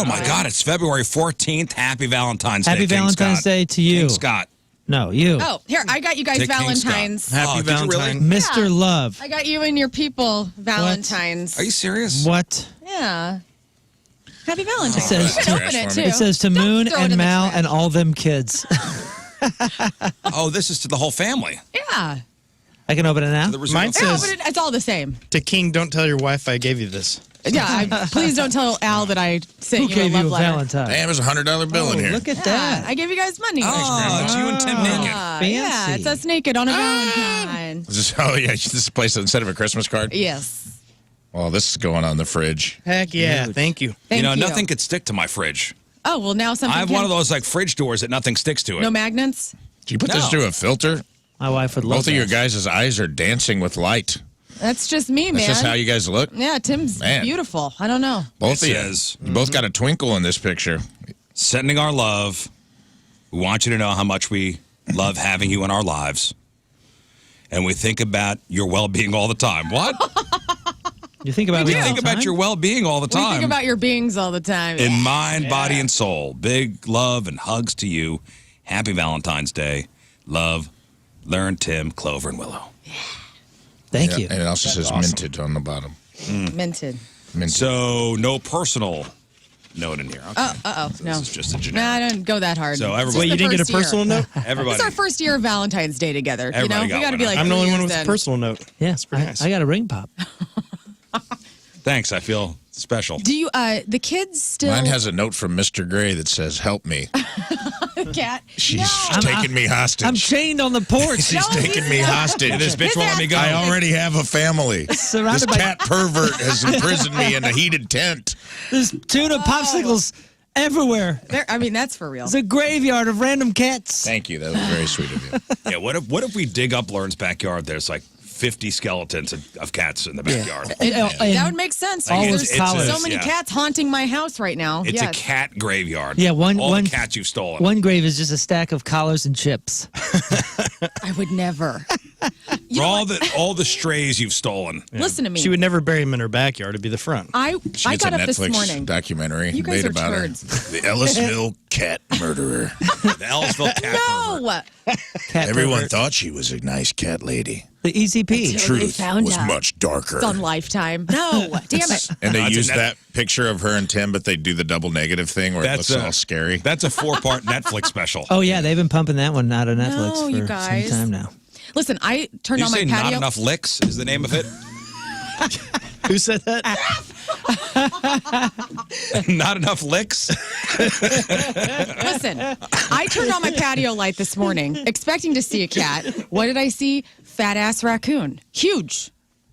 Oh, my God. It's February 14th. Happy Valentine's Day, Happy Valentine's Day to you. King Scott. No, you. Oh, here, I got you guys To King Valentine's. Scott. Happy Did you really? Valentine. Mr. Love. I got you and your people Valentine's. Are you serious? What? Yeah. Happy Valentine's. It says you can open it, too. It says to Don't Moon throw it and in the Mal trash. and all them kids. Oh, this is to the whole family. Yeah. I can open it now? The Rizzuto- Mine No, says, but it's all the same. to King, don't tell your wife I gave you this. Yeah, please don't tell Al that I sent Who you gave a love you a letter. Valentine? Damn, there's a $100 bill in here. Look at Yeah, that. I gave you guys money. Oh, it's you and Tim naked. Yeah, Fancy. it's us naked on a Valentine. Oh, yeah, this place instead of a Christmas card? Yes. Well, this is going on the fridge. Heck yeah, thank you. Thank you. Nothing could stick to my fridge. Oh, well, now something I have can- one of those like fridge doors that nothing sticks to it. No magnets? Did you put this No. through a filter? My wife would love Both of your that. guys' eyes are dancing with light. That's just me, man. That's just how you guys look? Yeah, Tim's Man. beautiful. I don't know. Both It of you. says- You both got a twinkle in this picture. Sending our love. We want you to know how much we love having you in our lives. And we think about your well-being all the time. What? You think about We me all think the about time? your well-being all the We time. think about your beings all the time. in mind, body, and soul. Big love and hugs to you. Happy Valentine's Day. Love, Lern, Tim, Clover, and Willow. Thank you. And it also says minted on the bottom. Minted. Minted. So, no personal note in here. Okay. Uh-oh, So no. This is just a Nah, I generic. didn't go that hard. So It's everybody- just Wait, you the didn't get a first year. personal note? Everybody. It's our first year of Valentine's Day together. Everybody We got got to one, be huh? like I'm the 3 only one years with a in. personal note. Yeah, pretty nice. I got a ring pop. Thanks. I feel special. Do you, the kids still... Mine has a note from Mr. Gray that says, help me. cat. She's No. taking me hostage. I'm chained on the porch. She's No, taking he's me not. hostage. This bitch won't let me go. I already have a family. Surrounded This by cat pervert has imprisoned me in a heated tent. there's tuna popsicles everywhere. There, I mean, that's for real. It's a graveyard of random cats. Thank you. That was very sweet of you. Yeah, what if we dig up Lern's backyard? There's like 50 skeletons of cats in the backyard. That would make sense. All because his There's collars. so many Yeah. cats haunting my house right now. It's yes. a cat graveyard. Yeah, one- All one- the cats you've stolen. One grave is just a stack of collars and chips. I would never. You For know all what? all the strays you've stolen. Listen to me. She would never bury him in her backyard. It'd be the front. I She I gets a got up this Netflix morning. documentary You guys made are about turds. her. The Ellisville cat murderer. The Ellisville cat pervert. No. Cat Everyone pervert. thought she was a nice cat lady. The ECP. Until they Truth found was out. much darker. It's on Lifetime. No, damn it. And they No, it's use a that picture of her and Tim, but they do the double negative thing where it looks all scary. That's a 4-part Netflix special. Oh, yeah, they've been pumping that one out of Netflix No, for you guys. some time now. Listen, I turned Did you on my say patio. Not Enough Licks is the name of it? Who said that? Not Enough Licks? Listen, I turned on my patio light this morning, expecting to see a cat. What did I see? Fat ass raccoon. Huge.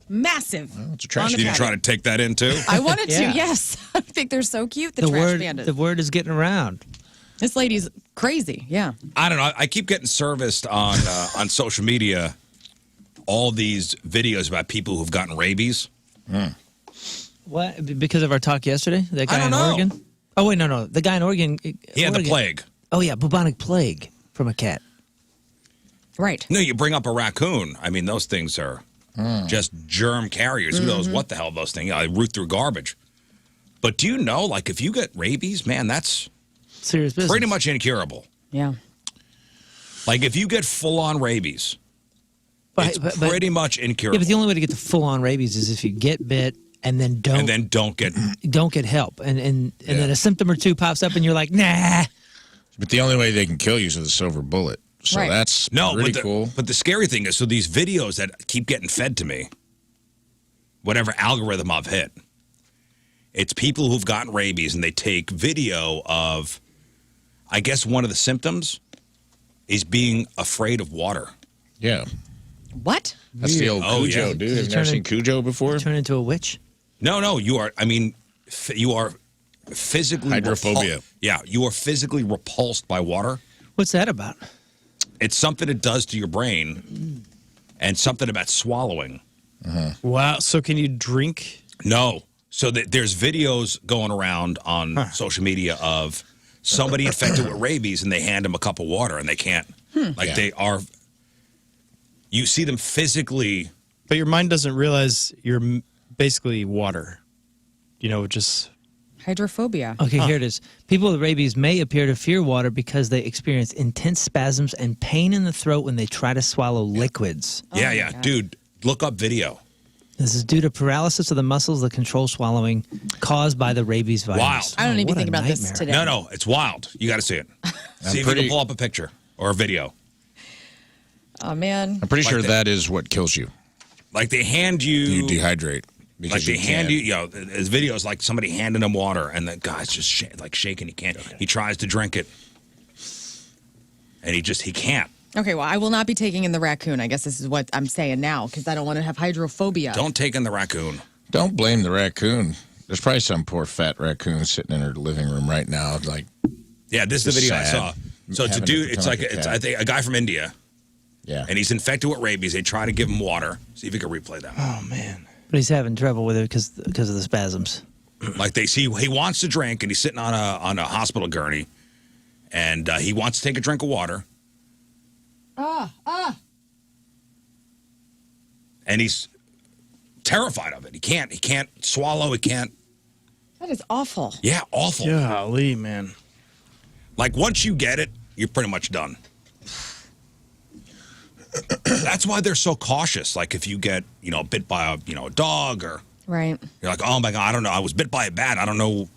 Massive. It's a trash On the Did you patio. try to take that in too? I wanted to, Yeah. yes. I think they're so cute, the trash bandits. The word is getting around. This lady's crazy, yeah. I don't know. I keep getting serviced on social media all these videos about people who've gotten rabies. What? Because of our talk yesterday? That guy I don't in know. Oregon? Oh, wait, no. The guy in Oregon. He had the Oregon. plague. Oh, yeah, bubonic plague from a cat. Right. No, you bring up a raccoon. I mean, those things are just germ carriers. Who knows what the hell those things are? They root through garbage. But do you know, like, if you get rabies, man, that's Serious business. pretty much incurable. Yeah. Like, if you get full-on rabies, it's pretty much Yeah, incurable. but the only way to get the full-on rabies is if you get bit and then don't get help. And then a symptom or two pops up and you're like, nah. But the only way they can kill you is with a silver bullet. So Right. that's but pretty the, cool. But the scary thing is, so these videos that keep getting fed to me, whatever algorithm I've hit, it's people who've gotten rabies and they take video of, I guess one of the symptoms is being afraid of water. Yeah. What? That's the old Oh, Cujo, yeah. dude. Have you never seen Cujo before? Turn into a witch? No, you are, I mean, you are physically Hydrophobia. Yeah, you are physically repulsed by water. What's that about? It's something it does to your brain and something about swallowing. Wow. So can you drink? No. So there's videos going around on social media of somebody infected with rabies and they hand them a cup of water and they can't. Like they are. You see them physically. But your mind doesn't realize you're basically water. You know, just Hydrophobia. Okay, here it is. People with rabies may appear to fear water because they experience intense spasms and pain in the throat when they try to swallow liquids. Yeah. Dude, look up video. This is due to paralysis of the muscles that control swallowing caused by the rabies virus. Wild. I don't even What think a about this nightmare. today. No, it's wild. You got to see it. See if you can pull up a picture or a video. Oh, man. I'm pretty sure the- that is what kills you. Like they hand you. You dehydrate. Like because they hand can't- you, his videos like somebody handing him water, and the guy's just shaking. He can't. He tries to drink it, and he can't. Okay, well, I will not be taking in the raccoon. I guess this is what I'm saying now because I don't want to have hydrophobia. Don't take in the raccoon. Don't blame the raccoon. There's probably some poor fat raccoon sitting in her living room right now, like. Yeah, this is the video I sad. saw. So it's a Having to dude. pretend It's like like a it's cat. I think a guy from India, Yeah. and he's infected with rabies. They try to give him water. See if you can replay that. Oh, man. But he's having trouble with it because of the spasms. Like they see he wants to drink, and he's sitting on a hospital gurney, and he wants to take a drink of water. And he's terrified of it. He can't swallow. He can't. That is awful. Yeah, awful. Golly, man. Like once you get it, you're pretty much done. That's why they're so cautious. Like if you get, bit by a dog, or Right. you're like, oh my God, I don't know. I was bit by a bat. I don't know.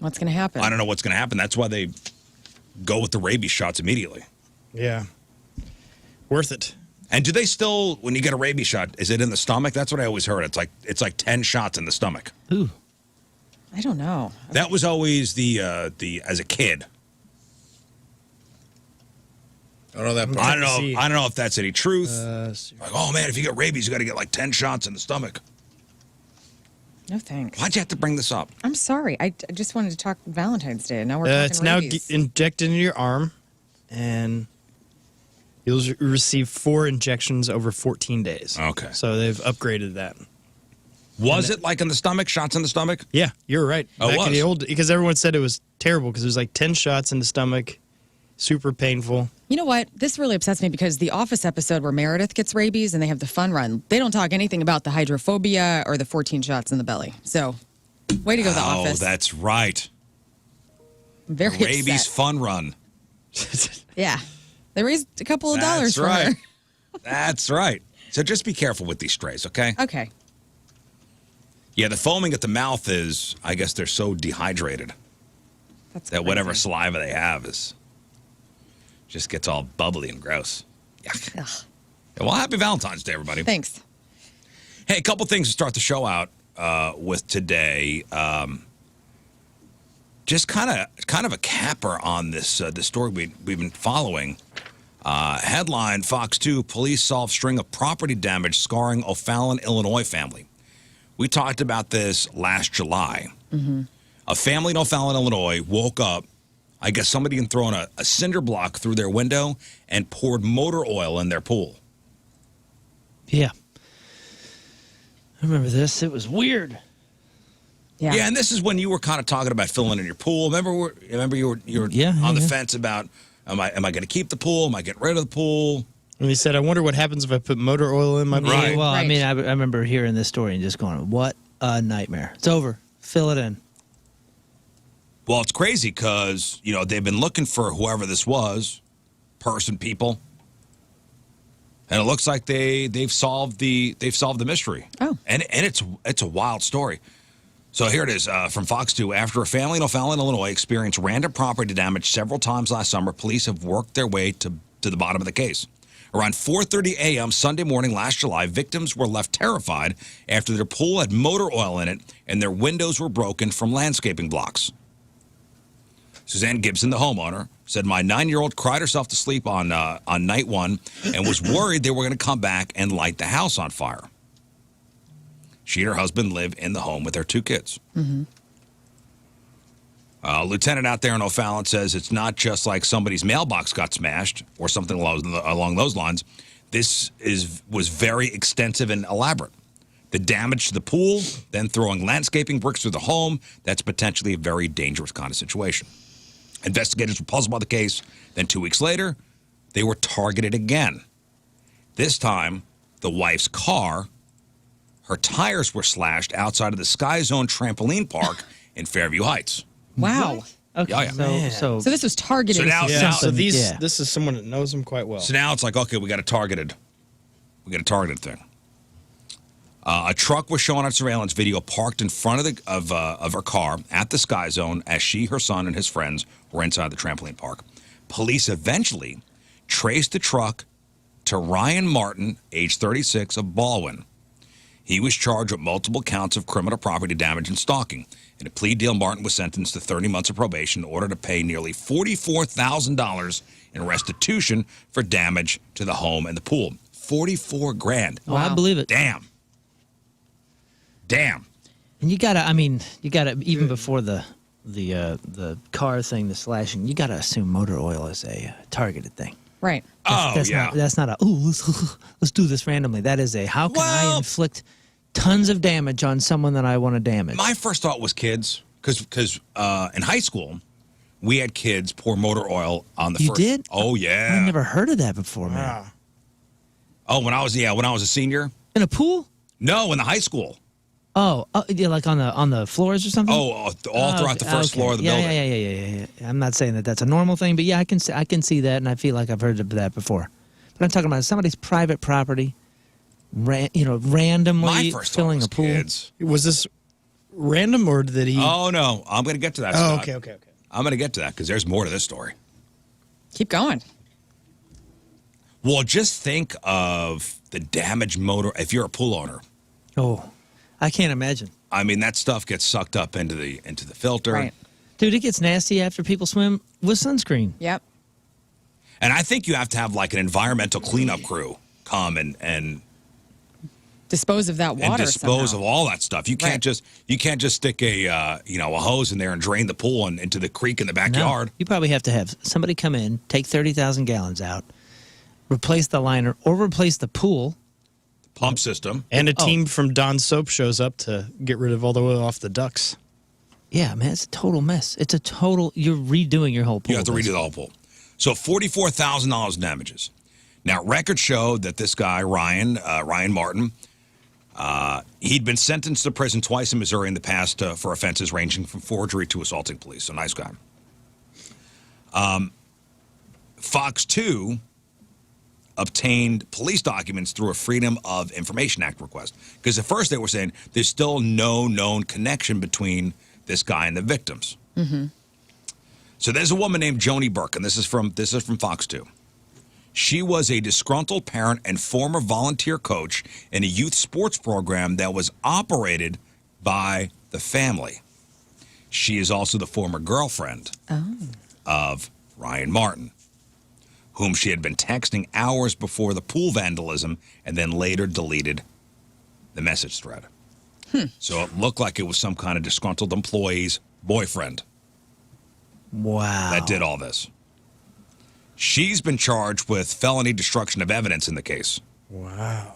What's going to happen? I don't know what's going to happen. That's why they go with the rabies shots immediately. Yeah. Worth it. And do they still, when you get a rabies shot, is it in the stomach? That's what I always heard. It's like 10 shots in the stomach. Ooh. I don't know. That was always the as a kid. I don't know that. I don't know. See. I don't know if that's any truth. See. Like, oh man, if you get rabies, you got to get like 10 shots in the stomach. No thanks. Why'd you have to bring this up? I'm sorry. I just wanted to talk Valentine's Day, and now we're talking It's now rabies. injected into your arm, and you'll receive 4 injections over 14 days. Okay. So they've upgraded that. Was it like in the stomach? Shots in the stomach? Yeah, you're right. Oh, it Back in the was? old, because everyone said it was terrible because it was like 10 shots in the stomach, super painful. You know what? This really upsets me because the Office episode where Meredith gets rabies and they have the fun run, they don't talk anything about the hydrophobia or the 14 shots in the belly. So, way to go, The Office. Oh, that's right. I'm very Rabies upset. fun run. Yeah. They raised a couple of That's dollars for right. her. That's right. So just be careful with these strays, okay? Okay. Yeah, the foaming at the mouth is, I guess they're so dehydrated That's that whatever crazy. saliva they have just gets all bubbly and gross. Yuck. Ugh. Well, happy Valentine's Day, everybody. Thanks. Hey, a couple things to start the show out with today. Just kind of a capper on this story we've been following. Headline: Fox 2: Police solve string of property damage scarring O'Fallon, Illinois family. We talked about this last July. Mm-hmm. A family in O'Fallon, Illinois, woke up. I guess somebody had thrown a cinder block through their window and poured motor oil in their pool. Yeah. I remember this. It was weird. Yeah. Yeah, and this is when you were kind of talking about filling in your pool. Remember you were Yeah, on the yeah. fence about am I going to keep the pool? Am I getting rid of the pool? And he said, I wonder what happens if I put motor oil in my pool. Right. Well, I Right. mean, I remember hearing this story and just going, what a nightmare. It's over. Fill it in. Well, it's crazy because they've been looking for whoever this was, people, and it looks like they've solved the mystery. Oh. and it's a wild story. So here it is from Fox 2. After a family in O'Fallon, Illinois, experienced random property damage several times last summer, police have worked their way to the bottom of the case. Around 4:30 a.m. Sunday morning last July, victims were left terrified after their pool had motor oil in it and their windows were broken from landscaping blocks. Suzanne Gibson, the homeowner, said, my 9-year-old cried herself to sleep on night one and was worried they were going to come back and light the house on fire. She and her husband live in the home with their 2 kids. Mm-hmm. Lieutenant out there in O'Fallon says it's not just like somebody's mailbox got smashed or something along those lines. This was very extensive and elaborate. The damage to the pool, then throwing landscaping bricks through the home, that's potentially a very dangerous kind of situation. Investigators were puzzled by the case. Then 2 weeks later, they were targeted again. This time, the wife's car, her tires were slashed outside of the Sky Zone trampoline park in Fairview Heights. Wow. Okay, Yeah, yeah. so So this was targeted. So now- Yeah, so something, these yeah. this is someone that knows him quite well. So now it's like, okay, we got a targeted thing. A truck was shown on surveillance video parked in front of her car at the Sky Zone as she, her son, and his friends were inside the trampoline park. Police eventually traced the truck to Ryan Martin, age 36, of Baldwin. He was charged with multiple counts of criminal property damage and stalking. In a plea deal, Martin was sentenced to 30 months of probation in order to pay nearly $44,000 in restitution for damage to the home and the pool. 44 grand. Oh, I believe it. Damn. And you gotta, even before the car thing, the slashing, you gotta assume motor oil is a targeted thing. Right. That's not a let's do this randomly. That is a how can I Well- inflict tons of damage on someone that I want to damage. My first thought was kids, because in high school, we had kids pour motor oil on the You first. did? Oh, yeah. I never heard of that before, man. Wow. Oh, when I was a senior? In a pool? No, in the high school. Oh, yeah, like on the floors or something. Oh, all throughout the first floor of the building. Yeah. I'm not saying that that's a normal thing, but yeah, I can see that, and I feel like I've heard of that before. But I'm talking about somebody's private property, randomly My first thought filling was a pool. kids. Was this random or did he? Oh, no. I'm going to get to that, Oh, Scott. okay. I'm going to get to that because there's more to this story. Keep going. Well, just think of the damaged motor if you're a pool owner. Oh, I can't imagine. I mean, that stuff gets sucked up into the filter. Right. Dude, it gets nasty after people swim with sunscreen. Yep. And I think you have to have like an environmental cleanup crew come and Dispose of that water. dispose somehow. of all that stuff. You can't Right. just stick a hose in there and drain the pool and into the creek in the backyard. No, you probably have to have somebody come in, take 30,000 gallons out, replace the liner, or replace the pool. Pump system. And a team from Dawn Soap shows up to get rid of all the oil off the ducts. Yeah, man, it's a total mess. You're redoing your whole pool. You have to redo the whole pool. So $44,000 in damages. Now, records show that this guy, Ryan Martin, he'd been sentenced to prison twice in Missouri in the past for offenses ranging from forgery to assaulting police. So nice guy. Fox 2 obtained police documents through a Freedom of Information Act request. Because at first they were saying there's still no known connection between this guy and the victims. Mm-hmm. So there's a woman named Joni Burke, and this is from Fox 2. She was a disgruntled parent and former volunteer coach in a youth sports program that was operated by the family. She is also the former girlfriend of Ryan Martin, whom she had been texting hours before the pool vandalism and then later deleted the message thread. So it looked like it was some kind of disgruntled employee's boyfriend Wow. that did all this. She's been charged with felony destruction of evidence in the case. Wow.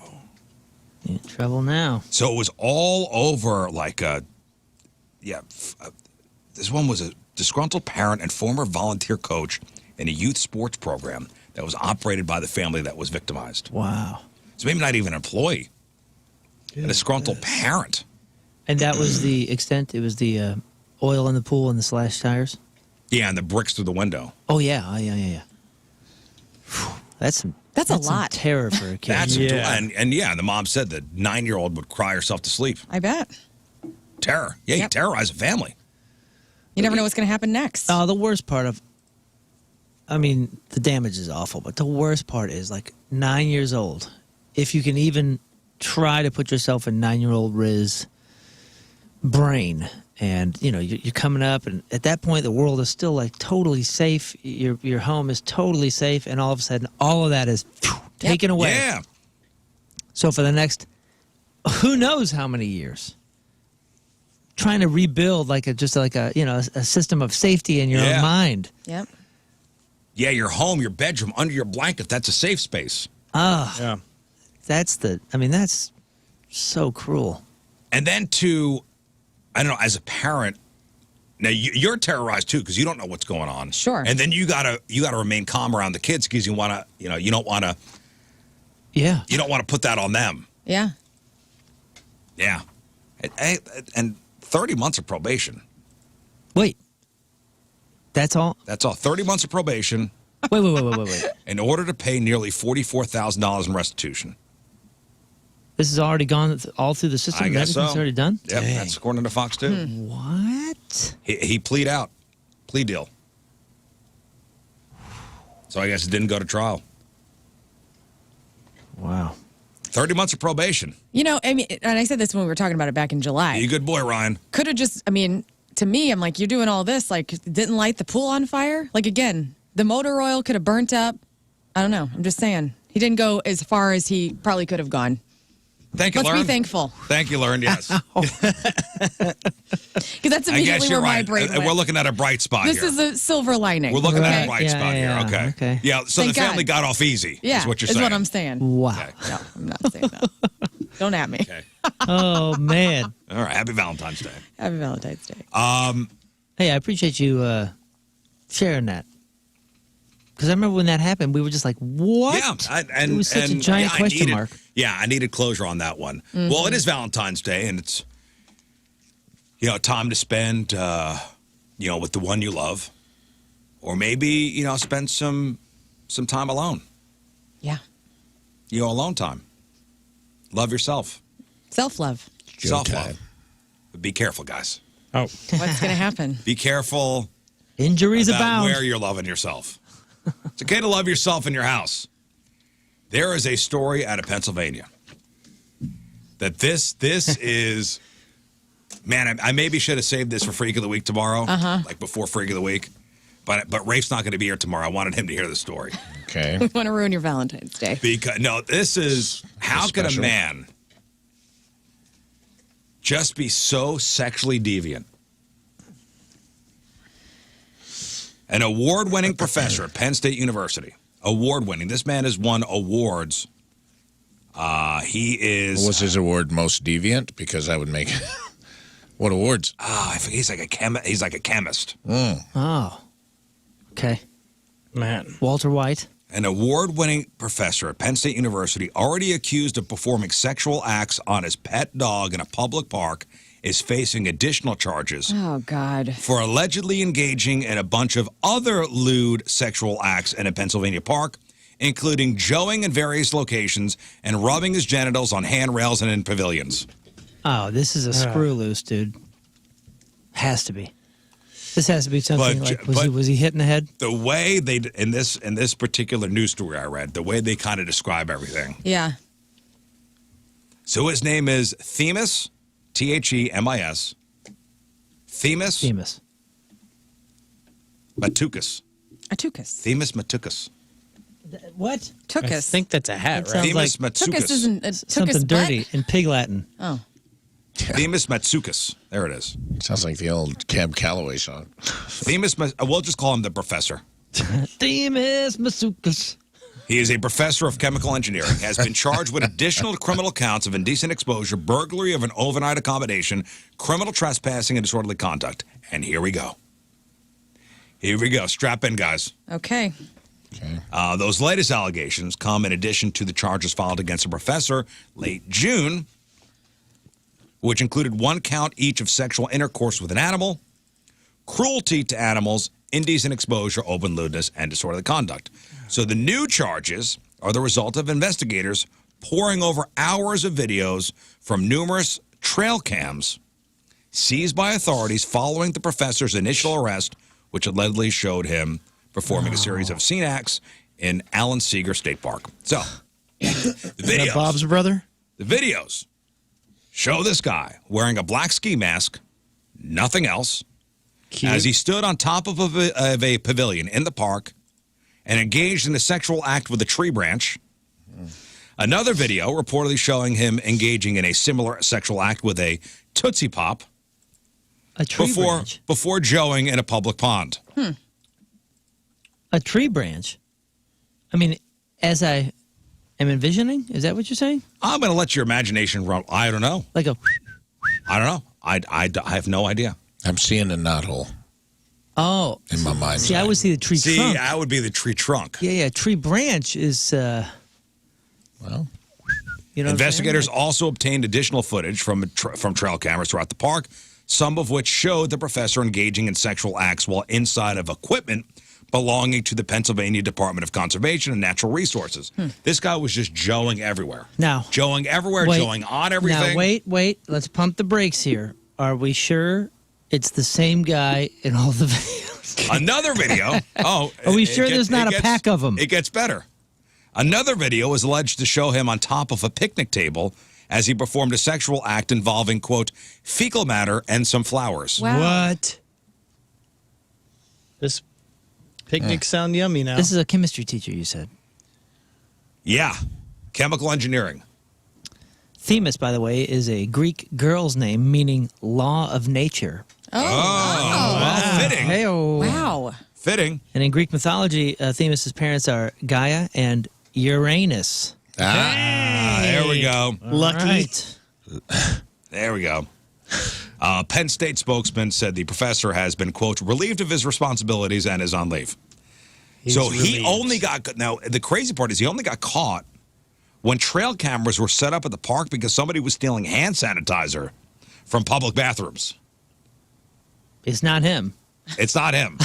In trouble now. So it was all over this one was a disgruntled parent and former volunteer coach in a youth sports program that was operated by the family that was victimized. Wow. So maybe not even an employee, a disgruntled parent. And that was the extent? It was the oil in the pool and the slashed tires? Yeah, and the bricks through the window. Oh, yeah. Whew. That's a some lot. terror for a kid. That's Yeah. and the mom said the 9-year-old would cry herself to sleep. I bet. Terror. Yeah, you Yep. terrorize a family. You never know what's going to happen next. The worst part the damage is awful, but the worst part is 9 years old. If you can even try to put yourself in 9-year-old Rizz brain, and you're coming up, and at that point the world is still totally safe. Your home is totally safe, and all of a sudden all of that is taken away. Yeah. So for the next, who knows how many years, trying to rebuild a system of safety in your own mind. Yep. Yeah, your home, your bedroom, under your blanket, that's a safe space. Yeah. That's so cruel. And then I don't know, as a parent, now you're terrorized too because you don't know what's going on. Sure. And then you gotta remain calm around the kids because you don't want to put that on them. Yeah. Yeah. And 30 months of probation. Wait. That's all? That's all. 30 months of probation Wait. in order to pay nearly $44,000 in restitution. This has already gone all through the system? I guess so. Everything's already done? Yep, that's according to Fox 2. What? He plead out. Plea deal. So I guess it didn't go to trial. Wow. 30 months of probation. You know, I mean, and I said this when we were talking about it back in July. You good boy, Ryan. Could have just, I mean, to me, I'm like, you're doing all this, like, didn't light the pool on fire? Like, again, the motor oil could have burnt up. I don't know. I'm just saying. He didn't go as far as he probably could have gone. Thank you, Let's Lern. be thankful. Thank you, Lern, yes. Because that's I guess immediately you're where my right. brain went. We're looking at a bright spot This here. is a silver lining. We're looking at a Right. bright Yeah, spot yeah, here. okay. Yeah, so Thank the family God. got off easy, Yeah, is what you're is saying. what I'm saying. Wow. Okay. No, I'm not saying that. Don't at me. Okay. Oh, man. All right. Happy Valentine's Day. Happy Valentine's Day. Hey, I appreciate you sharing that. Because I remember when that happened, we were just like, what? Yeah. It was such a giant question mark. Yeah, I needed closure on that one. Mm-hmm. Well, it is Valentine's Day, and it's, time to spend, with the one you love. Or maybe, spend some time alone. Yeah. Alone time. Love yourself. Self-love. Self-love. But be careful, guys. Oh. What's going to happen? Be careful Injuries about abound. where you're loving yourself. It's okay to love yourself in your house. There is a story out of Pennsylvania that this is, man, I maybe should have saved this for Freak of the Week tomorrow, like before Freak of the Week. But Rafe's not going to be here tomorrow. I wanted him to hear the story. Okay. We want to ruin your Valentine's Day. Because this is, how could a special. man just be so sexually deviant? An award-winning professor at Penn State University. Award-winning. This man has won awards. He is... What was his award, most deviant? Because I would make... What awards? I think he's like a chemist. Oh. Okay. Man. Walter White. An award-winning professor at Penn State University, already accused of performing sexual acts on his pet dog in a public park, is facing additional charges Oh, God. for allegedly engaging in a bunch of other lewd sexual acts in a Pennsylvania park, including joeing in various locations and rubbing his genitals on handrails and in pavilions. Oh, this is a screw loose, dude. Has to be. This has to be something was he hit in the head? The way they, in this particular news story I read, the way they kind of describe everything. Yeah. So his name is Themis, Themis. Themis. Matukis. Atukas. Themis Matukis. What? I Tuchus. think that's a hat, That right? Themis like Tuchus Matsukis. isn't a Tuchus Something butt? dirty in pig Latin. Oh. Themis Matsukis. There it is. Sounds like the old Cab Calloway song. Themis, we'll just call him the professor. Themis Masukas. He is a professor of chemical engineering, has been charged with additional criminal counts of indecent exposure, burglary of an overnight accommodation, criminal trespassing, and disorderly conduct. And here we go. Here we go. Strap in, guys. Okay. Okay. Those latest allegations come in addition to the charges filed against a professor late June, which included 1 count each of sexual intercourse with an animal, cruelty to animals, indecent exposure, open lewdness, and disorderly conduct. So the new charges are the result of investigators poring over hours of videos from numerous trail cams seized by authorities following the professor's initial arrest, which allegedly showed him performing a series of obscene acts in Allen Seeger State Park. So, the Is that Bob's brother? videos show this guy wearing a black ski mask, nothing else, Cute. as he stood on top of a pavilion in the park and engaged in a sexual act with a tree branch. Another video reportedly showing him engaging in a similar sexual act with a Tootsie Pop A tree branch. before joeing in a public pond. A tree branch. I mean, as I am envisioning, is that what you're saying? I'm going to let your imagination run. I don't know. Like a. I don't know. I have no idea. I'm seeing a knothole Oh. in my mind. See, I would see the tree See, trunk. I would be the tree trunk. Yeah. Tree branch is. Well, You know. What I'm Investigators saying? also obtained additional footage from trail cameras throughout the park some of which showed the professor engaging in sexual acts while inside of equipment belonging to the Pennsylvania Department of Conservation and Natural Resources. This guy was just joeing everywhere. Now, joeing everywhere, wait. joeing on everything. Now, wait. Let's pump the brakes here. Are we sure it's the same guy in all the videos? Another video. Oh, Are we sure there's not a pack of them? It gets better. Another video is alleged to show him on top of a picnic table as he performed a sexual act involving, quote, fecal matter and some flowers. Wow. What? This picnic sound yummy now. This is a chemistry teacher, you said. Yeah. Chemical engineering. Themis, by the way, is a Greek girl's name meaning law of nature. Oh. Well, fitting. Hey-o. Wow. Fitting. And in Greek mythology, Themis' parents are Gaia and Uranus. There we go. Lucky. Right. There we go. Penn State spokesman said the professor has been, quote, relieved of his responsibilities and is on leave. So he only got, now the crazy part is he only got caught when trail cameras were set up at the park because somebody was stealing hand sanitizer from public bathrooms. It's not him. It's not him.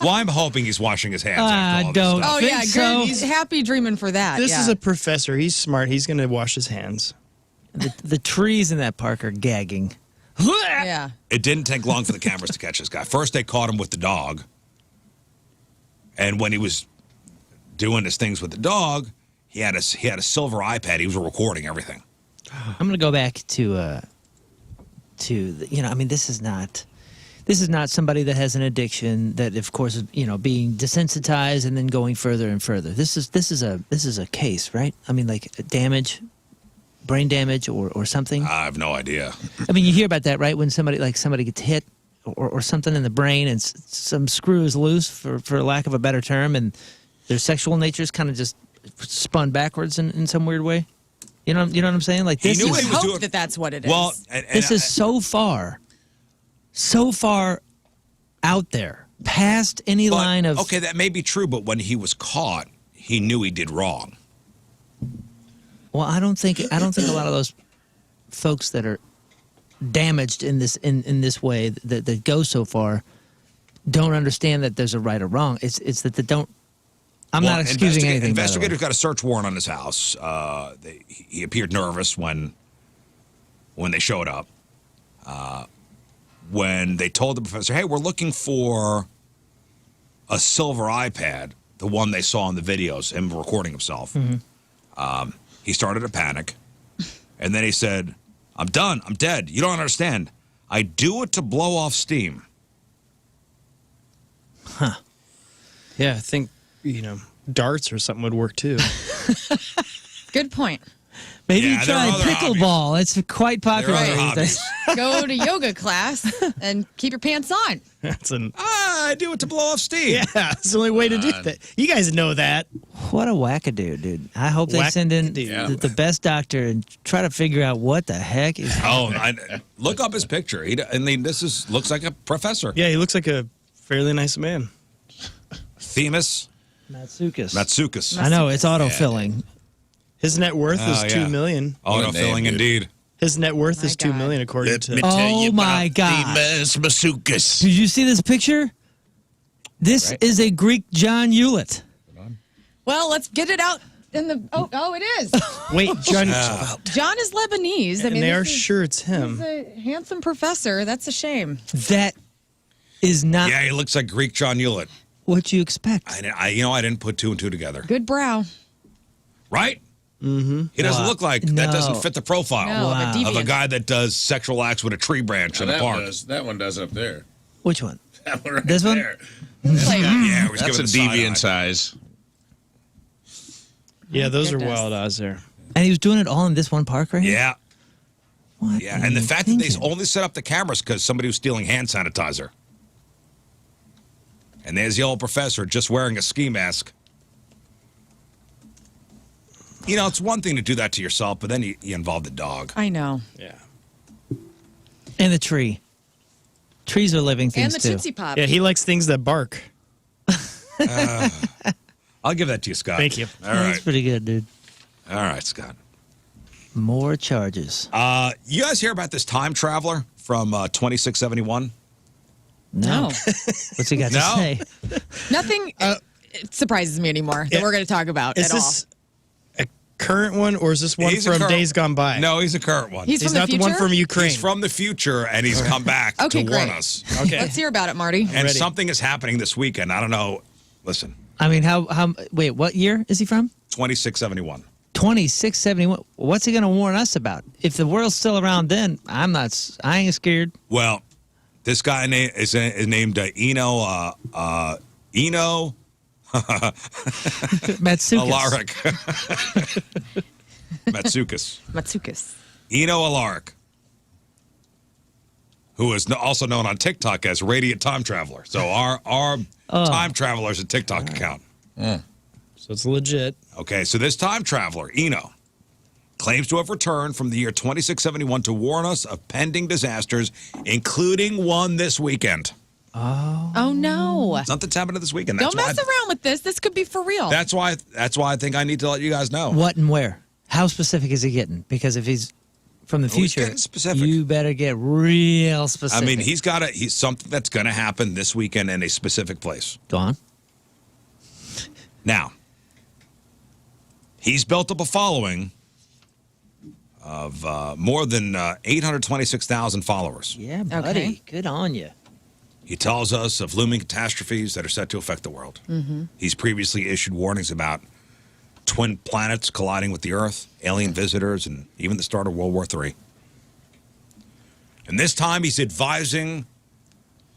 Well, I'm hoping he's washing his hands after all this don't. stuff. Oh, think yeah. so. Good. He's happy dreaming for that. This yeah. is a professor. He's smart. He's going to wash his hands. The trees in that park are gagging. Yeah. It didn't take long for the cameras to catch this guy. First, they caught him with the dog. And when he was doing his things with the dog, he had a silver iPad. He was recording everything. I'm going to go back to this is not somebody that has an addiction that, of course, is, being desensitized and then going further and further. This is a case, right? I mean, like damage, brain damage, or something. I have no idea. I mean, you hear about that, right? When somebody gets hit or something in the brain and some screw is loose, for lack of a better term, and their sexual nature is kind of just spun backwards in some weird way. You know what I'm saying? Like this He knew is he was Hope doing that's what it is. well. this is so far out there, past any but, line of. okay, that may be true, but when he was caught, he knew he did wrong. Well, I don't think a lot of those folks that are damaged in this way that go so far don't understand that there's a right or wrong. It's that they don't. I'm not excusing anything. Investigators got a search warrant on his house. He appeared nervous when they showed up. When they told the professor, "Hey, we're looking for a silver iPad," the one they saw in the videos, him recording himself. He started to panic, and then he said, "I'm done. I'm dead. You don't understand. I do it to blow off steam." Yeah, I think, darts or something would work too. Good point. Maybe Yeah, there are try other pickleball. It's quite popular There are other these days. hobbies. Go to yoga class and keep your pants on. That's I do it to blow off steam. yeah, that's the only way to do that. You guys know that. What a wackadoo, dude. I hope they send in the best doctor and try to figure out what the heck is Look up his picture. Looks like a professor. Yeah, he looks like a fairly nice man. Themis Matsoukas. Matsoukas. I know, it's autofilling. His net worth is yeah. $2 million. Autofilling indeed. His net worth is My $2 God. million according to. Oh my God. Matsoukas. Did you see this picture? This is a Greek John Hewlett. Well, let's get it out in the. Oh, it is. Wait, John. John is Lebanese. I And mean, they are this is- sure it's him. He's a handsome professor. That's a shame. That is not Yeah, he looks like Greek John Hewlett. what you expect. I didn't put two and two together. Good brow. Right? Mm-hmm. He doesn't look like that. No. Doesn't fit the profile No, Wow. of a of a deviant. guy that does sexual acts with a tree branch in a park. That one does up there. Which one? That one right This one? there. Yeah, he's That's giving a the side eye. deviant size. Yeah, those are Goodness. wild odds there. And he was doing it all in this one park right here? Yeah, What yeah. are And the you fact that they thinking? only set up the cameras because somebody was stealing hand sanitizer. And there's the old professor just wearing a ski mask. It's one thing to do that to yourself, but then you involve the dog. I know. Yeah. And the tree. Trees are living And things the too. Tootsie Pop. Yeah, he likes things that bark. I'll give that to you, Scott. Thank you. All That's right. pretty good, dude. All right, Scott. More charges. You guys hear about this time traveler from 2671? No. What's he got to No. say? Nothing surprises me anymore that we're going to talk about Is at all. this a current one, or is this one He's a from current- days gone by? No, he's a current one. He's from the not the one future? from Ukraine. He's from the future, and he's come back Okay, to warn great. us. Okay. Let's hear about it, Marty. And Ready. something is happening this weekend. I don't know. Listen, I mean, wait, what year is he from? 2671. 2671. What's he going to warn us about? If the world's still around then, I ain't scared. Well, this guy is named Eno Matsukis. Alaric. Matsukis. Eno Alaric, who is also known on TikTok as Radiant Time Traveler. So our time traveler's a TikTok account. So it's legit. Okay, so this time traveler, Eno, claims to have returned from the year 2671 to warn us of pending disasters, including one this weekend. Oh, no. Something's happening this weekend. Don't mess around with this. This could be for real. That's why I think I need to let you guys know. What and where? How specific is he getting? Because if he's from the he's future, getting specific. you better get real specific. I mean, he's something that's going to happen this weekend in a specific place. Go on. Now, he's built up a following of more than 826,000 followers. Yeah, buddy. Okay. Good on you. He tells us of looming catastrophes that are set to affect the world. Mm-hmm. He's previously issued warnings about twin planets colliding with the Earth, alien visitors, and even the start of World War III. And this time he's advising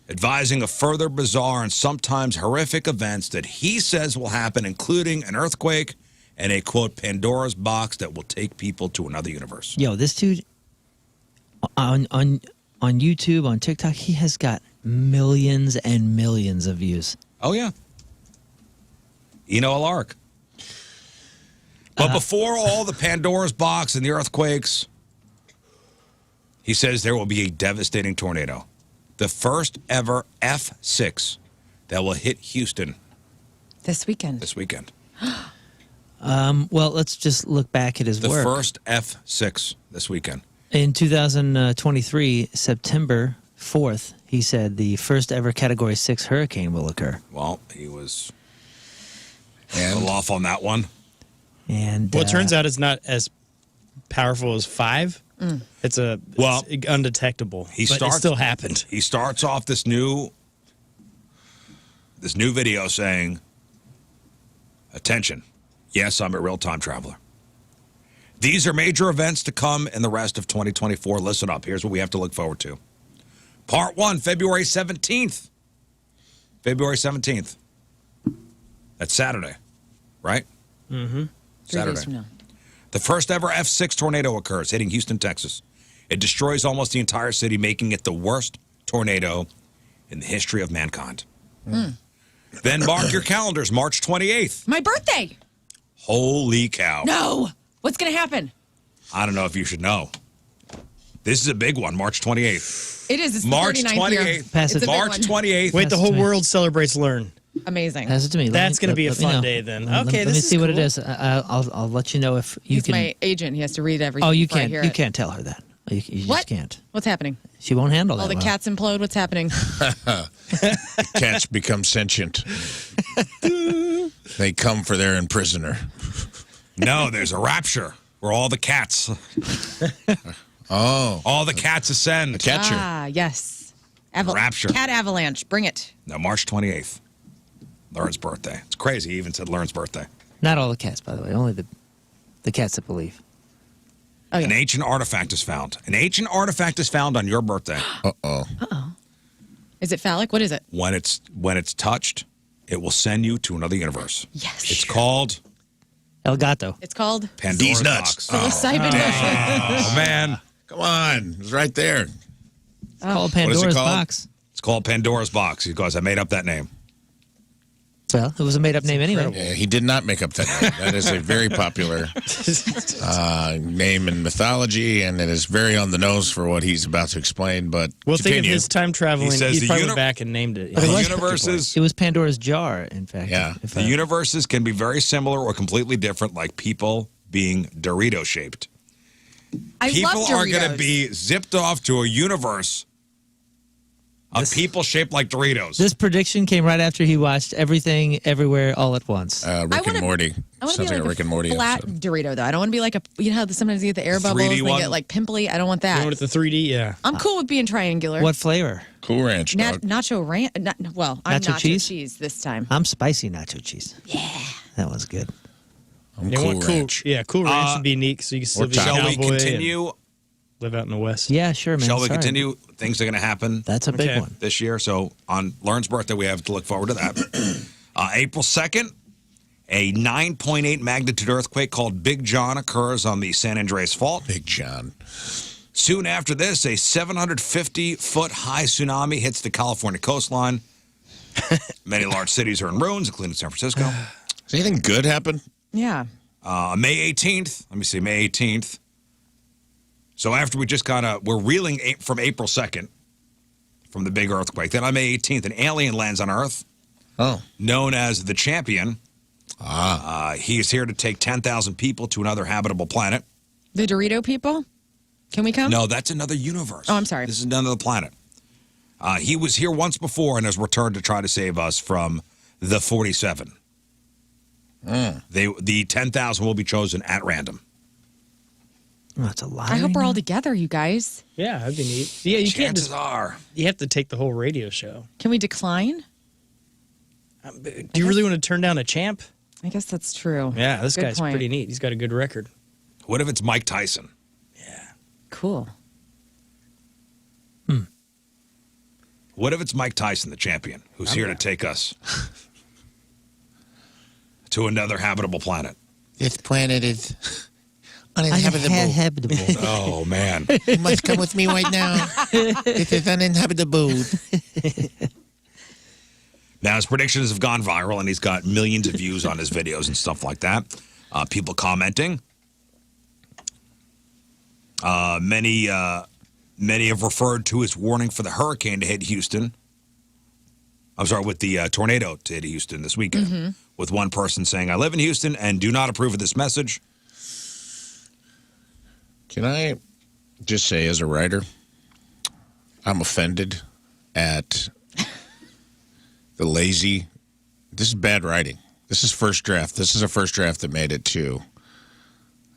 of further bizarre and sometimes horrific events that he says will happen, including an earthquake and a, quote, Pandora's box that will take people to another universe. Yo, this dude on YouTube, on TikTok, he has got millions and millions of views. Oh, yeah. Eno Alaric. But before all the Pandora's box and the earthquakes, he says there will be a devastating tornado. The first ever F6 that will hit Houston This weekend. this weekend. Well, let's just look back at his The work. first F6 this weekend. In 2023, September 4th, he said the first ever Category 6 hurricane will occur. Well, he was a little off on that one. And Well, it turns out it's not as powerful as 5. It's it's undetectable. But it still happened. He starts off this new video saying, attention, yes, I'm a real time traveler. These are major events to come in the rest of 2024. Listen up. Here's what we have to look forward to. Part 1, February 17th. February 17th. That's Saturday, right? Mm-hmm. 3 Saturday. days from now. The first ever F6 tornado occurs, hitting Houston, Texas. It destroys almost the entire city, making it the worst tornado in the history of mankind. Then mark your calendars, March 28th. My birthday. Holy cow. No. What's going to happen? I don't know if you should know. This is a big one, March 28th. It is. It's the March 39th year. 28th. Pass It's it. a big March one. 28th. Wait, the Pass it whole to me. world celebrates Learn. Amazing. Pass it to me. That's going to be a let me fun know. day then. Let Okay, me this is see what it cool. is. I'll let you know if you He's can. my agent. He has to read everything. Oh, you before I can't. hear You it. can't tell her that. You What? just can't. What's happening? She won't handle All that. the well. cats implode. What's happening? Cats become sentient. They come for their imprisoner. No, there's a rapture where all the cats, Oh, all the cats ascend. catcher. Ah, yes. Rapture. Cat avalanche. Bring it. No, March 28th. Learn's birthday. It's crazy. He even said Learn's birthday. Not all the cats, by the way. Only the cats that believe. Oh, An yeah. ancient artifact is found. An ancient artifact is found on your birthday. Is it phallic? What is it? When it's touched, it will send you to another universe. Yes. It's called El Gato. It's called Pandora's These nuts. Box. psilocybin. Oh man, Come on. It's right there. It's called What is it Pandora's called? Box. it's called Pandora's Box because I made up that name. Well, it was a made-up name anyway. Yeah, he did not make up that name. That is a very popular name in mythology, and it is very on the nose for what he's about to explain. But Well, think of continue. his time traveling. He says He the probably uni- went back and named it. But it The was- universes, It was Pandora's jar, in fact. Yeah. If the universes can be very similar or completely different, like people being Dorito shaped. I People love are going to Doritos. be zipped off to a universe of people shaped like Doritos. This prediction came right after he watched Everything, Everywhere, All at Once. Rick and Morty. I want to Sounds be like a Rick and Morty flat episode. Dorito, though. I don't want to be like you know how sometimes you get the air bubbles 3D and they one? get like pimply? I don't want You that. know, with the 3D, yeah. I'm cool with being triangular. What flavor? Cool Ranch, dog. Nacho ranch? Well, I'm Nacho nacho cheese? cheese this time. I'm spicy nacho cheese. Yeah. That was good. I'm You Cool want Ranch. Cool, yeah, Cool Ranch would be neat so you can still be a Shall we cowboy and continue? live out in the West. Yeah, sure, man. Shall we Sorry. continue? Things are going to happen That's a big Okay. one. this year. So on Lern's birthday, we have to look forward to that. April 2nd, a 9.8 magnitude earthquake called Big John occurs on the San Andreas Fault. Big John. Soon after this, a 750-foot high tsunami hits the California coastline. Many large cities are in ruins, including San Francisco. Does anything good happen? Yeah. May 18th. Let me see, May 18th. So after we just we're reeling from April 2nd, from the big earthquake. Then on May 18th, an alien lands on Earth, known as the Champion. He is here to take 10,000 people to another habitable planet. The Dorito people? Can we come? No, that's another universe. Oh, I'm sorry. This is another planet. He was here once before and has returned to try to save us from the 47. The 10,000 will be chosen at random. Oh, that's a lot. I hope we're all together, you guys. Yeah, that'd be neat. Yeah, you can't Chances just, are. you have to take the whole radio show. Can we decline? Do you really want to turn down a champ? I guess that's true. Yeah, this Good guy's point. pretty neat. He's got a good record. What if it's Mike Tyson? Cool. What if it's Mike Tyson, the champion, who's here to take us to another habitable planet? This planet is Uninhabitable. Oh, man. You must come with me right now. This is uninhabitable. Now, his predictions have gone viral, and he's got millions of views on his videos and stuff like that. People commenting. Many have referred to his warning for the hurricane to hit Houston. I'm sorry, with the tornado to hit Houston this weekend. With one person saying, I live in Houston and do not approve of this message. Can I just say, as a writer, I'm offended at the lazy. This is bad writing. This is first draft. This is a first draft that made it to.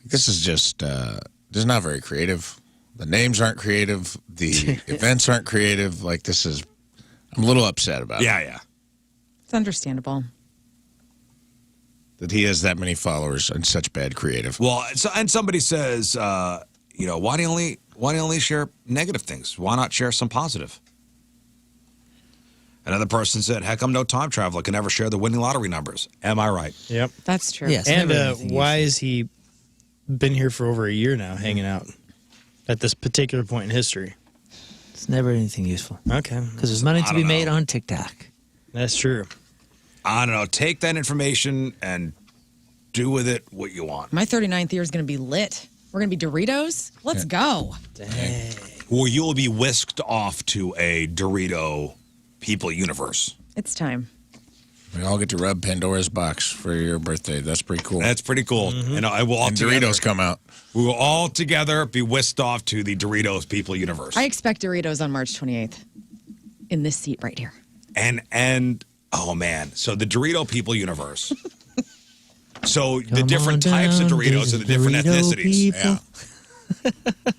This is just, this is not very creative. The names aren't creative. The events aren't creative. Like, this is, I'm a little upset about it. Yeah. It's understandable. That he has that many followers and such bad creative. Well, and somebody says, why do you only share negative things? Why not share some positive? Another person said, how come no time traveler can ever share the winning lottery numbers? Am I right? Yep. That's true. Yes. And never anything why useful. is he been here for over a year now, hanging out at this particular point in history? It's never anything useful. Okay, Because there's money to I be don't made know. on TikTok. that's true. I don't know. Take that information and do with it what you want. My 39th year is going to be lit. We're going to be Doritos. Let's go. Or you'll be whisked off to a Dorito people universe. It's time. We all get to rub Pandora's box for your birthday. That's pretty cool. That's pretty cool. And I will all And together, Doritos come out. we will all together be whisked off to the Doritos people universe. I expect Doritos on March 28th in this seat right here. And oh man, so the Dorito people universe. So the Come different on types of down Doritos to are the the different Dorito ethnicities. people. Yeah.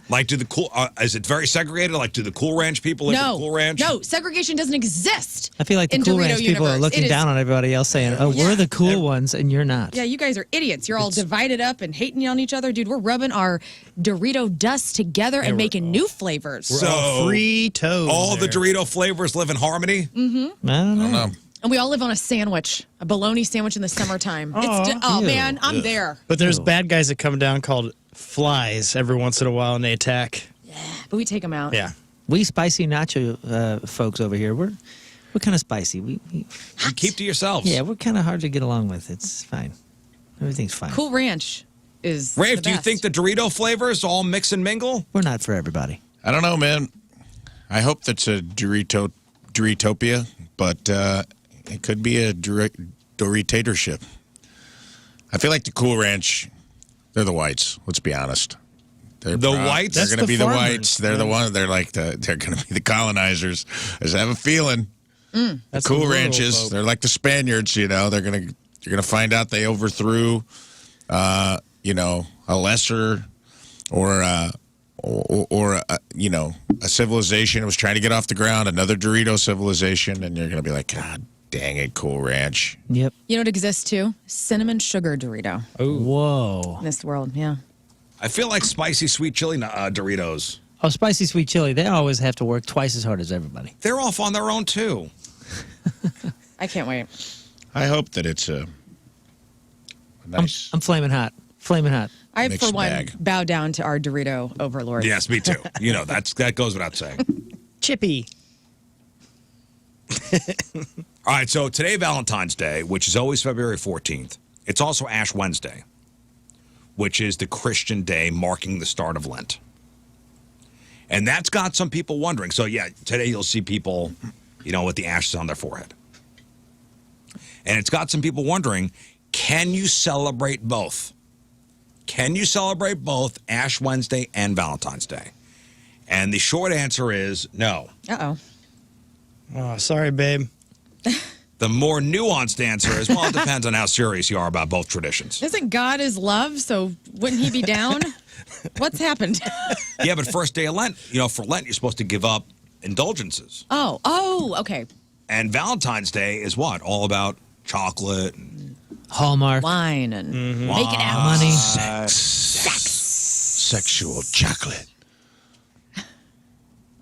Like, do the cool? Is it very segregated? Like, do the Cool Ranch people live in Cool Ranch? No, segregation doesn't exist. I feel like the in Cool Dorito Ranch people are universe. looking It is- down on everybody else saying, oh, we're the cool ones and you're not. Yeah, you guys are idiots. You're all divided up and hating on each other. Dude, we're rubbing our Dorito dust together and making new flavors. So Free toes. all the there. Dorito flavors live in harmony. I don't know. I don't know. And we all live on a sandwich, a bologna sandwich in the summertime. Ew. Man, I'm there. But there's bad guys that come down called flies every once in a while and they attack. But we take them out. Yeah. We spicy nacho folks over here, we're kind of spicy. We You keep to yourselves. yeah, we're kind of hard to get along with. It's fine. Everything's fine. Cool Ranch is Rafe, the do you best. think the Dorito flavors all mix and mingle? We're not for everybody. I don't know, man. I hope that's a Doritopia, but it could be a Doritatorship. I feel like the Cool Ranch, they're the whites. Let's be honest. They're The proud. whites? They're That's going to the be the farmers. whites. They're the one. They're like they're going to be the colonizers. I just have a feeling. That's The cool rural ranches. folk. They're like the Spaniards. You're gonna find out they overthrew, a lesser or a civilization that was trying to get off the ground. Another Dorito civilization, and you're gonna be like, God dang it, Cool Ranch. Yep. You know what exists too? Cinnamon sugar Dorito Whoa. in this world. Yeah. I feel like spicy sweet chili Doritos. Oh, spicy sweet chili. They always have to work twice as hard as everybody. They're off on their own too. I can't wait. I hope that it's a nice. I'm flaming hot. Flaming hot. I, Mixed for one, bag. bow down to our Dorito overlords. Yes, me too. That goes without saying. Chippy. All right, so today, Valentine's Day, which is always February 14th, it's also Ash Wednesday, which is the Christian day marking the start of Lent. And that's got some people wondering. So, yeah, today you'll see people, with the ashes on their forehead. And it's got some people wondering, can you celebrate both? Can you celebrate both Ash Wednesday and Valentine's Day? And the short answer is no. Uh-oh. Oh, sorry, babe. The more nuanced answer is, well, it depends on how serious you are about both traditions. Isn't God is love, so wouldn't he be down? What's happened? Yeah, but first day of Lent, for Lent, you're supposed to give up indulgences. Oh, okay. And Valentine's Day is what? All about chocolate and Hallmark. Wine and making out. Money. Sexual chocolate.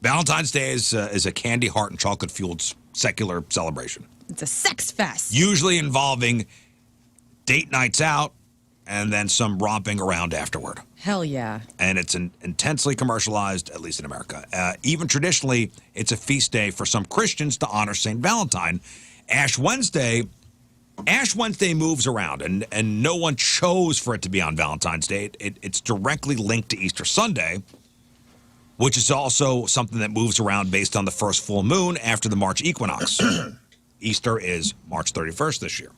Valentine's Day is a candy, heart, and chocolate-fueled secular celebration, It's a sex fest. usually involving date nights out and then some romping around afterward. Hell yeah. And it's intensely commercialized, at least in America. Even traditionally, it's a feast day for some Christians to honor St. Valentine. Ash Wednesday moves around, and no one chose for it to be on Valentine's Day. It's directly linked to Easter Sunday, which is also something that moves around based on the first full moon after the March equinox. Easter is March 31st this year.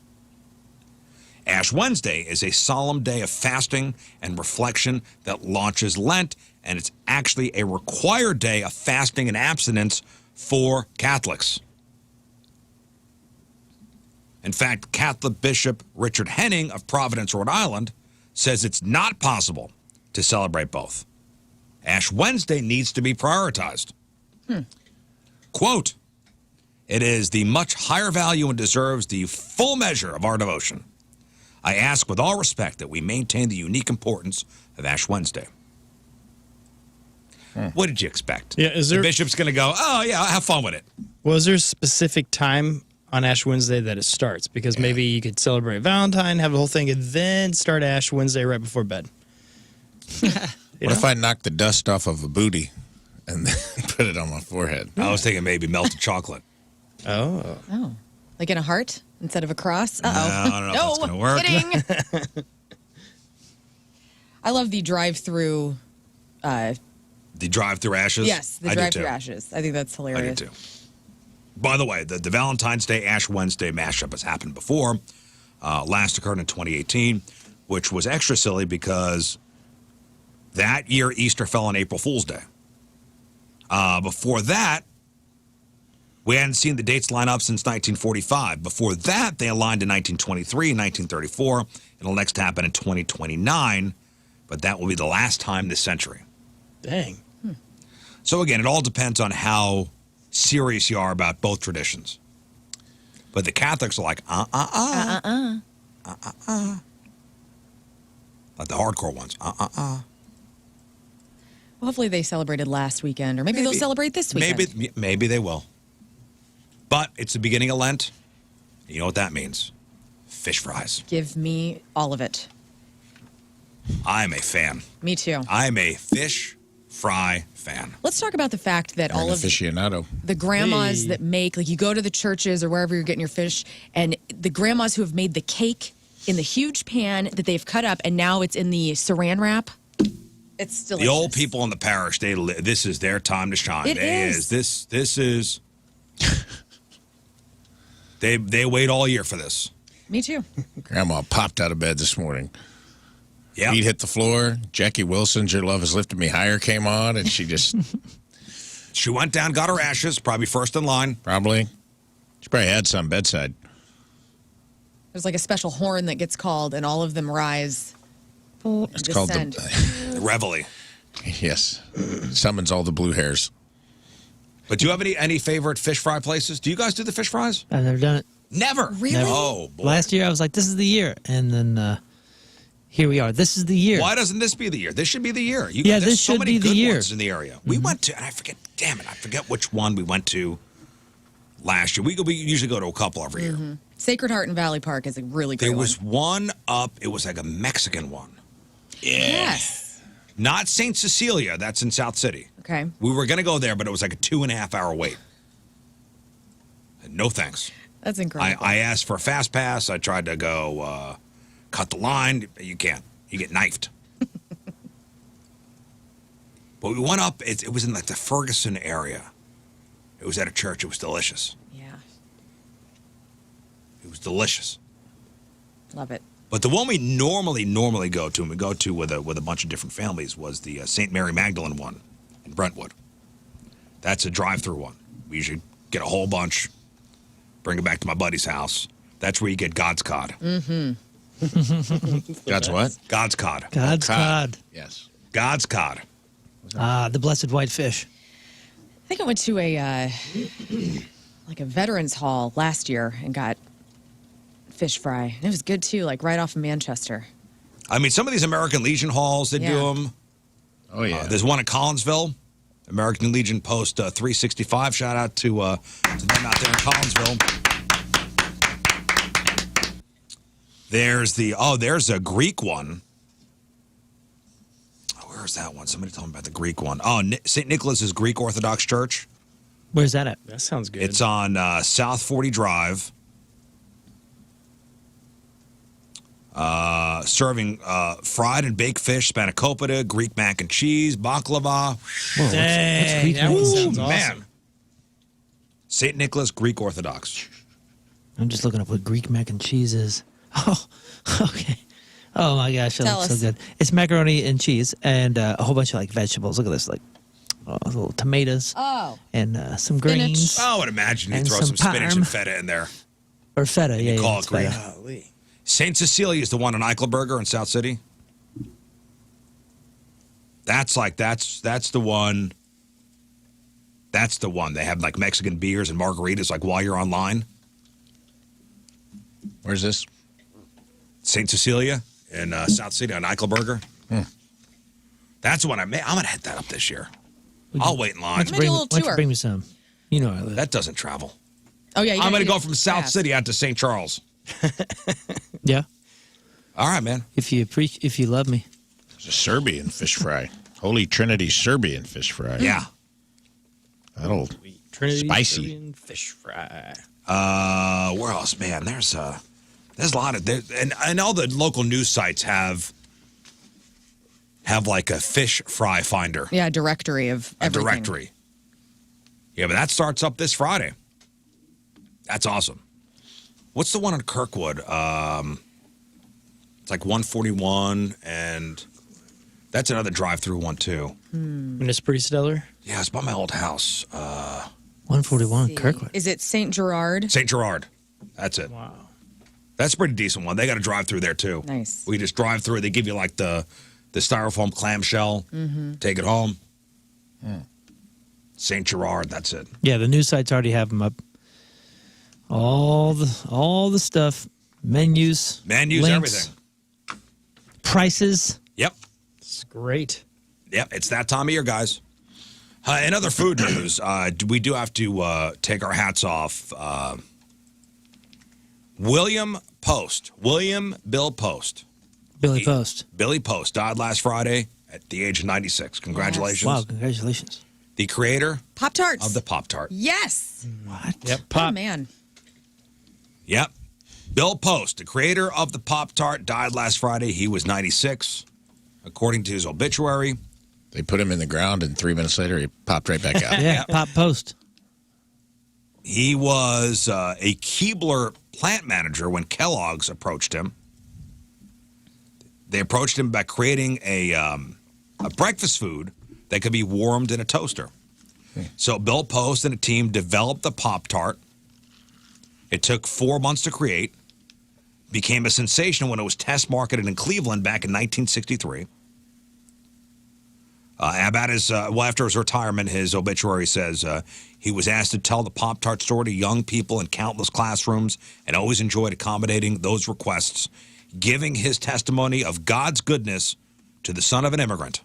Ash Wednesday is a solemn day of fasting and reflection that launches Lent, and it's actually a required day of fasting and abstinence for Catholics. In fact, Catholic Bishop Richard Henning of Providence, Rhode Island, says it's not possible to celebrate both. Ash Wednesday needs to be prioritized. Quote, "It is the much higher value and deserves the full measure of our devotion. I ask with all respect that we maintain the unique importance of Ash Wednesday." What did you expect? Yeah, is there- The bishop's going to go, oh, yeah, have fun with it. Well, is there a specific time on Ash Wednesday that it starts? Because maybe you could celebrate Valentine, have the whole thing, and then start Ash Wednesday right before bed. What if I knock the dust off of a booty and then put it on my forehead? I was thinking maybe melted chocolate. Oh. Oh. Like in a heart instead of a cross? No, I don't know if that's going to work. Kidding. I love the drive-through. The drive-through ashes? Yes, the I do drive-through too. ashes. I think that's I hilarious. do too. By the way, the Valentine's Day Ash Wednesday mashup has happened before. Last occurred in 2018, which was extra silly because that year Easter fell on April Fool's Day. Before that, we hadn't seen the dates line up since 1945. Before that, they aligned in 1923 and 1934. It'll next happen in 2029, but that will be the last time this century. Dang. So again, it all depends on how serious you are about both traditions. But the Catholics are like, Like the hardcore ones, Well, hopefully they celebrated last weekend, or maybe they'll celebrate this weekend. Maybe they will. But it's the beginning of Lent. You know what that means? Fish fries. Give me all of it. I'm a fan. Me too. I'm a fish fry fan. Let's talk about the fact that An all of aficionado. the grandmas Hey. that make, like you go to the churches or wherever you're getting your fish, and the grandmas who have made the cake in the huge pan that they've cut up, and now it's in the saran wrap. It's delicious. The old people in the parish, this is their time to shine. It is. This is. They wait all year for this. Me too. Grandma popped out of bed this morning. Yeah. Feet hit the floor. Jackie Wilson's Your Love Has Lifted Me Higher came on, and she just She went down, got her ashes, probably first in line. probably had some bedside. There's like a special horn that gets called, and all of them rise. It's called The Reveille. Yes, summons all the blue hairs. But do you have any favorite fish fry places? Do you guys do the fish fries? I've never done it. Never. Really? Never. Oh, boy. Last year I was like, this is the year. And then here we are. This is the year. Why doesn't this be the year? This should be the year. Yeah, there's this so should many be the good year. ones in the area. We went to, and I forget, damn it, I forget which one we went to last year. We usually go to a couple every year. Sacred Heart in Valley Park is a really great There one. was one up, it was like a Mexican one. Yes. Not St. Cecilia, that's in South City. Okay. We were going to go there, but it was like a 2.5 hour wait. No thanks. That's incredible. I asked for a fast pass. I tried to go cut the line. You can't. You get knifed. But we went up. It was in like the Ferguson area. It was at a church. It was delicious. Yeah. It was delicious. Love it. But the one we normally go to, and we go to with a bunch of different families, was the St. Mary Magdalene one in Brentwood. That's a drive-through one. We usually get a whole bunch, bring it back to my buddy's house. That's where you get God's cod. God's what? God's cod. God's cod. Yes. God's cod. The blessed white fish. I think I went to a like a veterans hall last year and got fish fry. And it was good too, like right off of Manchester. I mean, some of these American Legion halls, they do Yeah. them. Oh, yeah. There's one in Collinsville, American Legion Post 365. Shout out to them out there in Collinsville. There's a Greek one. Where's that one? Somebody told me about the Greek one. Oh, St. Nicholas's Greek Orthodox Church. Where's that at? That sounds good. It's on South 40 Drive. Serving fried and baked fish, spanakopita, Greek mac and cheese, baklava. Whoa, Dang, Greek that one mac? sounds Ooh, awesome. man. St. Nicholas Greek Orthodox. I'm just looking up what Greek mac and cheese is. Oh, okay. Oh my gosh, that Tell looks so us. good. It's macaroni and cheese and a whole bunch of like vegetables. Look at this, like little tomatoes Oh. and some Spinach. greens Oh, I would imagine you And throw some some spinach parm. and feta in there. or feta. Yeah, call yeah, it it's Greek. feta. Golly. St. Cecilia is the one in Eichelberger in South City. That's the one. That's the one. They have like Mexican beers and margaritas like while you're online. Where's this? St. Cecilia in South City on Eichelberger. That's the one I'm going to hit that up this year. I'll wait in line. Why don't you Maybe a bring, little why don't you tour. bring me some? You know I live. That doesn't travel. Oh yeah. you I'm gotta going to do go from South fast. City out to St. Charles. Yeah, All right, man. if you love me. It's a Serbian fish fry. Holy Trinity Serbian fish fry. Yeah. That'll Trinity Spicy. Serbian fish fry. Where else, man? There's a lot of and all the local news sites have like a fish fry finder, Yeah, a directory of a everything. directory. Yeah, but that starts up this Friday. That's awesome. What's the one in Kirkwood? It's like 141, and that's another drive-through one too. And it's pretty stellar. Yeah, it's by my old house, 141 See. Kirkwood. Is it St. Gerard? St. Gerard. That's it. Wow. That's a pretty decent one. They got a drive-through there too. Nice. We just drive through. They give you like the styrofoam clamshell. Take it home. St. Gerard. That's it. Yeah, the news sites already have them up. All the stuff, menus, Menus, links, everything. prices. Yep. It's great. Yep. It's that time of year, guys. In other food news, we do have to take our hats off. William Bill Post. Billy Post. Billy Post died last Friday at the age of 96. Congratulations. Wow, congratulations. The creator Pop-Tarts. of the Pop-Tart. Yes. What? Yep. Oh Pop. man. Yep. Bill Post, the creator of the Pop-Tart, died last Friday. He was 96, according to his obituary. They put him in the ground, and 3 minutes later, he popped right back out. Yeah, Pop Post. He was a Keebler plant manager when Kellogg's approached him. They approached him by creating a breakfast food that could be warmed in a toaster. So Bill Post and a team developed the Pop-Tart. It took 4 months to create. Became a sensation when it was test marketed in Cleveland back in 1963. After his retirement, his obituary says he was asked to tell the Pop-Tart story to young people in countless classrooms and always enjoyed accommodating those requests, giving his testimony of God's goodness to the son of an immigrant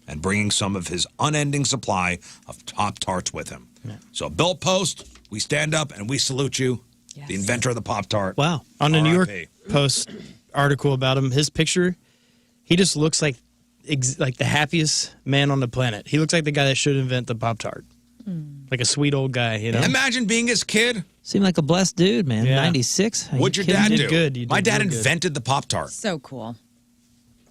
and bringing some of his unending supply of Pop-Tarts with him. Yeah. So, Bill Post, we stand up and we salute you, the inventor of the Pop-Tart. Wow. On the New York Post article about him, his picture, he just looks like the happiest man on the planet. He looks like the guy that should invent the Pop-Tart. Like a sweet old guy, you know? Imagine being his kid. Seemed like a blessed dude, man. Yeah. 96. What'd your dad do? Good. My dad invented the Pop-Tart. So cool.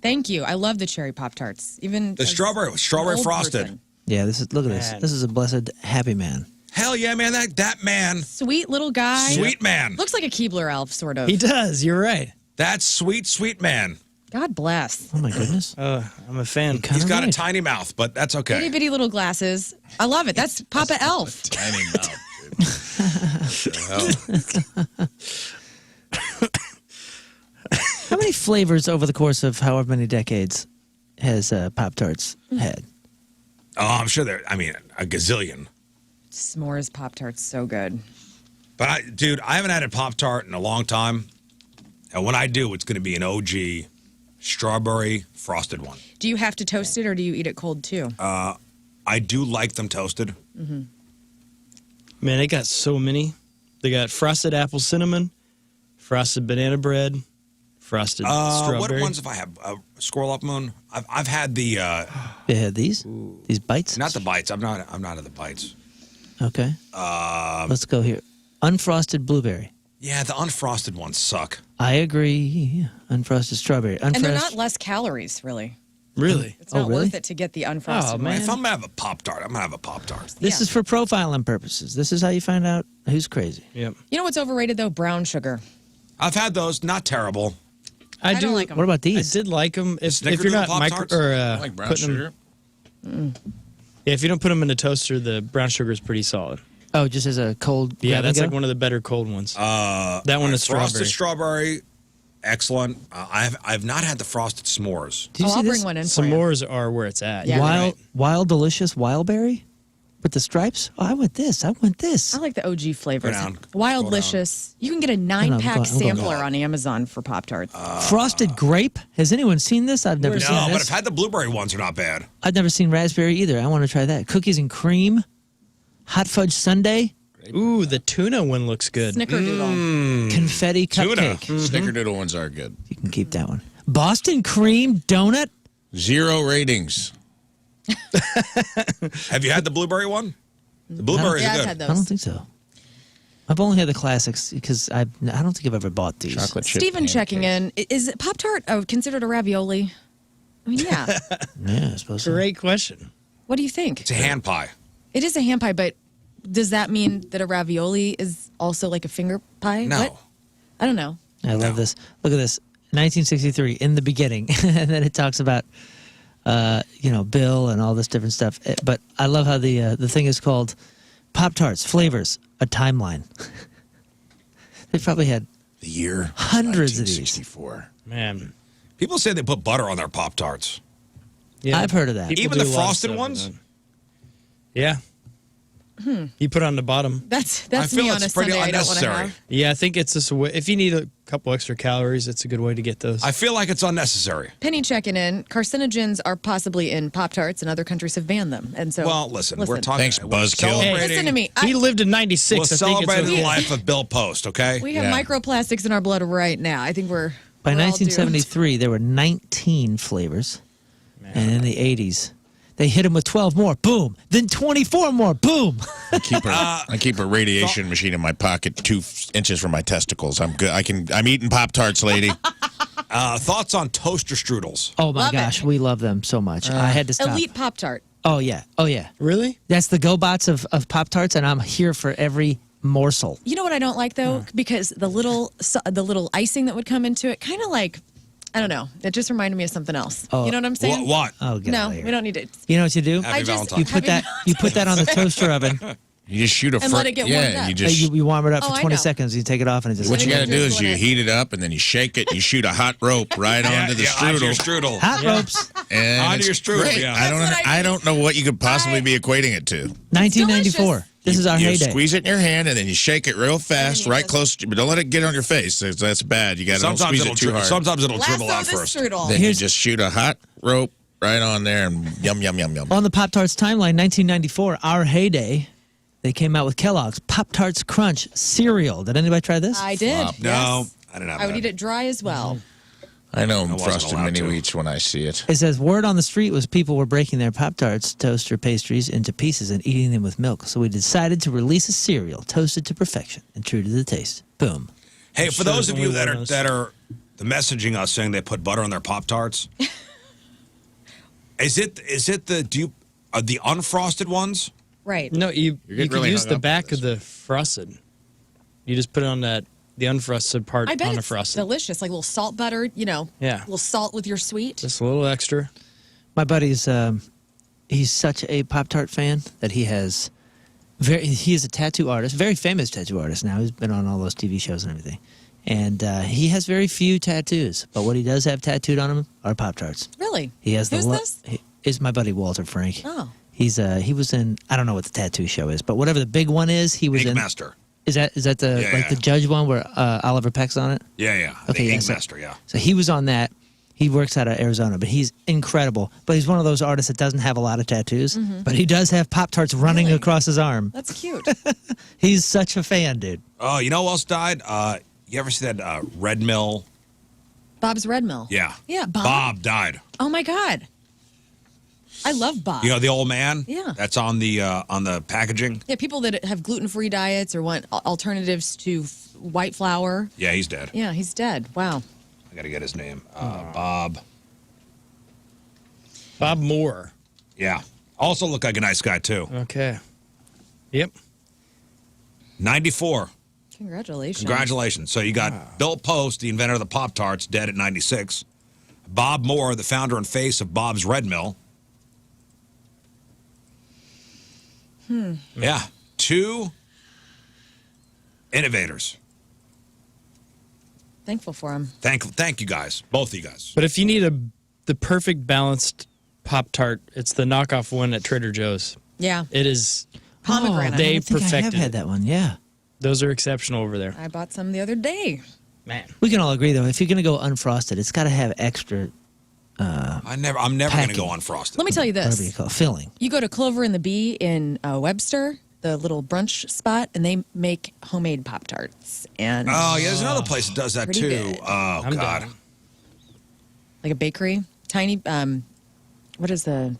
Thank you. I love the cherry Pop-Tarts. Even the strawberry frosted. Person. Yeah, look at this. This is a blessed happy man. Hell yeah, man. That man. Sweet little guy. Sweet man. Looks like a Keebler elf, sort of. He does. You're right. That sweet man. God bless. Oh, my goodness. I'm a fan. He's got a tiny mouth, but that's okay. Itty bitty little glasses. I love it. That's Papa Elf. Tiny mouth. How many flavors over the course of however many decades has Pop-Tarts had? Oh, I'm sure a gazillion. S'mores Pop-Tarts, so good. But, I haven't had a Pop-Tart in a long time. And when I do, it's going to be an OG strawberry frosted one. Do you have to toast it or do you eat it cold too? I do like them toasted. Mm-hmm. Man, they got so many. They got frosted apple cinnamon, frosted banana bread, frosted strawberry. What ones have I had? Squirrel Up Moon? I've had the... They had these? These bites? Not the bites. I'm not at the bites. Okay. Let's go here. Unfrosted blueberry. Yeah, the unfrosted ones suck. I agree. Unfrosted strawberry. And they're not less calories, really. Really? It's not really? worth it to get the unfrosted man. one. If I'm going to have a Pop-Tart, I'm going to have a Pop-Tart. This is for profiling purposes. This is how you find out who's crazy. Yep. You know what's overrated, though? Brown sugar. I've had those. Not terrible. I don't like them. What about these? I did like them. If you're Snickerdoodle not Pop-Tarts? I like brown sugar. Yeah, if you don't put them in the toaster, the brown sugar is pretty solid. Oh, just as a cold Yeah, grab and that's go? like one of the better cold ones. That one is Frosted strawberry. strawberry, excellent. I've not had the frosted s'mores. Do you see I'll this? bring one in for you. S'mores are where it's at. Yeah. Wild Delicious Wildberry with the stripes? Oh, I want this. I like the OG flavors. Go down. Wildlicious. You can get a I'm 9-pack going sampler down. on Amazon for Pop-Tarts. Frosted grape? Has anyone seen this? I've never seen No, but this. I've had the blueberry ones. Are not bad. I've never seen raspberry either. I want to try that. Cookies and cream. Hot fudge sundae. Ooh, the tuna one looks good. Snickerdoodle. Confetti Tuna. cupcake. Snickerdoodle ones are good. You can keep that one. Boston cream donut. 0 ratings. Have you had the blueberry one? The blueberries Yeah, are I've good. had I those. don't think so. I've only had the classics because I don't think I've ever bought these. Chocolate chip Stephen pancake. checking in. Is Pop-Tart considered a ravioli? I mean, yeah. Yeah, I suppose so. Great question. What do you think? It's a hand pie. It is a hand pie, but does that mean that a ravioli is also like a finger pie? No. What? I don't know. I love this. Look at this. 1963, in the beginning. And then it talks about, Bill and all this different stuff. But I love how the thing is called Pop-Tarts, Flavors, a Timeline. They probably had The year Hundreds of these. 1964. Man. People say they put butter on their Pop-Tarts. Yeah. I've heard of that. People Even do the a lot of frosted stuff ones? with that. Yeah. You put it on the bottom. That's I feel me on it's a pretty Sunday I don't want to unnecessary. have. Yeah, I think it's just a way. If you need a couple extra calories, it's a good way to get those. I feel like it's unnecessary. Penny checking in. Carcinogens are possibly in Pop-Tarts, and other countries have banned them. And so, Well, listen, we're talking. Thanks, we're Buzzkill. celebrating- Listen to me. he lived in '96. We're I think it's celebrating okay. the life of Bill Post, okay? We have Yeah. microplastics in our blood right now. I think we're By we're all doomed. 1973, there were 19 flavors. And in the 80s, they hit him with 12 more. Boom. Then 24 more. Boom. I keep a radiation machine in my pocket 2 inches from my testicles. I'm good. I'm eating Pop-Tarts, lady. Thoughts on toaster strudels? Oh, my Love it. gosh. We love them so much. I had to stop. Elite Pop-Tart. Oh, yeah. Oh, yeah. Really? That's the GoBots of Pop-Tarts, and I'm here for every morsel. You know what I don't like though, because the little icing that would come into it, kind of like, I don't know. It just reminded me of something else. Oh. You know what I'm saying? What? Oh, get No, out of here. we don't need it. You know what you do? Happy Valentine. You put that on the toaster oven. You just shoot a And let it get warmed up. you just You warm it up Oh, for I 20 know. seconds. You take it off and it just. what you got to do is Drizzle you it. heat it up and then you shake it and you shoot a hot rope right onto the onto your strudel. strudel. Hot ropes. And Onto it's your strudel, great. yeah. I don't That's what I I don't know what you could possibly be equating it to. 1994. delicious. This is our You heyday. squeeze it in your hand and then you shake it real fast, you right just- close to, but don't let it get on your face. That's bad. You got to don't Sometimes squeeze it too hard. sometimes it'll dribble out Lasso the first. strudel. Then you Here's- just shoot a hot rope right on there and yum, yum, yum, yum. On the Pop-Tarts timeline, 1994, our heyday, they came out with Kellogg's Pop-Tarts Crunch cereal. Did anybody try this? I did. Flop. No, Yes. I didn't have I would that. eat it dry as well. I know wasn't Frosted allowed Mini to. Wheats when I see it. It says word on the street was people were breaking their Pop-Tarts toaster pastries into pieces and eating them with milk. So we decided to release a cereal toasted to perfection and true to the taste. Boom. Hey, for Sure, those of only you that one are of that are messaging us saying they put butter on their Pop-Tarts, is it the unfrosted ones? Right. No, you getting can really use hung the up on back this. of the frosted. You just put it on the unfrosted part I bet on the it's frosted. delicious. Like a little salt butter, Yeah. A little salt with your sweet. Just a little extra. My buddy's he's such a Pop-Tart fan that he is a tattoo artist, very famous tattoo artist now. He's been on all those TV shows and everything. And he has very few tattoos, but what he does have tattooed on him are Pop-Tarts. Really? He has Who's the this? Is my buddy Walter Frank. Oh. He was in, I don't know what the tattoo show is, but whatever the big one is, he was Ink in. Master. Is that the Yeah, like yeah. the judge one where Oliver Peck's on it? Yeah. Okay, The yeah, Ink so- Master, yeah. So he was on that. He works out of Arizona, but he's incredible. But he's one of those artists that doesn't have a lot of tattoos, but he does have Pop-Tarts running Really? across his arm. That's cute. He's such a fan, dude. Oh, you know who else died? You ever see that Red Mill? Bob's Red Mill. Yeah. Yeah, Bob. Bob died. Oh my God. I love Bob. You know the old man? Yeah. That's on the packaging. Yeah, people that have gluten-free diets or want alternatives to white flour. Yeah, he's dead. Yeah, he's dead. Wow. I gotta get his name. Bob. Bob Moore. Yeah. Also looked like a nice guy too. Okay. Yep. 94. Congratulations. Congratulations. So you got Bill Post, the inventor of the Pop-Tarts, dead at 96. Bob Moore, the founder and face of Bob's Red Mill. Yeah. 2 innovators. Thankful for him. Thank you guys. Both of you guys. But if you need the perfect balanced Pop-Tart, it's the knockoff one at Trader Joe's. Yeah. It is. Pomegranate. They I think I have perfected had it. that one. Yeah. Those are exceptional over there. I bought some the other day. Man. We can all agree though, if you're gonna go unfrosted, it's got to have extra I'm never gonna Packing. go unfrosted. Let me tell you whatever you this. call it, filling. You go to Clover and the Bee in Webster, the little brunch spot, and they make homemade Pop-Tarts. And Oh, yeah, there's another place that does that Pretty too. good. Oh I'm God. down. like a bakery. Tiny, what is the,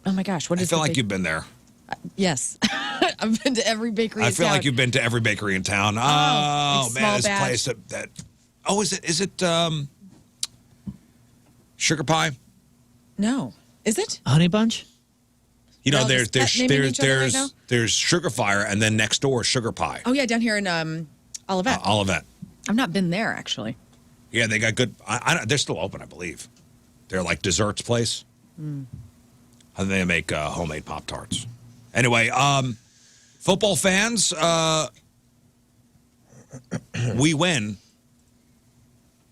oh my gosh, what I is feel the like bake- you've been there. Yes. I've been to every bakery I in feel town. like you've been to every bakery in town. Oh, like man, small this batch. place that oh, is it sugar pie? No. Is it? Honey bunch? You know, They're all there's just naming each other right now? there's sugar fire, and then next door is sugar pie. Oh, yeah, down here in Olivet. Olivet. I've not been there, actually. Yeah, they got good. They're still open, I believe. They're like desserts place. And they make homemade Pop-Tarts. Anyway, football fans, we win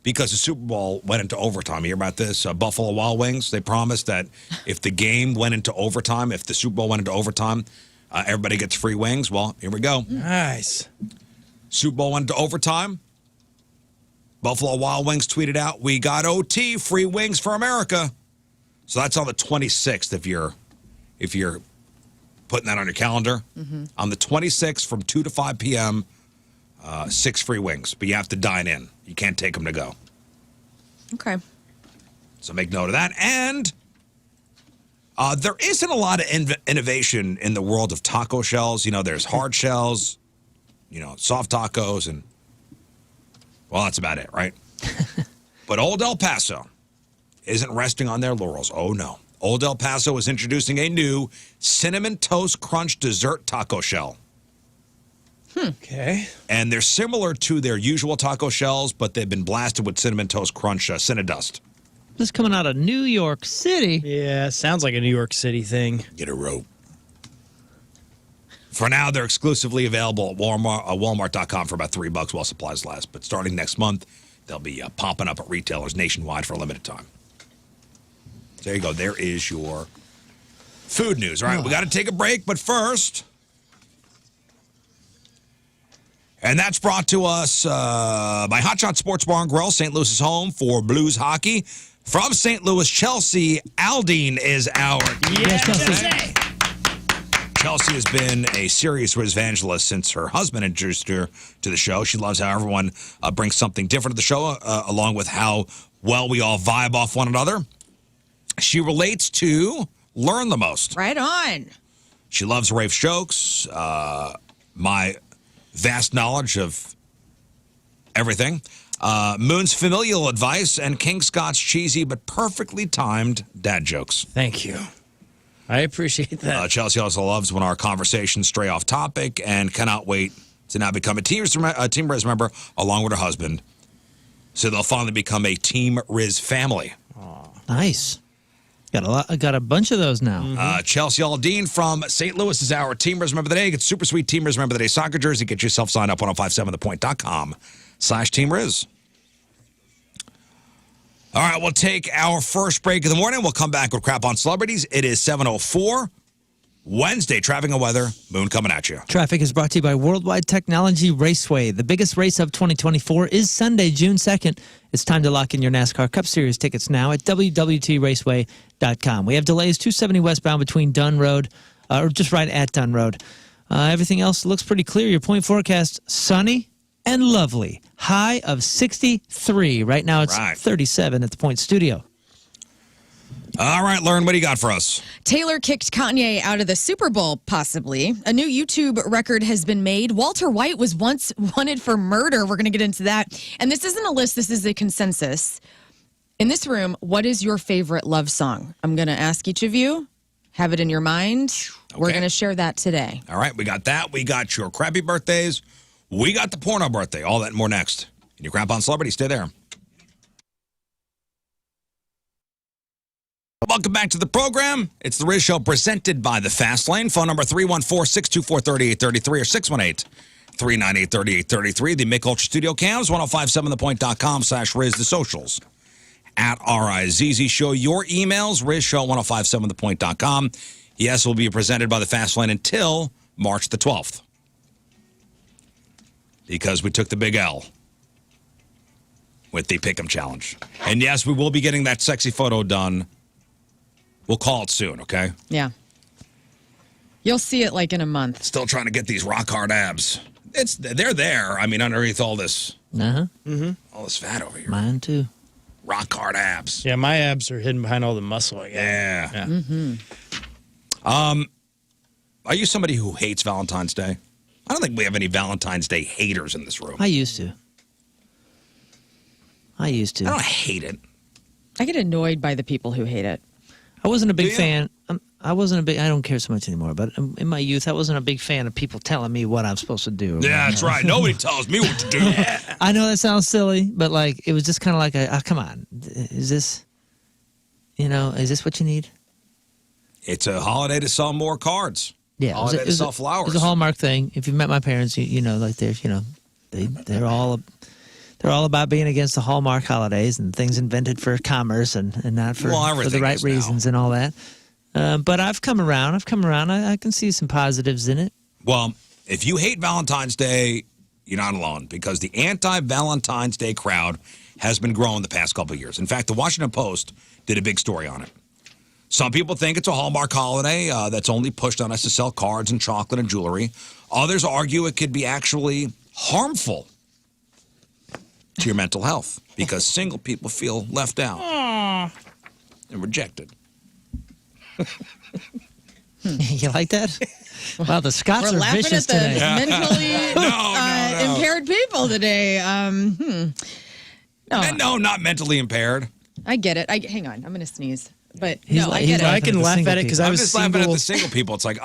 because the Super Bowl went into overtime. You hear about this? Buffalo Wild Wings, they promised that if the game went into overtime, if the Super Bowl went into overtime, everybody gets free wings. Well, here we go. Nice. Super Bowl went into overtime. Buffalo Wild Wings tweeted out, "We got OT, free wings for America." So that's on the 26th if you're putting that on your calendar. On the 26th from 2 to 5 p.m., 6 free wings, but you have to dine in. You can't take them to go. Okay. So make note of that. And there isn't a lot of innovation in the world of taco shells. You know, there's hard shells, soft tacos, and, well, that's about it, right? But Old El Paso isn't resting on their laurels. Oh, no. Old El Paso is introducing a new Cinnamon Toast Crunch dessert taco shell. Okay. And they're similar to their usual taco shells, but they've been blasted with Cinnamon Toast Crunch Cinnadust. This is coming out of New York City. Yeah, sounds like a New York City thing. Get a rope. For now, they're exclusively available at Walmart.com for about $3 while supplies last. But starting next month, they'll be popping up at retailers nationwide for a limited time. There you go. There is your food news. All right, we got to take a break, but first... And that's brought to us by Hot Shot Sports Bar and Grill, St. Louis's home for Blues hockey. From St. Louis, Chelsea Aldine is our Yes, Chelsea. Chelsea has been a serious Rizz evangelist since her husband introduced her to the show. She loves how everyone brings something different to the show, along with how well we all vibe off one another. She relates to Lern the most. Right on. She loves Rafe's jokes, my vast knowledge of everything, Moon's familial advice, and King Scott's cheesy but perfectly timed dad jokes. Thank you. I appreciate that. Chelsea also loves when our conversations stray off topic and cannot wait to now become a Team Rizz member along with her husband. So they'll finally become a Team Rizz family. Nice. Got a bunch of those now. Chelsea Aldine from St. Louis is our Team Rizz member of the day. Get super sweet Team Rizz member of the day soccer jersey. Get yourself signed up 1057thepoint.com/Team Rizz. All right, we'll take our first break of the morning. We'll come back with Crap on Celebrities. It is 7:04, Wednesday. Traffic and weather. Moon coming at you. Traffic is brought to you by Worldwide Technology Raceway. The biggest race of 2024 is Sunday, June 2nd. It's time to lock in your NASCAR Cup Series tickets now at WWTRaceway.com. We have delays 270 westbound between Dunn Road, or just right at Dunn Road. Everything else looks pretty clear. Your point forecast, sunny and lovely. High of 63. Right now it's 37 at the Point Studio. All right, Lern, what do you got for us? Taylor kicked Kanye out of the Super Bowl, possibly. A new YouTube record has been made. Walter White was once wanted for murder. We're going to get into that. And this isn't a list. This is a consensus. In this room, what is your favorite love song? I'm going to ask each of you. Have it in your mind. Okay. We're going to share that today. All right, we got that. We got your crappy birthdays. We got the porno birthday. All that and more next. And your Crap on Celebrity, stay there. Welcome back to the program. It's the Rizz Show presented by the Fast Lane. Phone number 314-624-3833 or 618-398-3833. The Mick Ultra Studio Cams, 1057thepoint.com/Rizz. The socials at RIZZ Show. Your emails, RizzShow1057thepoint.com. Yes, will be presented by the Fast Lane until March the 12th. Because we took the big L with the Pick'em Challenge. And yes, we will be getting that sexy photo done. We'll call it soon, okay? Yeah. You'll see it like in a month. Still trying to get these rock hard abs. They're there. I mean, underneath all this, all this fat over here. Mine too. Rock hard abs. Yeah, my abs are hidden behind all the muscle I got. Yeah. Are you somebody who hates Valentine's Day? I don't think we have any Valentine's Day haters in this room. I used to. I don't hate it. I get annoyed by the people who hate it. I wasn't a big fan. I don't care so much anymore, but in my youth, I wasn't a big fan of people telling me what I'm supposed to do. Yeah, that's right. Nobody tells me what to do. I know that sounds silly, but like it was just kind of like come on, is this what you need? It's a holiday to sell more cards. Yeah, holiday to sell flowers. It's a Hallmark thing. If you've met my parents, you know, like they're all about being against the Hallmark holidays and things invented for commerce and not for the right reasons and all that. But I've come around. I can see some positives in it. Well, if you hate Valentine's Day, you're not alone because the anti-Valentine's Day crowd has been growing the past couple of years. In fact, the Washington Post did a big story on it. Some people think it's a Hallmark holiday that's only pushed on us to sell cards and chocolate and jewelry. Others argue it could be actually harmful to your mental health because single people feel left out and rejected. You like that? Wow, the Scots We're are laughing vicious at the today. mentally impaired people today. No, not mentally impaired. I get it. Hang on. I'm going to sneeze. But I get it. I can laugh at it because I was just laughing at the single people. It's like,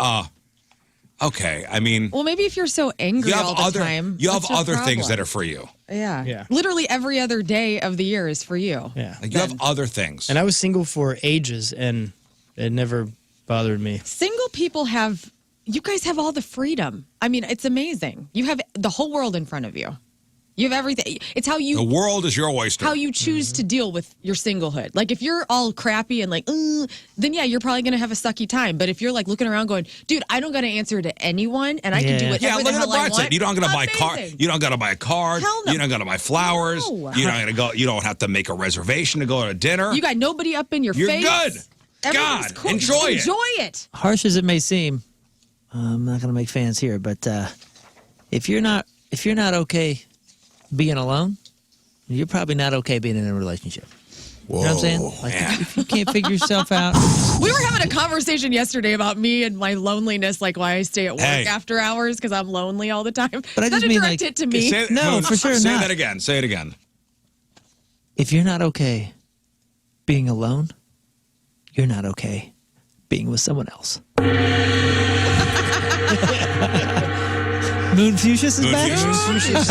Okay, I mean, Well, maybe if you're so angry all the time. You have what's your other things problem? that are for you. Yeah. Yeah. Literally every other day of the year is for you. Yeah. Like, you have other things. And I was single for ages, and it never bothered me. Single people you guys have all the freedom. I mean, it's amazing. You have the whole world in front of you. You have everything. It's how The world is your oyster. how you choose to deal with your singlehood. Like if you're all crappy and like, then yeah, you're probably gonna have a sucky time. But if you're like looking around going, dude, I don't gotta answer to anyone, and I can do Yeah. whatever look the at the hell I bright want. side. You don't gotta buy a car. Amazing. You don't gotta buy a card. Hell no. You don't gotta buy flowers. No. You don't gotta go. You don't have to make a reservation to go to dinner. You got nobody up in your You're face. good. Everything's God, cool. enjoy it. Enjoy it. Harsh as it may seem, I'm not going to make fans here, but if you're not okay being alone, you're probably not okay being in a relationship. Whoa. You know what I'm saying? Like if you can't figure yourself out. We were having a conversation yesterday about me and my loneliness, like why I stay at work Hey. after hours because I'm lonely all the time. But I just Not to mean, direct like, it to me. Say, No, Moon, for sure Say not. that again. Say it again. If you're not okay being alone, you're not okay being with someone else. Moon Fuchsius is Moon back. Fuchsius.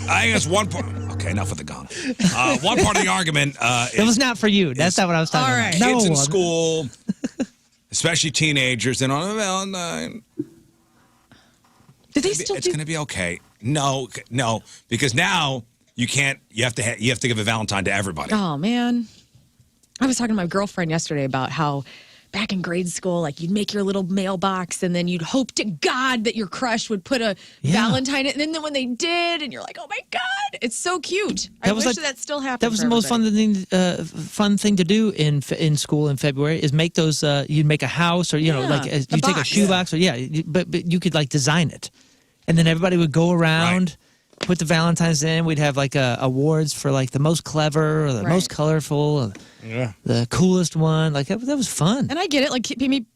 I guess one part. Okay, enough with the gong. One part of the argument It was is not for you. That's not what I was talking All about. right. No kids in one. school, especially teenagers, and on a Valentine. Do they still It's do? going to be okay. No, because now you can't. You have to give a Valentine to everybody. Oh man, I was talking to my girlfriend yesterday about how back in grade school, like you'd make your little mailbox and then you'd hope to God that your crush would put a Valentine in. And then when they did, and you're like, oh my God, it's so cute. I wish that still happened. That was for the most everybody. fun thing to do in school in February is make those. You'd make a house, or you know, Yeah, like a you take a box. shoebox, or but you could like design it, and then everybody would go around. Put the Valentines in. We'd have like awards for like the most clever or the most colorful, or the coolest one. Like that was fun. And I get it. Like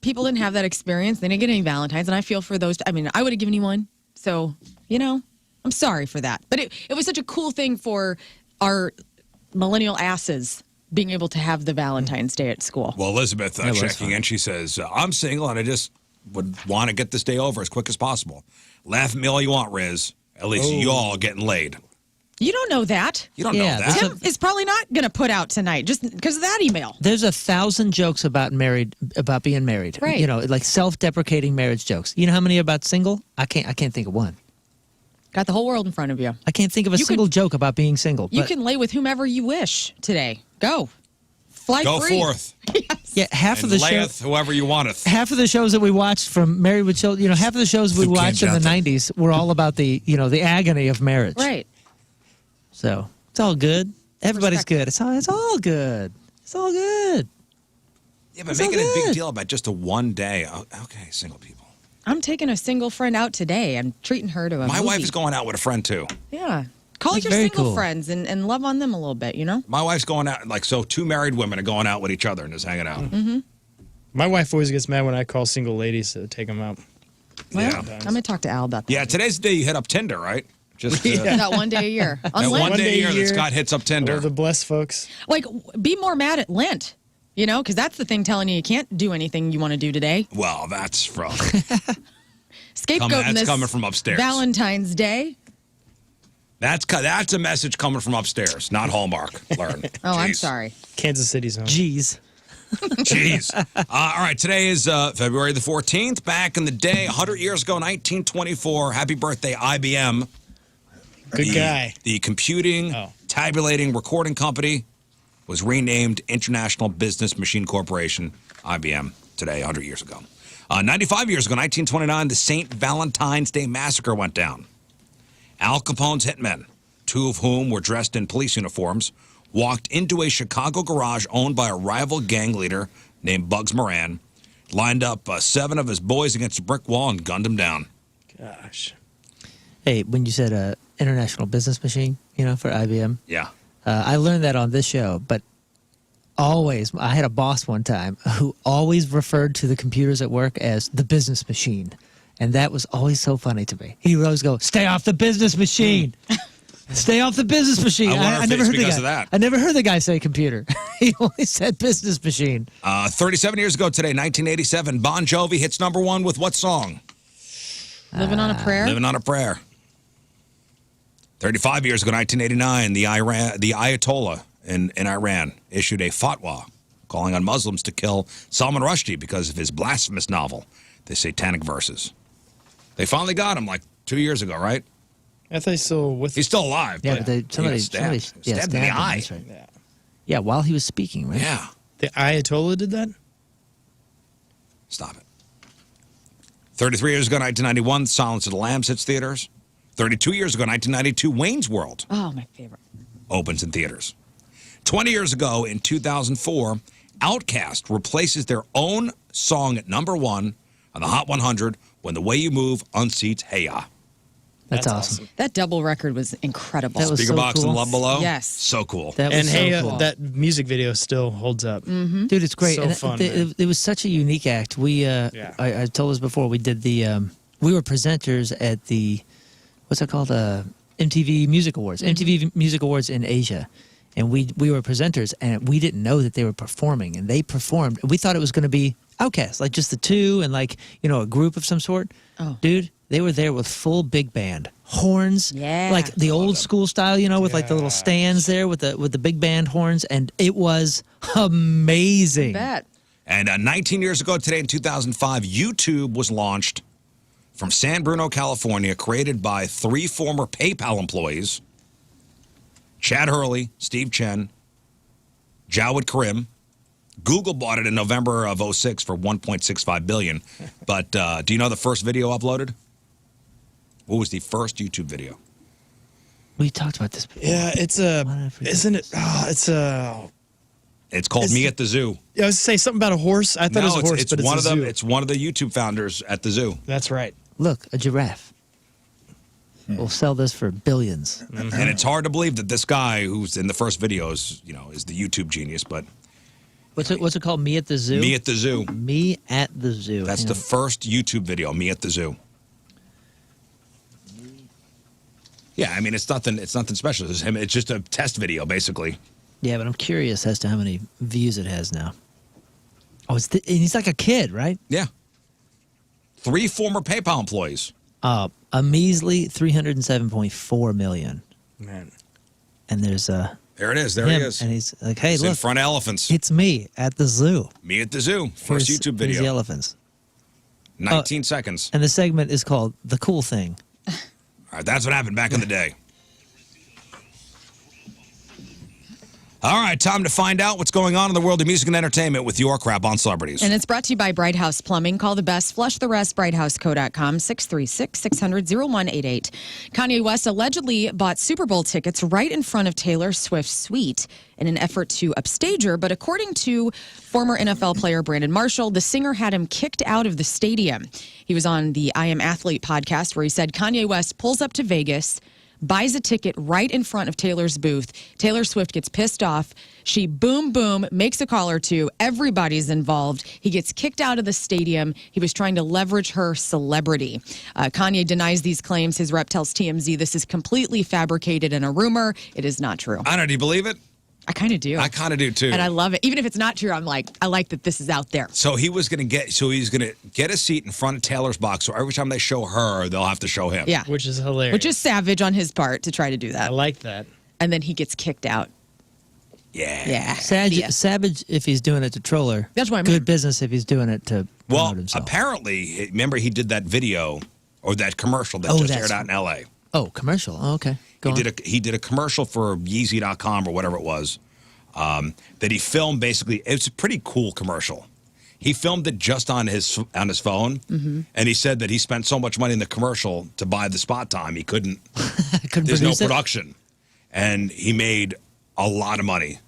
people didn't have that experience. They didn't get any Valentines. And I feel for those. I mean, I would have given you one. So, I'm sorry for that. But it was such a cool thing for our millennial asses being able to have the Valentine's Day at school. Well, Elizabeth was checking in, she says, I'm single and I just would want to get this day over as quick as possible. Laugh at me all you want, Rizz. At least you all getting laid. You don't know that. You don't Yeah, know that. Tim is probably not going to put out tonight just because of that email. There's 1,000 jokes about being married. Right. You know, like self-deprecating marriage jokes. You know how many are about single? I can't think of one. Got the whole world in front of you. I can't think of a single joke about being single. You but can lay with whomever you wish today. Go. Fly Go free. forth yeah, half and of the show. layeth whoever you wanteth. Half of the shows that we watched from Married with Children, half of the shows we Who watched in came the down 90s were all about the agony of marriage. Right. So it's all good. Everybody's Respect. good. It's all good. It's all good. Yeah, but It's making all a big good. deal about just a one day. Okay, single people. I'm taking a single friend out today. I'm treating her to a My movie. wife is going out with a friend, too. Yeah. Call That's your very single cool. friends and love on them a little bit, My wife's going out, so two married women are going out with each other and just hanging out. Mm-hmm. My wife always gets mad when I call single ladies to take them out. Yeah. I'm going to talk to Al about that. Yeah, today's the day you hit up Tinder, right? Just That one day a year. On that Lent. one day a year that year. Scott hits up Tinder. Or the blessed folks. Like, be more mad at Lent, because that's the thing telling you can't do anything you want to do today. Well, that's from Scapegoating that's this coming from upstairs. Valentine's Day. That's a message coming from upstairs, not Hallmark. Learn. Oh, I'm Jeez. sorry. Kansas City's home. Jeez. Jeez. All right, today is February the 14th. Back in the day, 100 years ago, 1924. Happy birthday, IBM. Good guy. The computing, tabulating, recording company was renamed International Business Machine Corporation, IBM, today, 100 years ago. 95 years ago, 1929, the St. Valentine's Day Massacre went down. Al Capone's hitmen, two of whom were dressed in police uniforms, walked into a Chicago garage owned by a rival gang leader named Bugs Moran, lined up 7 of his boys against a brick wall and gunned him down. Gosh. Hey, when you said international business machine, for IBM, Yeah. I learned that on this show, but always, I had a boss one time who always referred to the computers at work as the business machine. And that was always so funny to me. He would always go, "Stay off the business machine. Stay off the business machine." I wonder if never it's heard the because guy. of that. I never heard the guy say computer. He only said business machine. 37 years ago today, 1987, Bon Jovi hits number one with what song? Living on a prayer. Living on a Prayer. 35 years ago, 1989, the Ayatollah in Iran issued a fatwa calling on Muslims to kill Salman Rushdie because of his blasphemous novel, The Satanic Verses. They finally got him like 2 years ago, right? I thought he's still alive. Yeah, but they, somebody stabbed yeah, in the him, eye. that's right. Yeah, while he was speaking, right? Yeah. The Ayatollah did that? Stop it. 33 years ago, 1991, Silence of the Lambs hits theaters. 32 years ago, 1992, Wayne's World Oh, my favorite. opens in theaters. 20 years ago, in 2004, Outkast replaces their own song at number one on the Hot 100 when The Way You Move unseats Hey Ya. That's awesome. That double record was incredible. That was Speaker so Box cool. and Love Below? Yes. So cool. That was And so hey, cool. that music video still holds up. Mm-hmm. Dude, it's great. So And fun, it was such a unique act. We, I told us before, we did we were presenters at the, what's it called? MTV Music Awards. MTV Music Awards in Asia. And we were presenters, and we didn't know that they were performing. And they performed. We thought it was going to be Outkast, like just the two and like, a group of some sort. Oh. Dude, they were there with full big band. Horns. Yeah. Like the old school style, with like the little stands there with the big band horns. And it was amazing. Bet. And 19 years ago today, in 2005, YouTube was launched from San Bruno, California, created by 3 former PayPal employees, Chad Hurley, Steve Chen, Jawed Karim. Google bought it in November of 06 for $1.65 billion. But do you know the first video uploaded? What was the first YouTube video? We talked about this before. Yeah, isn't it? It's called Me at the Zoo. I was to say something about a horse. I thought it was a horse, it's but it's one a of them. zoo. It's one of the YouTube founders at the zoo. That's right. Look, a giraffe. We'll sell this for billions. And it's hard to believe that this guy who's in the first videos, is the YouTube genius, but What's it called? Me at the Zoo? Me at the Zoo. Me at the Zoo. That's Hang the on. first YouTube video, Me at the Zoo. Yeah, I mean it's nothing special. It's just a test video, basically. Yeah, but I'm curious as to how many views it has now. Oh, and he's like a kid, right? Yeah. 3 former PayPal employees. A measly 307.4 million. Man. And there's There it is. There him, he is. and he's like, "Hey, He's in look, front of elephants. it's me at the zoo." Me at the Zoo. First Here's- YouTube here's the video. elephants. 19 seconds. And the segment is called "The Cool Thing." All right, that's what happened back in the day. All right, time to find out what's going on in the world of music and entertainment with your crap on celebrities. And it's brought to you by Bright House Plumbing. Call the best, flush the rest, brighthouseco.com, 636-600-0188. Kanye West allegedly bought Super Bowl tickets right in front of Taylor Swift's suite in an effort to upstage her. But according to former NFL player Brandon Marshall, the singer had him kicked out of the stadium. He was on the I Am Athlete podcast where he said Kanye West pulls up to Vegas, buys a ticket right in front of Taylor's booth. Taylor Swift gets pissed off. She boom, makes a call or two. Everybody's involved. He gets kicked out of the stadium. He was trying to leverage her celebrity. Kanye denies these claims. His rep tells TMZ this is completely fabricated and a rumor. It is not true. I don't know. Do you believe it? I kind of do. I kind of do too. And I love it. Even if it's not true, I'm like, I like that this is out there. So he's gonna get a seat in front of Taylor's box. So every time they show her, they'll have to show him. Yeah. Which is hilarious. Which is savage on his part to try to do I that. like that. And then he gets kicked out. Yeah. Yeah. Savage if he's doing it to troll her. That's what I mean. Good business if he's doing it to Well, promote himself. apparently, remember he did that video or that commercial that Oh, just that's- aired out in L.A. Oh, commercial. Oh, okay. Go on. He did a commercial for Yeezy.com or whatever it was that he filmed. Basically, it's a pretty cool commercial. He filmed it just on his phone, and he said that he spent so much money in the commercial to buy the spot time he couldn't. Couldn't There's no produce it? production, and he made a lot of money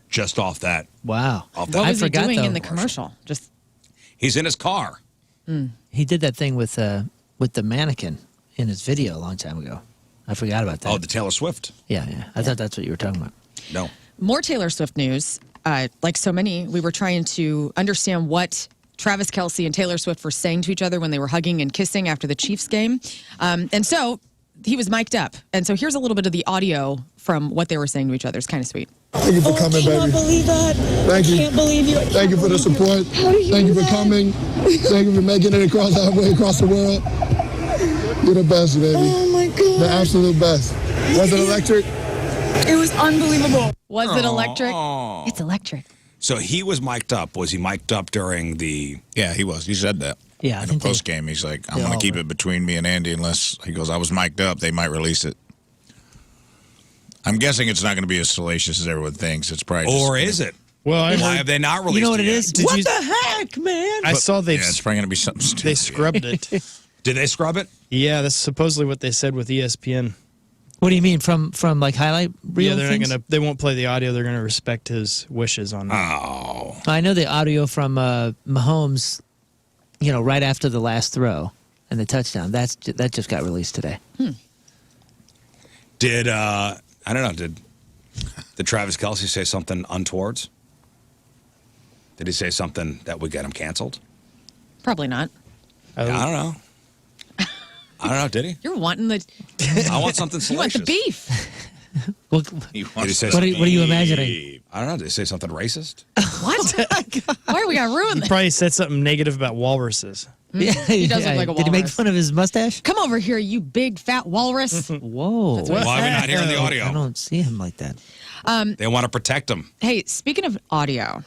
just off that. Wow. Off that. What I was he forgot, doing though. in the commercial? Just He's in his car. He did that thing with the mannequin in his video a long time ago. I forgot about that. Oh, the Taylor Swift. yeah. I thought that's what you were talking about. No. more Taylor Swift news. Like so many, we were trying to understand what Travis Kelce and Taylor Swift were saying to each other when they were hugging and kissing after the Chiefs game. And so he was mic'd up. And so here's a little bit of the audio from what they were saying to each other. It's kind of sweet. Thank you for coming, baby. I can't believe that. Thank you. I can't believe you. Thank you for the support. Thank you for coming. Thank you for making it across halfway across the world. You're the best, baby. Oh my God. The absolute best. Was it electric? It was unbelievable. Was it electric? It's electric. So he was mic'd up. Was he mic'd up during the... Yeah, he was. He said that. Yeah, I in think the post game, he's like, I'm they going all to keep were. it between me and Andy unless, he goes, I was mic'd up. They might release it. I'm guessing it's not going to be as salacious as everyone thinks. It's probably just Or is it? Well, I Why heard, have they not released You know what it it yet? is? Did What you- the heck, man? I saw Yeah, it's probably going to be something stupid. they scrubbed it. Did they scrub it? Yeah, that's supposedly what they said with ESPN. What do you mean from like highlight reel Yeah, they're things? not gonna. They won't play the audio. They're gonna respect his wishes on that. Oh. I know the audio from Mahomes, right after the last throw and the touchdown. That just got released today. Did, I don't know, did Travis Kelce say something untowards? Did he say something that would get him canceled? Probably not. I don't know. I don't know, did he? You're wanting the I want something you want salacious. the beef. Well, Did he say what something? are you imagining? I don't know. Did he say something racist? What? Why are we gonna ruin He this? probably said something negative about walruses. Yeah, He does look like a Did he make walrus. fun of his mustache? Come over here, you big fat walrus. Whoa. That's what Why are we not hearing the I audio? don't see him like that. They want to protect him. Hey, speaking of audio,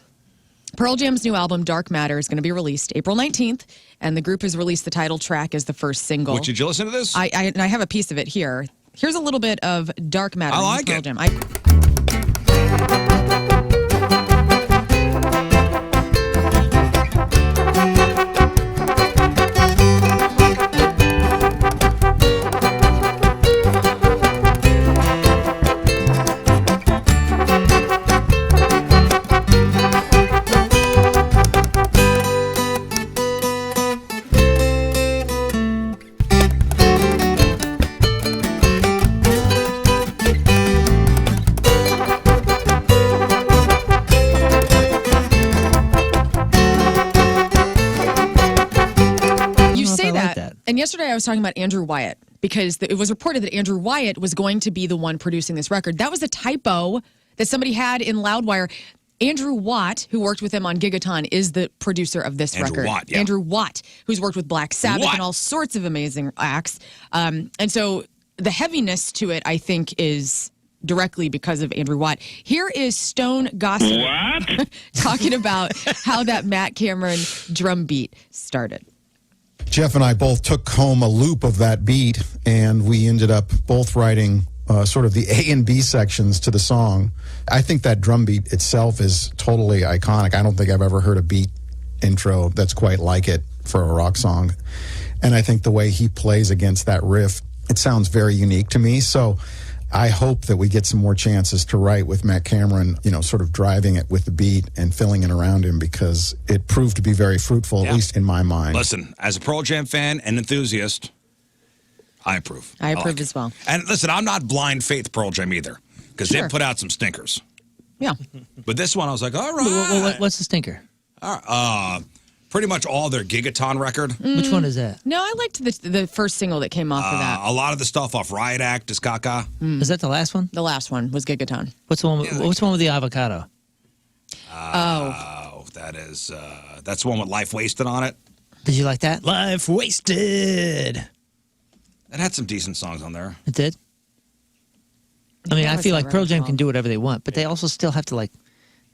Pearl Jam's new album, Dark Matter, is going to be released April 19th, and the group has released the title track as the first single. Did you listen to this? And I have a piece of it here. Here's a little bit of Dark Matter. I from like Pearl it. Jam. You say I like that. that. And yesterday I was talking about Andrew Wyatt because it was reported that Andrew Wyatt was going to be the one producing this record. That was a typo that somebody had in Loudwire. Andrew Watt, who worked with him on Gigaton, is the producer of this Andrew record. Watt, yeah. Andrew Watt, who's worked with Black Sabbath Watt. and all sorts of amazing acts. And so the heaviness to it, I think, is directly because of Andrew Watt. Here is Stone Gossip talking about how that Matt Cameron drum beat started. Jeff and I both took home a loop of that beat, and we ended up both writing sort of the A and B sections to the song. I think that drum beat itself is totally iconic. I don't think I've ever heard a beat intro that's quite like it for a rock song. And I think the way he plays against that riff, it sounds very unique to me. So I hope that we get some more chances to write with Matt Cameron, sort of driving it with the beat and filling in around him, because it proved to be very fruitful, Yeah. at least in my mind. Listen, as a Pearl Jam fan and enthusiast, I approve. I approve like as well. it. And listen, I'm not blind faith Pearl Jam either, because Sure. they put out some stinkers. Yeah. But this one, I was like, all right. Well, what's the stinker? Pretty much all their Gigaton record. Which one is that? No, I liked the first single that came off of that. A lot of the stuff off Riot Act, Discaca. Is that the last one? The last one was Gigaton. What's the one? What's the one with the avocado? Oh, that's the one with Life Wasted on it. Did you like that? Life wasted. It had some decent songs on there. It did. I mean, That I was feel not like right Pearl at Jam all. can do whatever they want, but they also still have to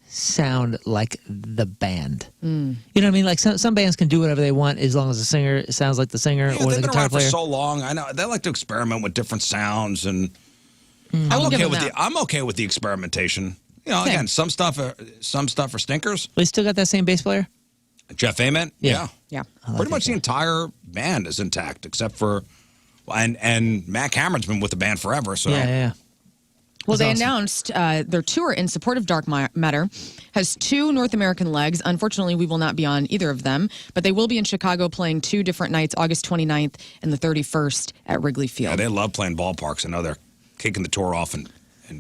sound like the band. You know what I mean? Like some bands can do whatever they want as long as the singer sounds like the singer Yeah, or they've the been guitar around player. for so long. I know they like to experiment with different sounds, and I will I'm give okay them with that. I'm okay with the experimentation. Same. Again, some stuff are stinkers. They still got that same bass player? Jeff Ament, Yeah. Yeah. Pretty much the entire band is intact, except for and Matt Cameron's been with the band forever. So Yeah. Well, That's they awesome. announced their tour in support of Dark Matter has 2 North American legs. Unfortunately, we will not be on either of them, but they will be in Chicago playing 2 different nights, August 29th and the 31st at Wrigley Yeah, Field. they love playing ballparks. I know they're kicking the tour off in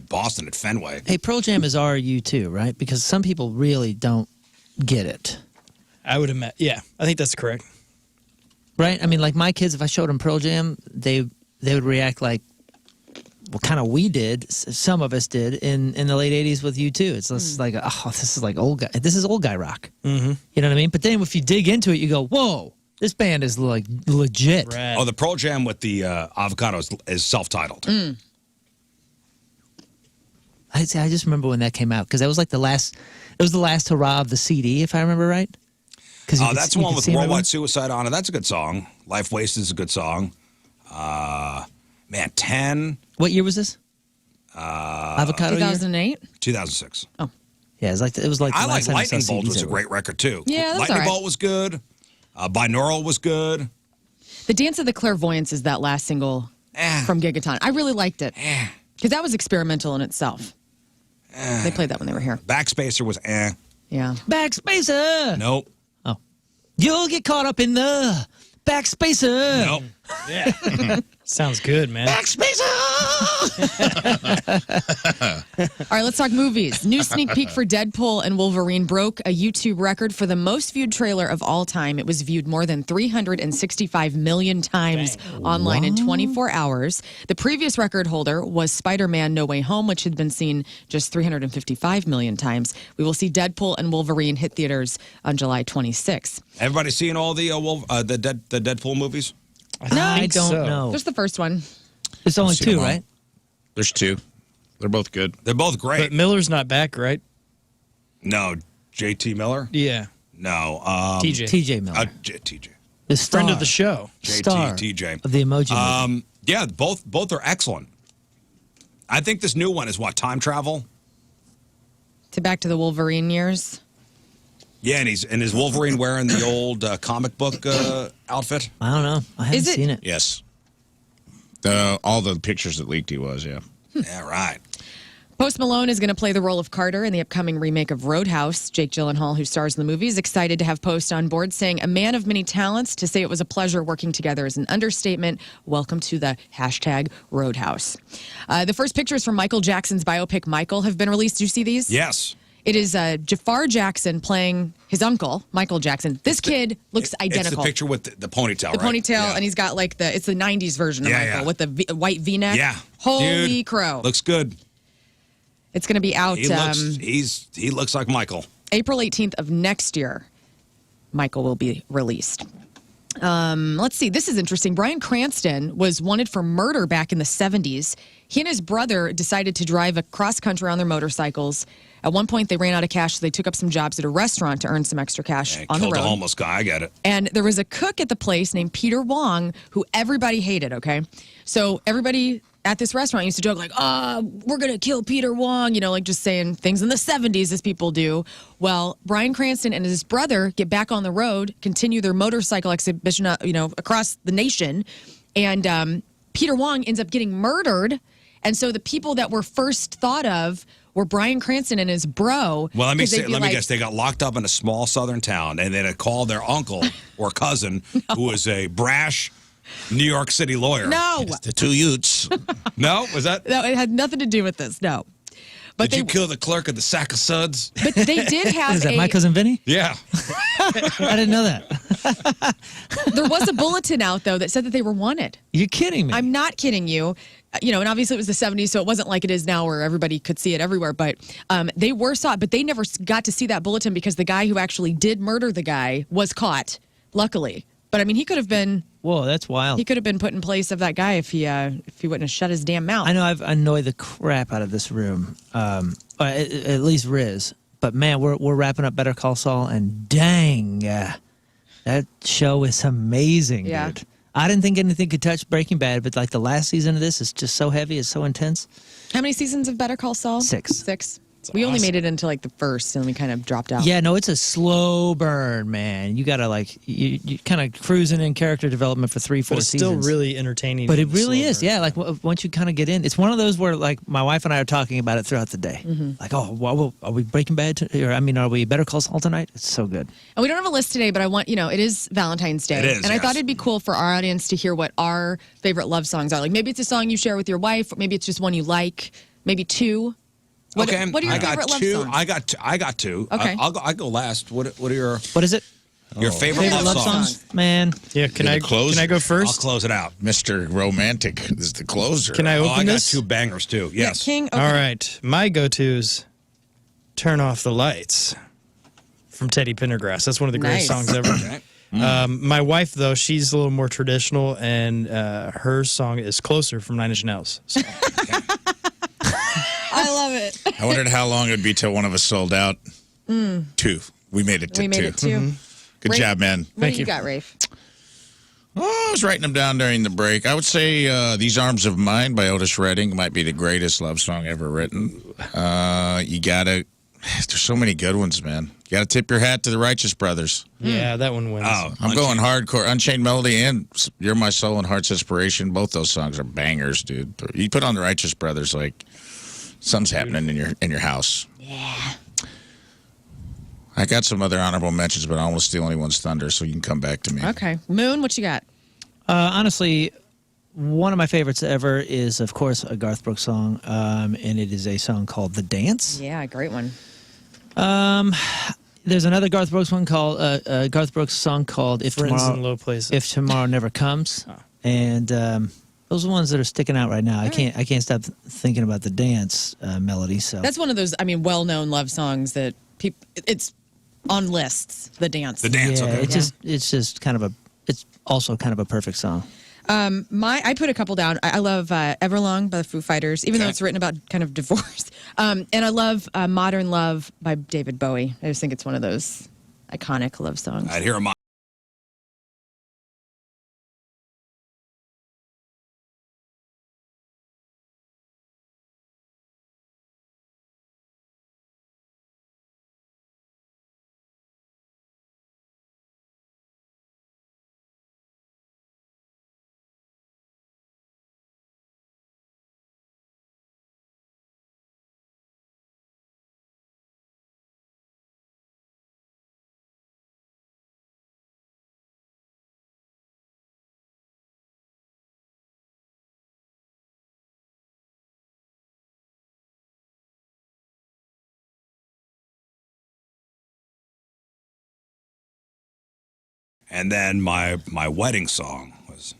Boston at Fenway. Hey, Pearl Jam is RU too, right? Because some people really don't get it. I would imagine. Yeah, I think that's correct. Right? I mean, like my kids, if I showed them Pearl Jam, they they would react like, well, kind of we did. Some of us did in the late '80s with U2. It's just like, oh, this is like old guy. This is old guy rock. Mm-hmm. You know what I mean? But then if you dig into it, you go, whoa, this band is like legit. Rad. Oh, the Pearl Jam with the avocado is self-titled. I just remember when that came out because that was like the last hurrah of the CD, if I remember right. Oh, that's the one with Worldwide Suicide on it. That's a good song. Life Wasted is a good song. Man, 10. What year was this? Avocado 2008? 2006. Oh. Yeah, it was like I like last time I saw Lightning Bolt CDs was a ever. great record, too. Yeah, that's Lightning all right. Bolt was good. Binaural was good. The Dance of the Clairvoyance is that last single from Gigaton. I really liked it because that was experimental in itself. They played that when they were here. Backspacer was Yeah. Backspacer. Nope. Oh, you'll get caught up in the backspacer. Nope. Sounds good, man. All right, let's talk movies. New sneak peek for Deadpool and Wolverine broke a YouTube record for the most viewed trailer of all time. It was viewed more than 365 million times online in 24 hours. The previous record holder was Spider-Man No Way Home, which had been seen just 355 million times. We will see Deadpool and Wolverine hit theaters on July 26th. Everybody seeing all the Deadpool movies? I don't know. Just the first one. There's only seen two, them all. right? There's 2. They're both good. They're both great. But Miller's not back, right? No, JT Miller? Yeah. No. TJ. TJ Miller, TJ. the star, Friend of the show. star TJ. of the Emoji Movie. Yeah, both are excellent. I think this new one is what, time travel? To Back to the Wolverine years. Yeah, and is Wolverine wearing the old comic book outfit? I don't know. I haven't Is it- seen it. Yes. All the pictures that leaked, he was, yeah. Yeah, right. Post Malone is going to play the role of Carter in the upcoming remake of Roadhouse. Jake Gyllenhaal, who stars in the movie, is excited to have Post on board, saying, "A man of many talents. To say it was a pleasure working together is an understatement. Welcome to the #Roadhouse." The first pictures from Michael Jackson's biopic, Michael, have been released. Do you see these? Yes. It is Jafar Jackson playing his uncle, Michael Jackson. This kid looks identical. It's the picture with the ponytail, The right? ponytail, Yeah. and he's got like it's the 90s version of Yeah, Michael yeah. with the white V-neck. Yeah. Holy Dude, crow. Looks good. It's going to be out He looks like Michael. April 18th of next year. Michael will be released. Let's see. This is interesting. Bryan Cranston was wanted for murder back in the 70s. He and his brother decided to drive across country on their motorcycles. At one point, they ran out of cash, so they took up some jobs at a restaurant to earn some extra cash on the Killed road. a homeless guy. I get it. And there was a cook at the place named Peter Wong who everybody hated, okay? So everybody at this restaurant used to joke like, we're going to kill Peter Wong, like just saying things in the 70s as people do. Well, Bryan Cranston and his brother get back on the road, continue their motorcycle exhibition, across the nation. And Peter Wong ends up getting murdered. And so the people that were first thought of were Bryan Cranston and his bro. Well, let me guess. They got locked up in a small southern town, and then they called their uncle or cousin, who was a brash New York City lawyer. No. The 2 Utes. No? Was that? No, it had nothing to do with this, no. But Did you kill the clerk of the sack of suds? But they did have Is that my cousin Vinny? Yeah. I didn't know that. There was a bulletin out, though, that said that they were wanted. You're kidding me. I'm not kidding you. And obviously it was the 70s, so it wasn't like it is now where everybody could see it everywhere. But they were sought, but they never got to see that bulletin because the guy who actually did murder the guy was caught, luckily. But, I mean, he could have been... Whoa, that's wild. He could have been put in place of that guy if he wouldn't have shut his damn mouth. I know I've annoyed the crap out of this room, or at least Rizz. But, man, we're wrapping up Better Call Saul, and dang, that show is amazing, Yeah. dude. I didn't think anything could touch Breaking Bad, but, like, the last season of this is just so heavy. It's so intense. How many seasons of Better Call Saul? 6. 6. We only made it into, like, the first, and we kind of dropped out. Yeah, no, it's a slow burn, man. You got to, like, you kind of cruising in character development for 3-4 But it's seasons. still really entertaining. But it in the really slow is, burn. yeah. Like once you kind of get in, it's one of those where like my wife and I are talking about it throughout the day. Like, oh, well, are we Breaking Bad? Are we Better Call Saul tonight? It's so good. And we don't have a list today, but I want, it is Valentine's Day. It is, and I yes. thought it'd be cool for our audience to hear what our favorite love songs are. Like maybe it's a song you share with your wife, or maybe it's just one you like, maybe 2. What are your favorite love songs? I got two. Okay. I'll go last. What are your? What is it? Your favorite love songs? Man. Yeah, can I go I'll first? close it out. Mr. Romantic is the closer. Can I open I got this? 2 bangers, too. Yes. King. Okay. All right. My go-tos, Turn Off the Lights from Teddy Pendergrass. That's one of the greatest Nice. songs ever. My wife, though, she's a little more traditional, and her song is Closer from Nine Inch Nails. So, I love it. I wondered how long it would be till one of us sold out. 2. We made it to 2. We made it too. Good Rafe, job, man. What Thank do you you. got, Rafe? Oh, I was writing them down during the break. I would say These Arms of Mine by Otis Redding might be the greatest love song ever written. You got to, there's so many good ones, man. You got to tip your hat to the Righteous Brothers. yeah, that one wins. Oh, I'm going hardcore. Unchained Melody and You're My Soul and Heart's Inspiration. Both those songs are bangers, dude. You put on the Righteous Brothers, like something's happening in your house. Yeah. I got some other honorable mentions, but I don't want to steal anyone's thunder, so you can come back to me. Okay. Moon, what you got? Honestly, one of my favorites ever is, of course, a Garth Brooks song, and it is a song called "The Dance." Yeah, great one. There's another Garth Brooks one called Garth Brooks song called "If Friends Tomorrow in Low Places. If Tomorrow Never Comes," and those are the ones that are sticking out right now. I can't stop thinking about the dance melody. So That's one of those, well-known love songs that people. It's on lists. The dance. The dance. yeah, Okay. it's just kind of it's also kind of a perfect song. I put a couple down. I love Everlong by the Foo Fighters, even though it's written about kind of divorce. And I love Modern Love by David Bowie. I just think it's one of those iconic love songs. I'd hear 'em. And then my wedding song was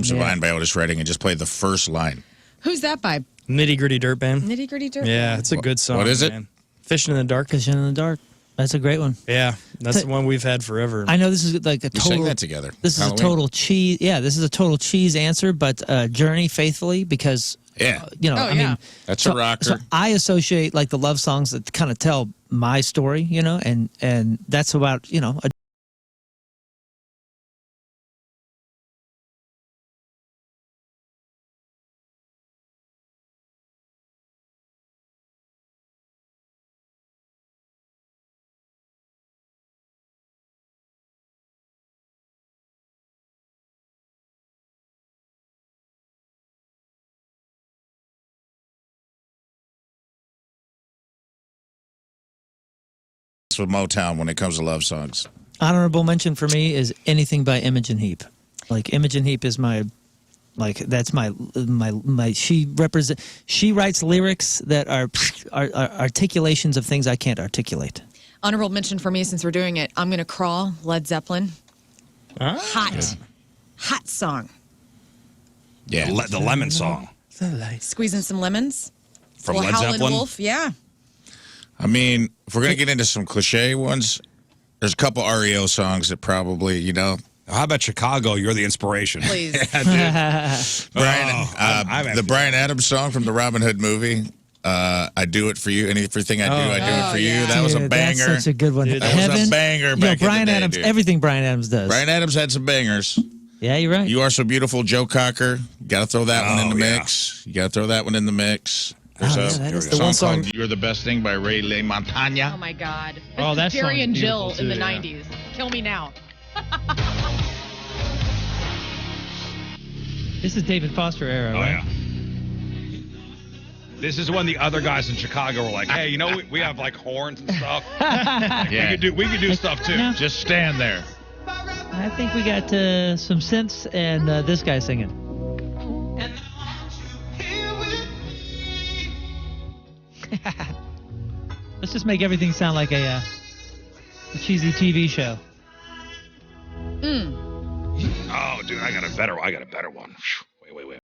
Divine by Otis Redding and just play the first line. Who's that by? Nitty Gritty Dirt Band. Nitty Gritty Dirt. Yeah, it's a good song. What is it? Man. Fishing in the Dark. Fishing in the Dark. That's a great one. Yeah, that's the one we've had forever. I know this is like a We sang total. that together. This is Halloween. a total cheese. Yeah, this is a total cheese answer, but Journey faithfully because Yeah. I mean That's a rocker. So I associate like the love songs that kind of tell my story, and that's about a With Motown when it comes to love songs. honorable mention for me is anything by Imogen Heap. Like Imogen Heap is my she writes lyrics that are articulations of things I can't articulate. Honorable mention for me, since we're doing it, I'm Gonna Crawl, Led Zeppelin. Hot song. Yeah. the Lemon song Squeezing some lemons. from Or Led Howlin' Zeppelin. Wolf, yeah. I mean, if we're going to get into some cliche ones, there's a couple REO songs that probably, How about Chicago? You're the inspiration. Please. Brian, I'm the Brian Adams song from the Robin Hood movie. I do it for you. Anything I do, I do it for you. That was a Dude, banger. That's such a good one. Dude, that was a banger back Brian in the day, Adams, dude. everything Brian Adams does. Brian Adams had some bangers. Yeah, you're right. You Are So Beautiful, Joe Cocker. Got to throw that one in the yeah. mix. You got to throw that one in the mix. There's Oh, a yeah, that is the one song- called You're the Best Thing by Ray Le Montagna. Oh my God. This Oh, is that Jerry song's and Jill beautiful, in the too, yeah. 90s. Kill me now. This is David Foster era, Oh, right? yeah. This is when the other guys in Chicago were like, hey, you know, we have like horns and stuff. Yeah. We could do stuff too. No. Just stand there. I think we got some synths and this guy singing. Let's just make everything sound like a cheesy TV show. Oh, dude, I got a better one. Wait.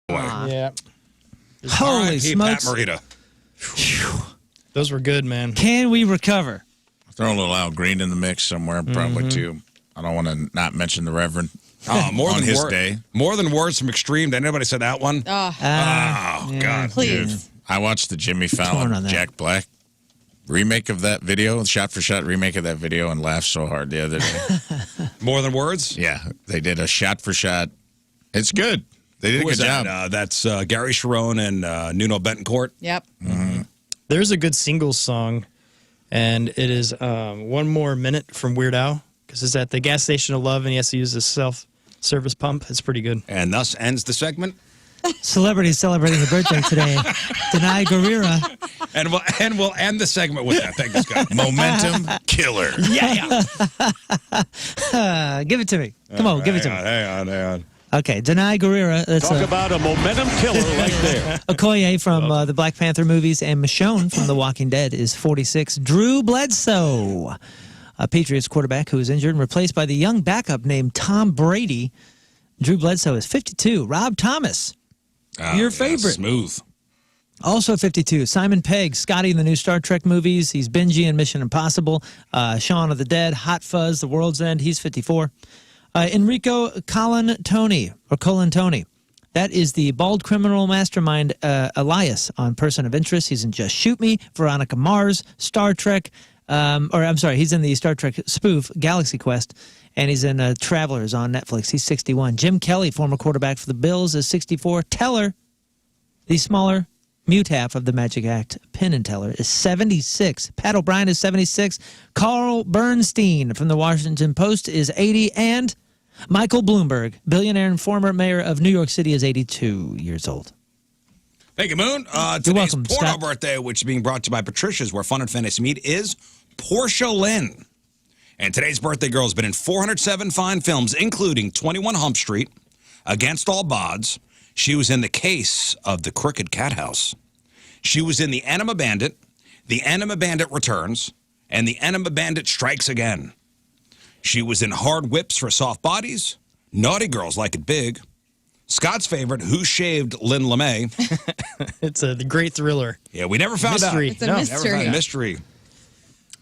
Yeah. Holy All right, smokes. Pat Morita. Those were good, man. Can we recover? Throw a little Al Green in the mix somewhere, probably too. I don't want to not mention the Reverend. More On than his day. More than words from Extreme. Did anybody say that one? Oh, God, please. I watched the Jimmy torn on Fallon, that. Jack Black remake of that video, shot for shot remake of that video, and laughed so hard the other day. More than words. Yeah, they did a shot for shot. It's good. They did Who a was good that? job. That's Gary Sharon and Nuno Betancourt. Yep. There's a good singles song, and it is 1 More Minute from Weird Al, because it's at the gas station of love, and he has to use a self-service pump. It's pretty good. And thus ends the segment. Celebrities celebrating a birthday today. Denai Guerrera. And we'll end the segment with that. Thank you, Scott. Momentum killer. Give it to me. Come on, give it to me. Hang on. Okay, Denai Guerrera. That's Talk about a momentum killer right there. Okoye from the Black Panther movies, and Michonne from The Walking Dead is 46. Drew Bledsoe, a Patriots quarterback who is injured and replaced by the young backup named Tom Brady. Drew Bledsoe is 52. Rob Thomas, your favorite. Smooth. Also 52. Simon Pegg, Scotty in the new Star Trek movies. He's Benji in Mission Impossible. Shaun of the Dead, Hot Fuzz, The World's End. He's 54. Enrico Colantoni. That is the bald criminal mastermind Elias on Person of Interest. He's in Just Shoot Me, Veronica Mars, Star Trek. He's in the Star Trek spoof Galaxy Quest. And he's in Travelers on Netflix. He's 61. Jim Kelly, former quarterback for the Bills, is 64. Teller, the smaller mute half of the Magic Act, Penn and Teller, is 76. Pat O'Brien is 76. Carl Bernstein from the Washington Post is 80. And Michael Bloomberg, billionaire and former mayor of New York City, is 82 years old. Thank you, Moon. Today's welcome, porno Scott. birthday, which is being brought to you by Patricia's, where fun and fantasy meet, is Portia Lynn. And today's birthday girl has been in 407 fine films, including 21 Hump Street, Against All Odds. She was in The Case of the Crooked Cat House. She was in The Enema Bandit, The Enema Bandit Returns, and The Enema Bandit Strikes Again. She was in Hard Whips for Soft Bodies, Naughty Girls Like It Big, Scott's favorite, who shaved Lynn LeMay? It's the great thriller. Yeah, we never found Mystery. out. It's a No, Never mystery. found a mystery.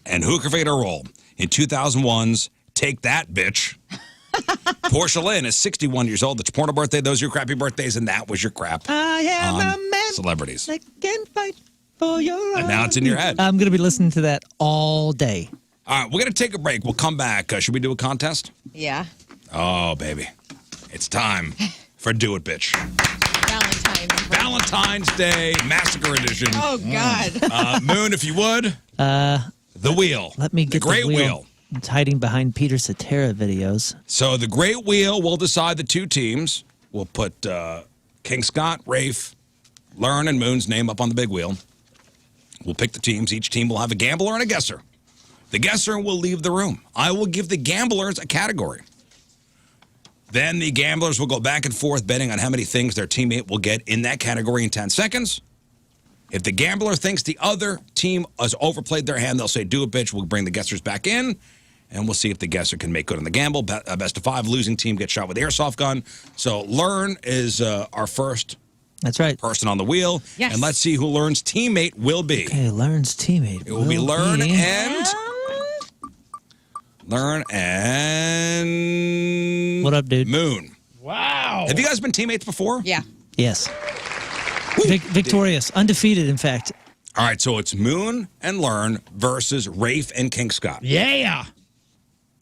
And who could her role in 2001's Take That, Bitch? Portia Lynn is 61 years old. It's porno birthday. Those are your crappy birthdays, and that was your crap. I am on a man celebrities. that can fight for your And now it's in your head. I'm going to be listening to that all day. All right, we're going to take a break. We'll come back. Should we do a contest? Yeah. Oh, baby. It's time for Do It, Bitch. Valentine's Day Massacre Edition. Oh, God. Moon, if you would. The wheel. Let me get the Great Wheel. It's hiding behind Peter Cetera videos. So the Great Wheel will decide the two teams. We'll put King Scott, Rafe, Lern, and Moon's name up on the big wheel. We'll pick the teams. Each team will have a gambler and a guesser. The guesser will leave the room. I will give the gamblers a category. Then the gamblers will go back and forth betting on how many things their teammate will get in that category in 10 seconds. If the gambler thinks the other team has overplayed their hand, they'll say, do it, bitch. We'll bring the guessers back in, and we'll see if the guesser can make good on the gamble. Best of 5, losing team gets shot with the airsoft gun. So Lern is our first That's right. person on the wheel. Yes. And let's see who Lern's teammate will be. Okay, Lern's teammate. It will be Lern and... Lern and... What up, dude? Moon. Wow. Have you guys been teammates before? Yeah. Yes. Victorious. Undefeated, in fact. All right, so it's Moon and Lern versus Rafe and King Scott. Yeah.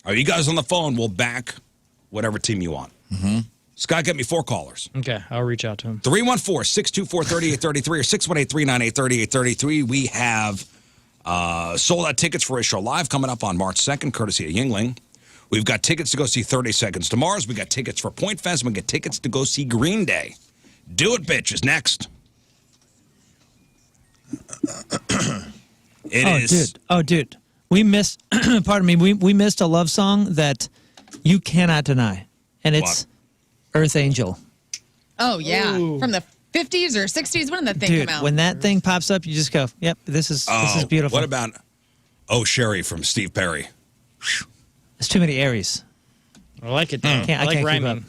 All right, you guys on the phone will back whatever team you want. Mm-hmm. Scott, get me 4 callers. Okay, I'll reach out to him. 314-624-3833 or 618-398-3833. We have sold out tickets for a show live coming up on March 2nd, courtesy of Yingling. We've got tickets to go see 30 Seconds to Mars. We got tickets for Point Fest. We got tickets to go see Green Day. Do It, Bitch is next. Dude. We missed, pardon me, we missed a love song that you cannot deny. And it's Earth Angel. Oh, yeah. Ooh. From the 50s or 60s? When did that thing Dude, come out? when that thing pops up, you just go, yep, this is beautiful. What about Oh Sherry from Steve Perry? There's too many Aries. I like it, though. I can't keep rhyming. up.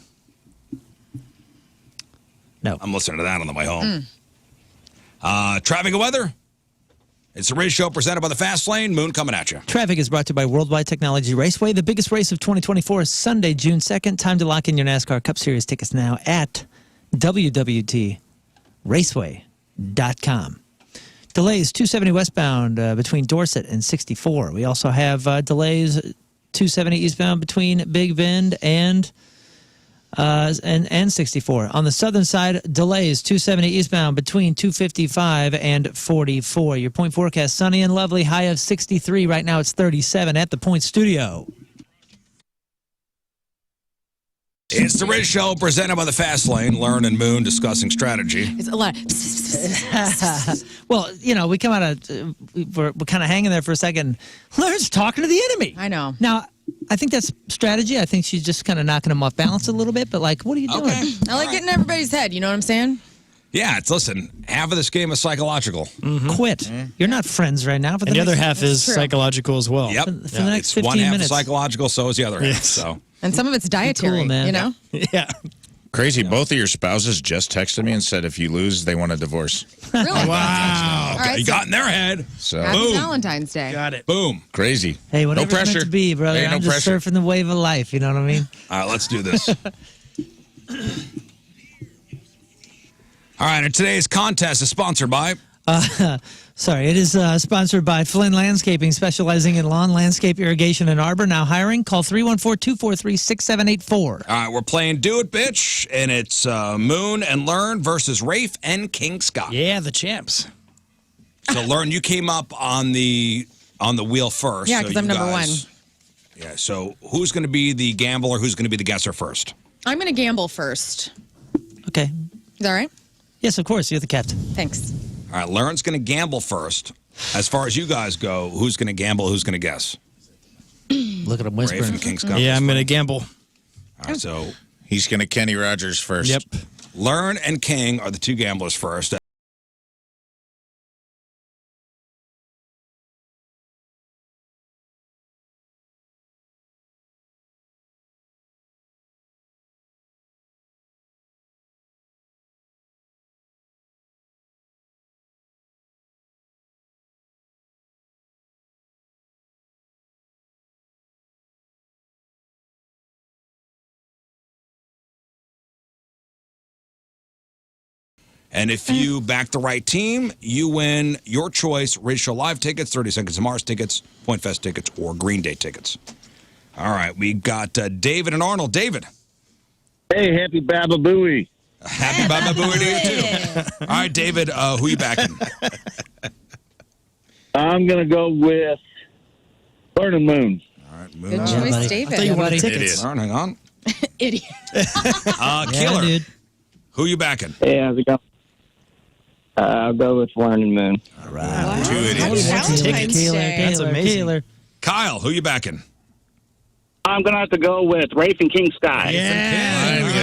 No. I'm listening to that on the way home. Traffic and weather. It's the Rizz Show presented by the Fast Lane. Moon coming at you. Traffic is brought to you by Worldwide Technology Raceway. The biggest race of 2024 is Sunday, June 2nd. Time to lock in your NASCAR Cup Series tickets now at www.raceway.com. Delays 270 westbound between Dorset and 64. We also have delays 270 eastbound between Big Bend and 64. On the southern side, delays 270 eastbound between 255 and 44. Your point forecast, sunny and lovely, high of 63. Right now it's 37 at the Point Studio. It's the Rizz Show presented by the Fast Lane. Lern and Moon discussing strategy. It's a lot. Well, you know, we come out of, we're kind of hanging there for a second. Lern's talking to the enemy. I know. Now, I think that's strategy. I think she's just kind of knocking him off balance a little bit. But, like, what are you doing? Okay. I like getting in everybody's head. You know what I'm saying? Yeah, listen, half of this game is psychological. Quit. You're not friends right now. For And the other next- half is true. psychological as well. Yep. For the next It's one 15 half minutes. psychological, so is the other half. Yes. So And some of it's dietary, man. you know? Yeah. Crazy. Both of your spouses just texted me and said if you lose, they want a divorce. Really? Wow. All right, you so got in their head. So happy Boom. Valentine's Day. Got it. Boom. crazy. Hey, whatever no pressure. it's meant to be, brother. Hey, no I'm just pressure. surfing the wave of life. You know what I mean? All right, let's do this. All right, and today's contest is sponsored by... Sorry, it is sponsored by Flynn Landscaping, specializing in lawn, landscape, irrigation, and arbor. Now hiring. Call 314-243-6784. All right, we're playing Do It, Bitch, and it's Moon and Lern versus Rafe and King Scott. Yeah, the champs. So, Lern, you came up on the wheel first. Yeah, so 'cause I'm you number guys- Yeah, so who's going to be the gambler? Who's going to be the guesser first? I'm going to gamble first. Okay. Is that all right? Yes, of course. You're the captain. Thanks. All right, Lern's going to gamble first. As far as you guys go, who's going to gamble? Who's going to guess? Look at him Rafe whispering. and King Scott. Yeah, I'm going to gamble. All right, so He's going to Kenny Rogers first. Yep. Lern and King are the two gamblers first. And if you back the right team, you win your choice: Rizz Show Live tickets, 30 Seconds to Mars tickets, Point Fest tickets, or Green Day tickets. All right, we got David and Arnold. David. Hey, happy Baba Booey. Happy Baba Booey to you, too. All right, David, who you backing? I'm going to go with Lern and Moon. All right, Moon. Good choice, David. I thought you wanted Idiot. tickets. Lern, hang on. Idiot. Killer. dude. Who you backing? Hey, how's it going? I'll go with Lern and Moon. All right. Two idiots. Happy Valentine's Killer, Day. That's amazing. Killer. Kyle, who you backing? I'm going to have to go with Rafe and King Sky. There we go.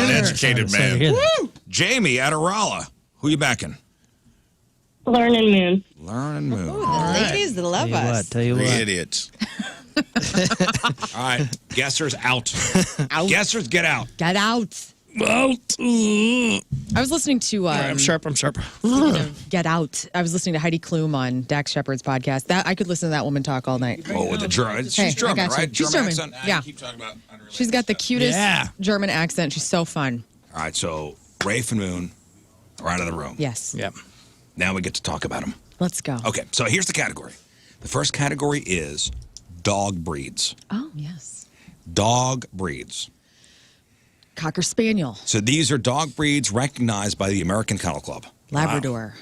An educated Sorry to man. hear that. Jamie out of Rolla. Who you backing? Lern and Moon. Lern and Moon. The ladies that love Tell you us. what, tell you Three what. idiots. All right. Guessers out. Guessers get out. Get out. I was listening to I'm sharp. speaking of Get Out. I was listening to Heidi Klum on Dax Shepard's podcast. That I could listen to that woman talk all night. Oh, with the German. Hey, She's I German, got you. right? She's German. accent? Yeah. Keep talking about unrelated She's got the cutest Yeah. German accent. She's so fun. All right, so Rafe and Moon are out of the room. Yes. Yep. Now we get to talk about them. Let's go. Okay, so here's the category. The first category is dog breeds. Oh, yes. Dog breeds. Cocker Spaniel. So these are dog breeds recognized by the American Kennel Club. Labrador.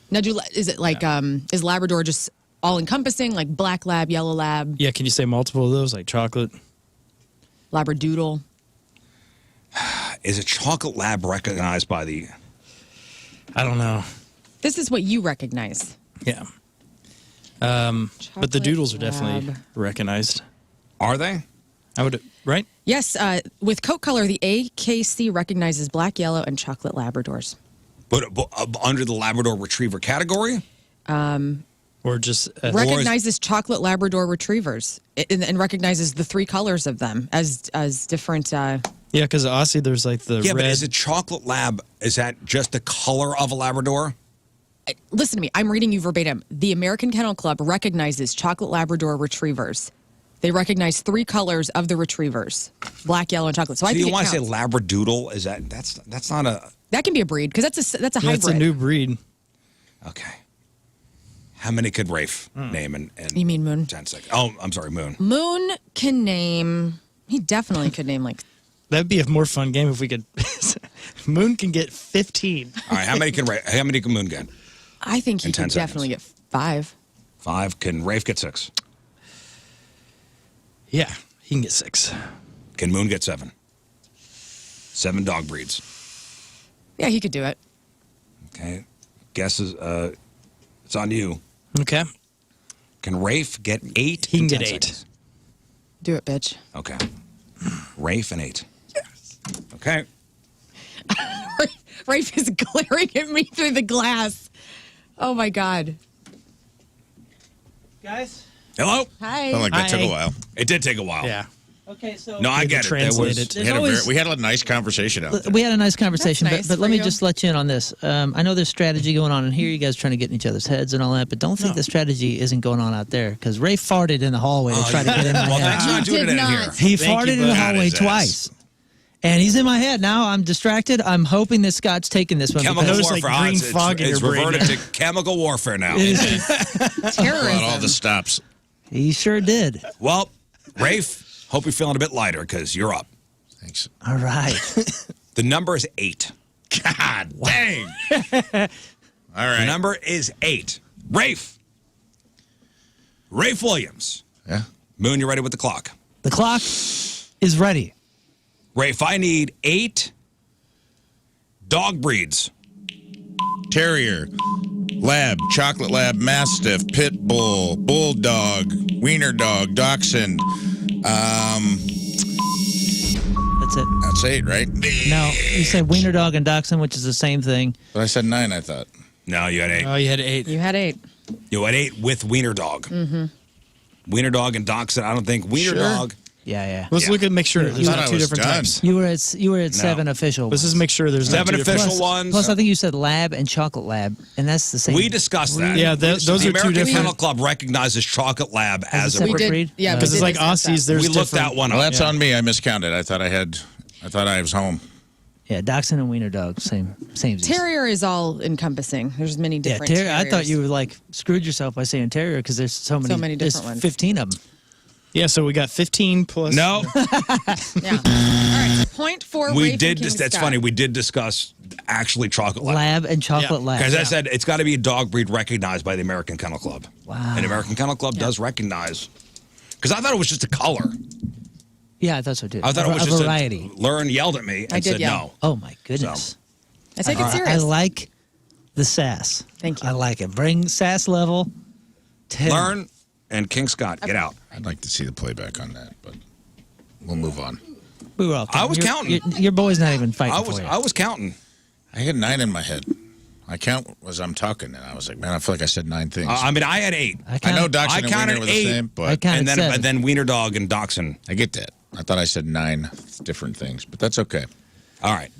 Now, is it like, is Labrador just all encompassing, like black lab, yellow lab, Yeah, can you say multiple of those, like chocolate? Labradoodle? Is a chocolate lab recognized by the... I don't know. This is what you recognize. Yeah. But the doodles are definitely lab. recognized. Are they? I would, right? Yes, with coat color, the AKC recognizes black, yellow, and chocolate Labradors. But under the Labrador Retriever category? Or just Recognizes chocolate Labrador Retrievers and recognizes the three colors of them as different. yeah, because Aussie, there's like the Yeah, red. but is a chocolate lab, is that just the color of a Labrador? Listen to me. I'm reading you verbatim. The American Kennel Club recognizes chocolate Labrador Retrievers. They recognize three colors of the retrievers: black, yellow, and chocolate. So I So think you it want to say counts. Labradoodle? Is that's not a... That can be a breed because that's a Yeah, hybrid. it's a new breed. Okay. How many could Rafe name in You mean Moon? 10 seconds? Oh, I'm sorry, Moon. Moon can name. He definitely could name like. That'd be a more fun game if we could. Moon can get 15. All right, how many can Moon get? I think he In 10 could definitely get 5. 5. Can Rafe get 6? Yeah, he can get 6. Can Moon get 7? 7 dog breeds. Yeah, he could do it. Okay. Guesses. It's on you. Okay. Can Rafe get 8? He can in get 10 8. seconds? Do it, bitch. Okay. Rafe and 8. Yes. Okay. Rafe is glaring at me through the glass. Oh my God. Guys? Hello? Hi. Felt like that took Hi. a while. It did take a while. Yeah. Okay, so No, I had to get it. That translate was, it. We had, always- we had a nice conversation out there. we had a nice conversation, That's nice but let for me you. just let you in on this. I know there's strategy going on in here. You guys trying to get in each other's heads and all that, but don't think the strategy isn't going on out there because Ray farted in the hallway to try to get in my Well, head. thanks for not You doing it did in here. not. He Thank farted you, in the bud. hallway His ass. twice. And he's in my head now. I'm distracted. I'm hoping that Scott's taking this one. Chemical because- Notice, warfare. like, green it's fog in it's your brain reverted now. to chemical warfare now. Terrorism. Brought all the stops. He sure did. Well, Rafe, hope you're feeling a bit lighter because you're up. Thanks. All right. The number is 8. God dang. All The right. number is 8. Rafe Williams. Yeah. Moon, you ready with the clock? The clock is ready. Rafe, I need 8 dog breeds. Terrier, Lab, Chocolate Lab, Mastiff, Pit Bull, Bulldog, Wiener Dog, Dachshund. That's it. That's 8, right? No, you said wiener dog and dachshund, which is the same thing. But I said 9, I thought. No, you had 8. Oh, you had 8. You had 8. You had 8 with Wiener Dog. Mm-hmm. Wiener Dog and Dachshund. I don't think Wiener Sure. Dog. Yeah. Let's look at make sure. There's thought not I 2 was different done. types. You were at 7 official. Let's just make sure there's not 7 2 different official types. ones. Plus, I think you said lab and chocolate lab, and that's the same. We discussed that. Yeah, those the are 2 American different. Kennel Club recognizes Chocolate Lab as a separate We did. breed? Yeah, Because we it's did like discuss Aussies. that. There's We looked different. that one up. Well, that's on me. I miscounted. I thought I was home. Yeah, Dachshund and Wiener Dog, same. Terrier is all encompassing. There's many different terrier. I thought terriers. you were like screwed yourself by saying terrier because there's so many different there's ones. 15 of them. Yeah, so we got 15 plus. No. Yeah. All right. Point for We Rafe did. and King That's Scott. funny. We did discuss actually chocolate lab. Lab and chocolate lab. Because I said it's got to be a dog breed recognized by the American Kennel Club. Wow. And the American Kennel Club does recognize. Because I thought it was just a color. Yeah, I thought so too. I thought it was a just variety. Lern yelled at me and I did said yell. no. Oh my goodness. I take it I serious. like the sass. Thank you. I like it. Bring sass level 10. Lern and King Scott, get out. I'd like to see the playback on that, but we'll move on. We were all I was your, counting. Your boy's not even fighting I for you. was counting. I had 9 in my head. I count as I'm talking, and I was like, man, I feel like I said 9 things. I mean, I had 8. I know I Dachshund and counted Wiener were the 8, same, I but counted and 7. then Wiener Dog and Dachshund. I get that. I thought I said 9 different things, but that's okay. All right.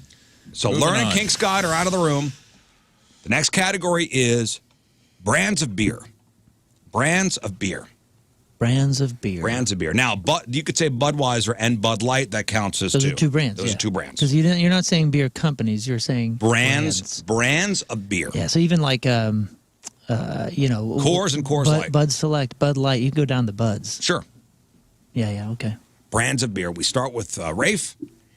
So Moving Lern and on. King Scott are out of the room. The next category is brands of beer. Brands of beer. Brands of beer. Brands of beer. Now, you could say Budweiser and Bud Light. That counts as Those two. are two brands. Those are two brands. Because you're not saying beer companies. You're saying Brands of beer. Yeah. So even like Coors and Coors Light. Bud Select, Bud Light. You can go down the Buds. Sure. Yeah. Okay. Brands of beer. We start with Rafe.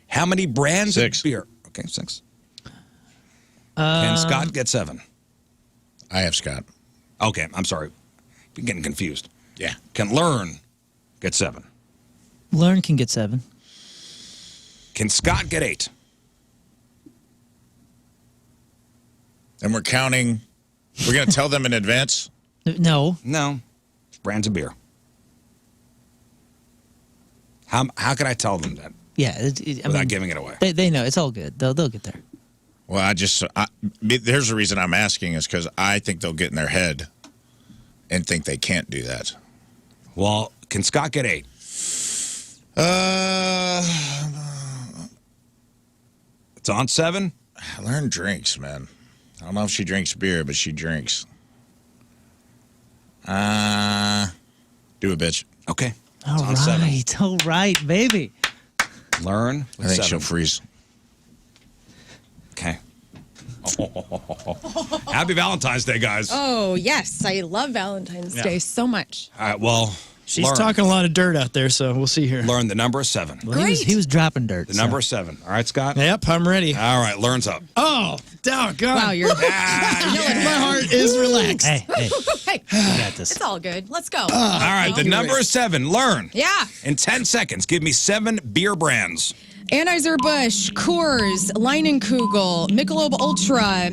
How many brands 6. of beer? Okay, 6. Can Scott get 7? I have Scott. Okay, I'm sorry. I'm getting confused. Yeah. Can Lern get 7? Lern can get 7. Can Scott get 8? And we're counting. We're going to tell them in advance. No. No. It's brands of beer. How can I tell them that Yeah. without giving it away? They know it's all good. They'll get there. Well, there's the reason I'm asking is because I think they'll get in their head and think they can't do that. Well, can Scott get 8? It's on 7? Lern drinks, man. I don't know if she drinks beer, but she drinks. Do it, bitch. Okay. All on 7. right. All right, baby. Lern I with think 7. she'll freeze. Okay. Happy Valentine's Day, guys. Oh, yes. I love Valentine's Day so much. All right, well, She's Lern, talking a lot of dirt out there, so we'll see here. Lern, the number is 7. Well, he was dropping dirt. The number is 7. All right, Scott? Yep, I'm ready. All right, Lern's up. Oh, doggone. Wow, you're. My heart is relaxed. Hey, Hey, I got this. it's all good. Let's go. All right, the number is 7. Lern. Yeah. In 10 seconds, give me 7 beer brands. Anheuser-Busch, Coors, Leinenkugel, Michelob Ultra,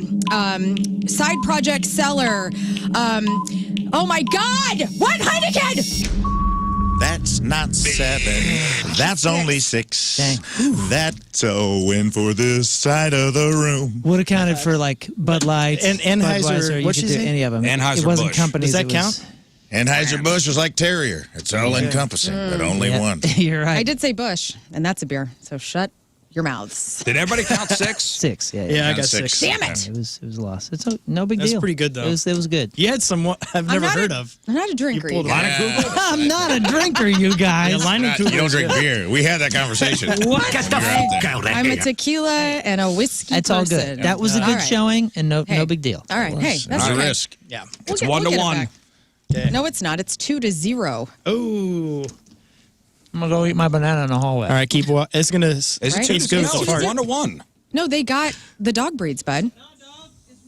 Side Project Cellar. Oh my God! What Heineken? That's not 7. That's only 6. Dang. That's a win for this side of the room. Would have counted for like Bud Light And Anheuser- Budweiser. You what'd could she do say? any of them. It wasn't Anheuser-Busch. companies. Does that it was- count? Anheuser-Busch was like Terrier. It's all encompassing, but only Yeah, one. You're right. I did say Bush, and that's a beer. So shut your mouths. Did everybody count 6? 6. Yeah. Yeah, I Down got 6. 6. Damn it! It was a loss. It's no big That's deal. pretty good, though. It was good. You had someone I've never heard of. I'm not a drinker. You pulled either. I'm not a drinker, you guys. Yeah, Leinenkugel You don't was drink good. beer. We had that conversation. What? Get the fuck out of I'm a here. tequila and a whiskey That's all person. good. That was a All good right. showing, and no Hey. big deal. All right. Hey, that's It's a okay. risk. Yeah. We'll It's get- 1 we'll to get it 1. back. Okay. No, it's not. It's 2-0. Oh. I'm gonna go eat my banana in the hallway. All right, keep it's gonna. Is it Right? 2 It's to good 0? so It's far. 1 to 1. No, they got the dog breeds, bud.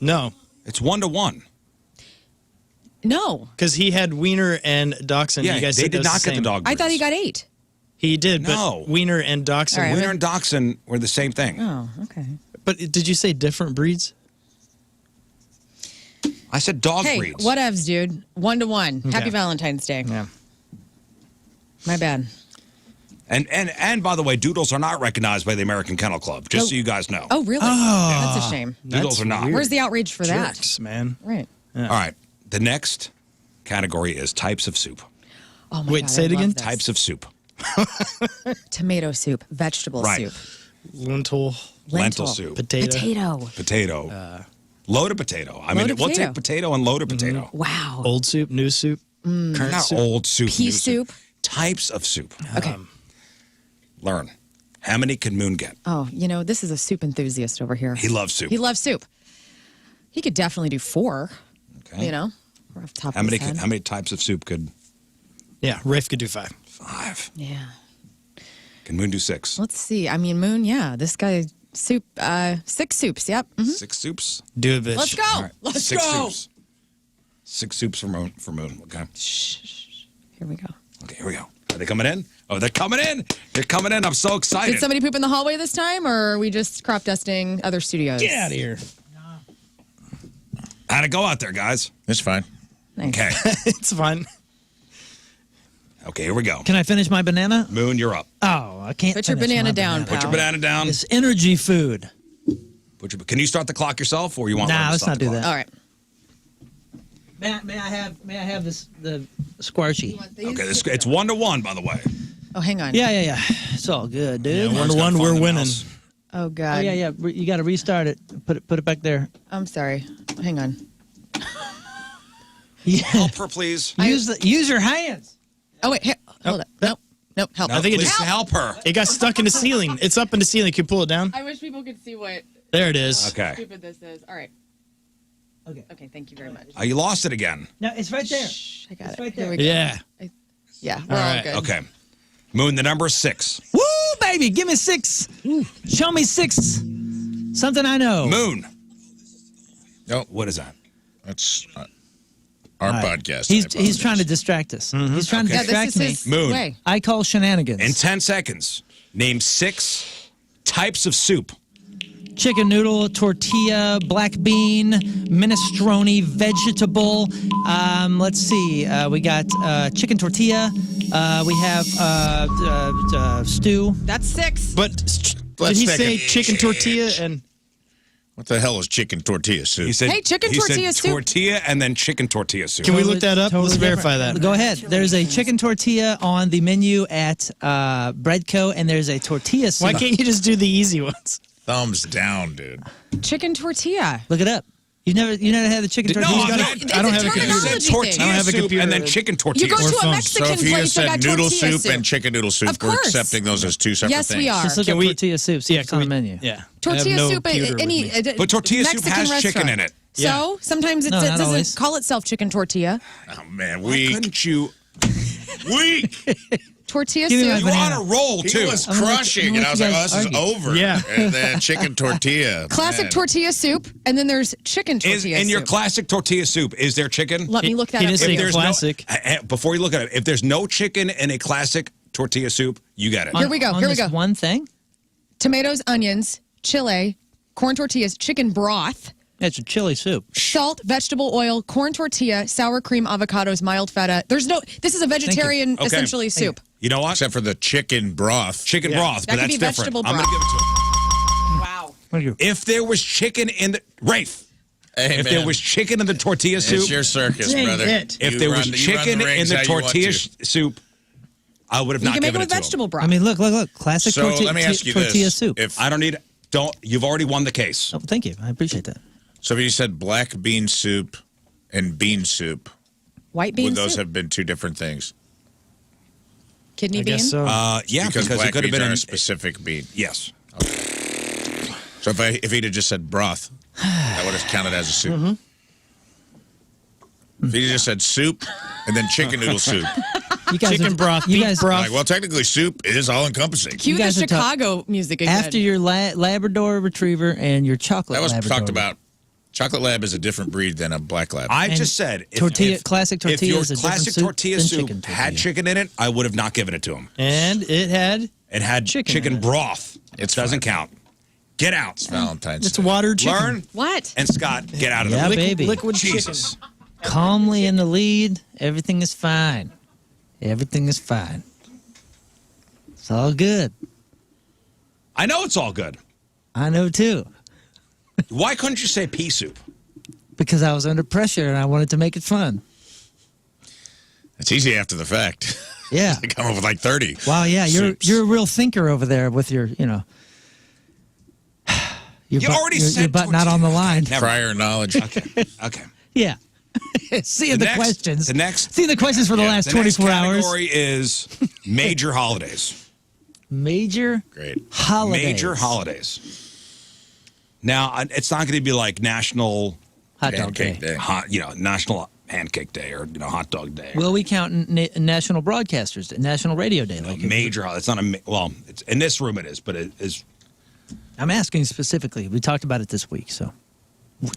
No, It's 1 to 1. No, because he had Wiener and Dachshund. Yeah, you guys they said did that was not the get the same. dog I thought he breeds. got 8. He did, No. but Wiener and Dachshund. All right. Wiener and Dachshund were the same thing. Oh, okay. But did you say different breeds? I said dog Hey, breeds. whatevs, dude. 1 to 1. Happy Okay. Valentine's Day. Yeah. My bad. And by the way, doodles are not recognized by the American Kennel Club, just No. so you guys know. Oh, really? That's a shame. Doodles That's are not. weird. Where's the outrage for Jerks, man. that? Right. All right. The next category is types of soup. Oh my Wait, God, say it I love again? this. Types of soup. Tomato soup, vegetable Right. soup, Lentil, Lentil soup. potato, Potato. Loaded potato. I mean, Loaded we'll potato. take potato and loaded potato. Wow. old soup, new soup, current Not soup. old soup. Pea new soup. Types of soup. Okay. Learn. How many can Moon get? Oh, this is a soup enthusiast over here. He loves soup. He loves soup. He could definitely do 4. Okay. Off the top How of many? his head. How many types of soup could? Yeah, Rafe could do 5. 5. Yeah. Can Moon do 6? Let's see. I mean, Moon, this guy, soup, 6 soups. Yep. Mhm. 6 soups? Do it, bitch. Let's go. All right. Let's 6 go. soups. 6 soups for Moon. Okay. Here we go. Okay, here we go. Are they coming in? Oh, they're coming in. They're coming in. I'm so excited. Did somebody poop in the hallway this time, or are we just crop dusting other studios? Get out of here. How'd it go out there, guys? It's fine. Nice. Okay. It's fine. Okay, here we go. Can I finish my banana? Moon, you're up. Oh, I can't. Put your finish banana my down, Put your pal. banana down. It's energy food. Can you start the clock yourself, or you want? Lern Nah, to let's start not the do clock? that. All right. May I have the squarchy? Okay, it's 1-1, by the way. Oh, hang on. Yeah. It's all good, dude. Yeah, Lern's 1-1, got we're fun in the winning. house. Oh, Oh God. yeah. You got to restart it. Put it back there. I'm sorry. Hang on. Yeah. Help her, please. Use your hands. Oh, wait. Here. Hold it. Nope. Help. No, I think it please just- help her. It got stuck in the ceiling. It's up in the ceiling. Can you pull it down? I wish people could see what There it is. Okay. stupid this is. All right. Okay. Okay, thank you very much. You lost it again. No, it's right there. Shh, I got It's it. right Here there. we go. Yeah. Yeah, we're all right. good. Okay. Moon, the number is 6. Woo, baby, give me 6. Show me 6. Something I know. Moon. No, What is that? that's our All right. podcast. I He's apologize. trying to distract us. He's trying to Yeah, distract this me. is his Moon. way. I call shenanigans. In 10 seconds, name 6 types of soup. Chicken noodle, tortilla, black bean, minestrone, vegetable. Let's see. We got chicken tortilla. We have stew. That's 6. But Let's did he take say a- chicken tortilla and What the hell is chicken tortilla soup? He said, Hey, chicken he tortilla said soup. tortilla and then chicken tortilla soup. can we look that up? Totally Let's verify different. that. Go ahead. There's a chicken tortilla on the menu at Breadco, and there's a tortilla soup. Why can't you just do the easy ones? Thumbs down, dude. Chicken tortilla. Look it up. You never had the chicken No, tortilla? I It's don't a have a computer. terminology You said thing. tortilla I don't have a soup computer. and then chicken You tortilla. go to a phones. Mexican So if you place, just they said got noodle tortilla soup soup. and chicken noodle soup, Of we're course. accepting those as 2 separate Yes, things. we are. Just look Can up we- tortilla soup. See Yeah, what's can on we- the menu. Yeah. Tortilla soup, any. But tortilla soup Mexican has chicken restaurant. in it. So sometimes it No, not doesn't always. call itself chicken tortilla. Oh, man, Why weak. couldn't you? Weak. Tortilla Give me my soup. You're on banana. a roll, He too. was I'm gonna let crushing, you and I was like, oh, guys this is argue. over. Yeah. And then chicken tortilla. Classic man. tortilla soup, and then there's chicken Is tortilla in your soup. classic tortilla soup, is there chicken? Let me look that He up. didn't for say you. there's classic. Before you look at it, if there's no chicken in a classic tortilla soup, you get it. Here we go, On here we this go. one thing? Tomatoes, onions, chile, corn tortillas, chicken broth, It's a chili soup. salt, vegetable oil, corn tortilla, sour cream, avocados, mild feta. There's no. This is a vegetarian, Okay. essentially soup. You know what? Except for the chicken broth. Chicken broth, That but could that's be different. vegetable I'm going to broth. give it to him. Wow. What are you? If there was chicken in the Rafe, Hey, if man, there was chicken in the tortilla it's soup, your circus, Dang brother. it. if You there was run the- you run chicken the in rings the how you want tortilla to. soup, I would have You not can make it given with it to him. vegetable broth. I mean, look. Classic So tortilla, let me ask you tortilla this: soup. If I don't need. You've already won the case. Oh, thank you. I appreciate that. so, if you said black bean soup and bean soup, White bean would those soup, have been 2 different things? kidney I bean. guess so. Yeah, Because because black it could have beans been are a a specific bean. yes. So if he'd have just said broth, that would have counted as a soup. If he just said soup and then chicken noodle soup, You guys Chicken are, broth, You beef guys, broth. like, well, technically soup is all encompassing. Cue the guys are Chicago music again. after your Labrador Retriever and your chocolate That was Labrador. talked about. Chocolate lab is a different breed than a black lab. I And just said classic tortilla If your is a different classic soup tortilla than soup chicken tortilla. had chicken in it, I would have not given it to him. And it had It had Chicken chicken in it. broth. It's doesn't count. Get out. Valentine's it's Day. water chicken. Learn what? and Scott, get out of Yeah, the baby. Liquid Jesus. chicken. Calmly in the lead. Everything is fine. Everything is fine. It's all good. I know it's all good. I know too. Why couldn't you say pea soup? Because I was under pressure and I wanted to make it fun. It's easy after the fact. Yeah. They come up with like 30. Wow, yeah, soups. you're a real thinker over there with your, your You butt, already your, said your butt not on the line. Never. Prior knowledge. Okay. Yeah. Seeing the questions. The next. Seeing the questions for the Yeah, last the next 24 hours. category is major holidays. Major Great. holidays. Major holidays. Now, it's not going to be like National Hot dog Pancake day. Day. National Pancake Day or Hot Dog Day. Will we count National Broadcasters Day, National Radio Day? Like Major holiday. It's not it's in this room it is, but it is. I'm asking specifically. We talked about it this week, so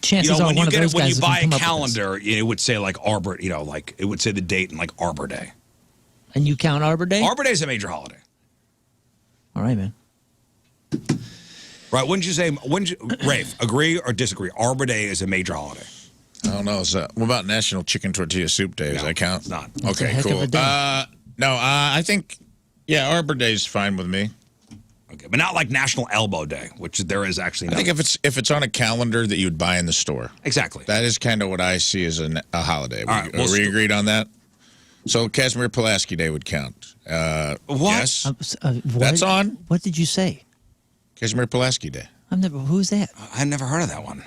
chances are when one you of those when guys you buy a come up with this. calendar, it would say like Arbor. Like it would say the date and like Arbor Day. And you count Arbor Day? Arbor Day is a major holiday. All right, man. Right? Wouldn't you say? Rafe, agree or disagree? Arbor Day is a major holiday. I don't know. What about National Chicken Tortilla Soup Day? Does that count? It's not. That's a Okay, heck of cool. a day. No, I think, Arbor Day's fine with me. Okay, but not like National Elbow Day, which there is actually. I think if it's on a calendar that you'd buy in the store. Exactly. That is kind of what I see as a holiday. All right, well, we agreed on that? So Casimir Pulaski Day would count. What? Yes. What That's on. What did you say? Casimir Pulaski Day. Who's that? I never heard of that one.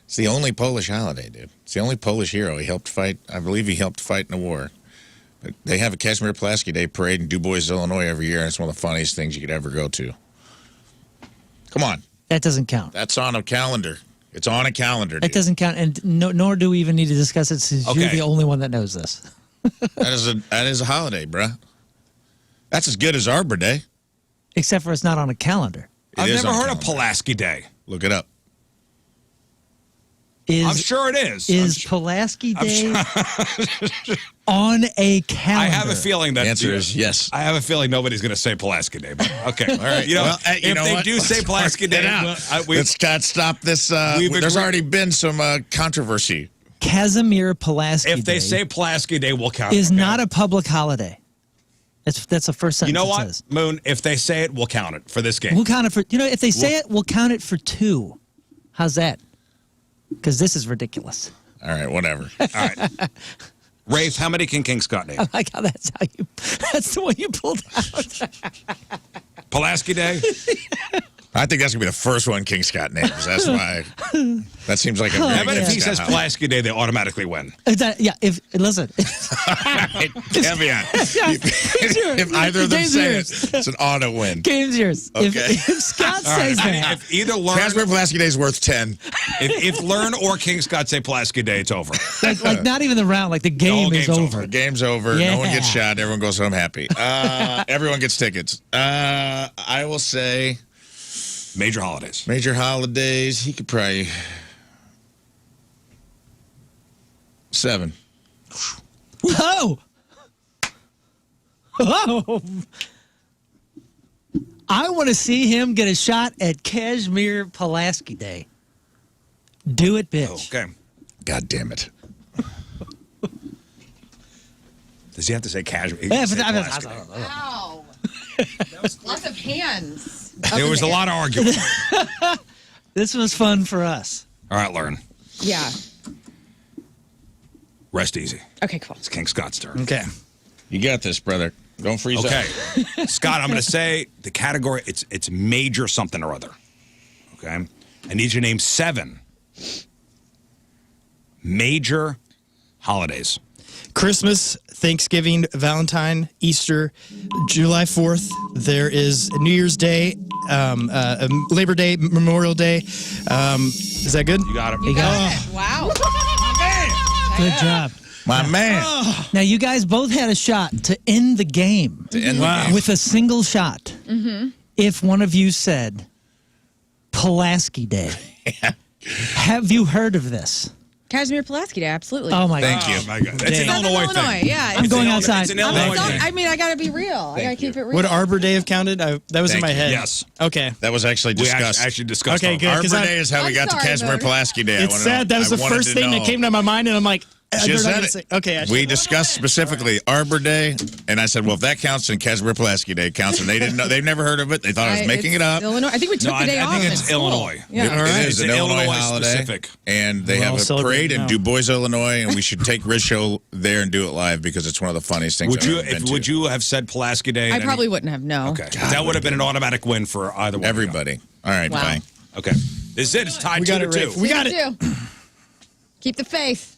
It's the only Polish holiday, dude. It's the only Polish hero. He helped fight. I believe he helped fight in the war. But they have a Casimir Pulaski Day parade in DuBois, Illinois every year, and it's one of the funniest things you could ever go to. Come on. That doesn't count. That's on a calendar. It's on a calendar, That dude. doesn't count, and nor do we even need to discuss it since you're Okay. the only one that knows this. That is a holiday, bruh. That's as good as Arbor Day. Except for it's not on a calendar. It I've is never on a heard of calendar. Pulaski Day. Look it up. I'm sure it is. Is Pulaski Day on a calendar? I have a feeling that The answer is yes. I have a feeling nobody's going to say Pulaski Day. But okay, all right. If they what? do say Let's Pulaski work it Day, out. we've Let's stop this. There's already been some controversy. Casimir Pulaski if they Day say Pulaski Day, we'll count. is it, okay? not a public holiday. That's the first sentence. You know it what, says. Moon? If they say it, we'll count it for this game. We'll count it for if they say it, we'll count it for 2. How's that? Because this is ridiculous. All right, whatever. All right. Rafe, how many King Scott names? I like how that's the one you pulled out. Pulaski Day? I think that's gonna be the first one King Scott names. That's why. That seems like a very I bet King if he Scott says holiday. Pulaski Day, they automatically win. Listen. Caveat. If either of them Game's say yours. it, it's an auto win. Game's yours. Okay. If Scott All right. says I mean, that, if either Lern, Casimir Pulaski Day is worth 10. if Lern or King Scott say Pulaski Day, it's over. like not even the round, like the game is game's over. The game's over. Yeah. No one gets shot. Everyone goes home happy. Everyone gets tickets. I will say Major holidays. major holidays. He could probably 7. Oh! Oh! I want to see him get a shot at Casimir Pulaski Day. Do it, bitch. Okay. God damn it. Does he have to say casual? Yeah, but Wow. Lots of hands. There was a lot of argument. This was fun for us. All right, Lern. Yeah. Rest easy. Okay, cool. It's King Scott's turn. Okay. You got this, brother. Don't freeze Okay. up. Scott, I'm going to say the category, it's major something or other. Okay? I need you to name 7 major holidays. Christmas, Thanksgiving, Valentine, Easter, July 4th. There is New Year's Day, Labor Day, Memorial Day. Is that good? You got it. You got it. Wow. Good job. My man. Now, you guys both had a shot to end the game. To end the game. With a single shot. If one of you said Pulaski Day. Have you heard of this? Casimir Pulaski Day, absolutely. Oh, my Thank God. you. Oh, my God. It's Dang. an That's Illinois Illinois, thing. yeah. I'm going It's outside. an I'm Illinois not- thing. I mean, I got to be real. I got to keep it real. Would Arbor Day have counted? That was in Thank my you. head. Yes. Okay. That was actually We discussed. actually discussed Okay, all good. that. Arbor 'cause Day is how we I'm got to sorry, Casimir Moon. Pulaski Day. It's sad. That was the first thing that came to my mind, and I'm like, She they're not said gonna it. say- okay. We discussed specifically Arbor Day, and I said, well, if that counts, then Casimir Pulaski Day counts. And they didn't know. They've never heard of it. They thought I was making it up. Illinois. I think we took No, the day I off. think in it's school. Illinois. Yeah. It is It's an Illinois Illinois holiday. specific. And they Well, have a celebrate parade in now. DuBois, Illinois, and we should take Rizz Show there and do it live because it's one of the funniest things Would I've you ever been to. would you have said Pulaski Day? I in probably wouldn't have, no. Okay. That would have been an automatic win for either one. Everybody. All right, Wow. fine. Okay. This is it. It's tied We got 2-2. it, Rafe. We got it. Two. Keep the faith.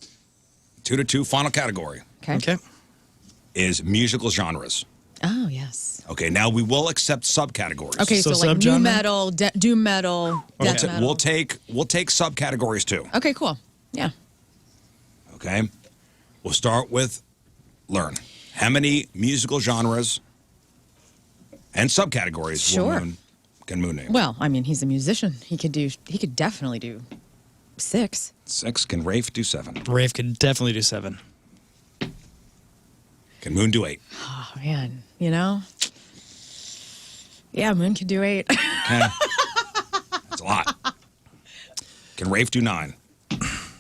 2-2. Final category Okay. Okay. is musical genres. Oh, yes. Okay, now we will accept subcategories. Okay, so like subgenre? new metal, doom metal, death metal. We'll take subcategories too. Okay, cool. Yeah. Okay, we'll start with Lern. How many musical genres and subcategories can Moon name? Well, I mean, he's a musician. He could definitely do 6. 6. Can Rafe do 7? Rafe could definitely do 7. Can Moon do 8? Oh man, you know. Yeah, Moon could do 8. Okay, that's a lot. Can Rafe do 9?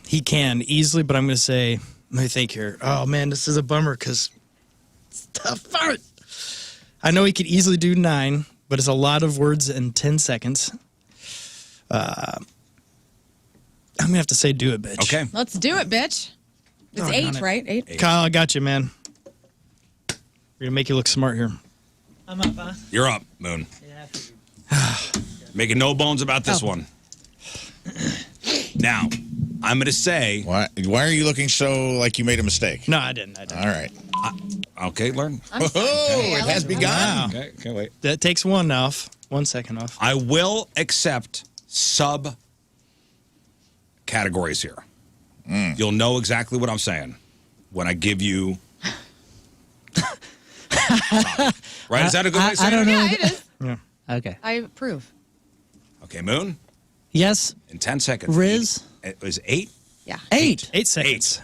He can easily, but I'm going to say, let me think here. Oh man, this is a bummer because it's tough part. I know he could easily do 9, but it's a lot of words in 10 seconds. I'm going to have to say do it, bitch. Okay. Let's do it, bitch. It's Doggone 8, it. right? 8. Kyle, I got you, man. We're going to make you look smart here. I'm up, huh? You're up, Moon. Making no bones about this one. Now, I'm going to say... Why are you looking so like you made a mistake? No, I didn't. All right. Okay, Learn. Oh, it has begun. Wow. Okay, can't wait. That takes 1 off. 1 second off. I will accept sub-categories here. You'll know exactly what I'm saying when I give you... Right? Is that a good way to say I don't know. Yeah, it is. Yeah. Okay. I approve. Okay, Moon, Yes. in 10 seconds. Rizz. It was 8? Yeah. 8. 8 seconds.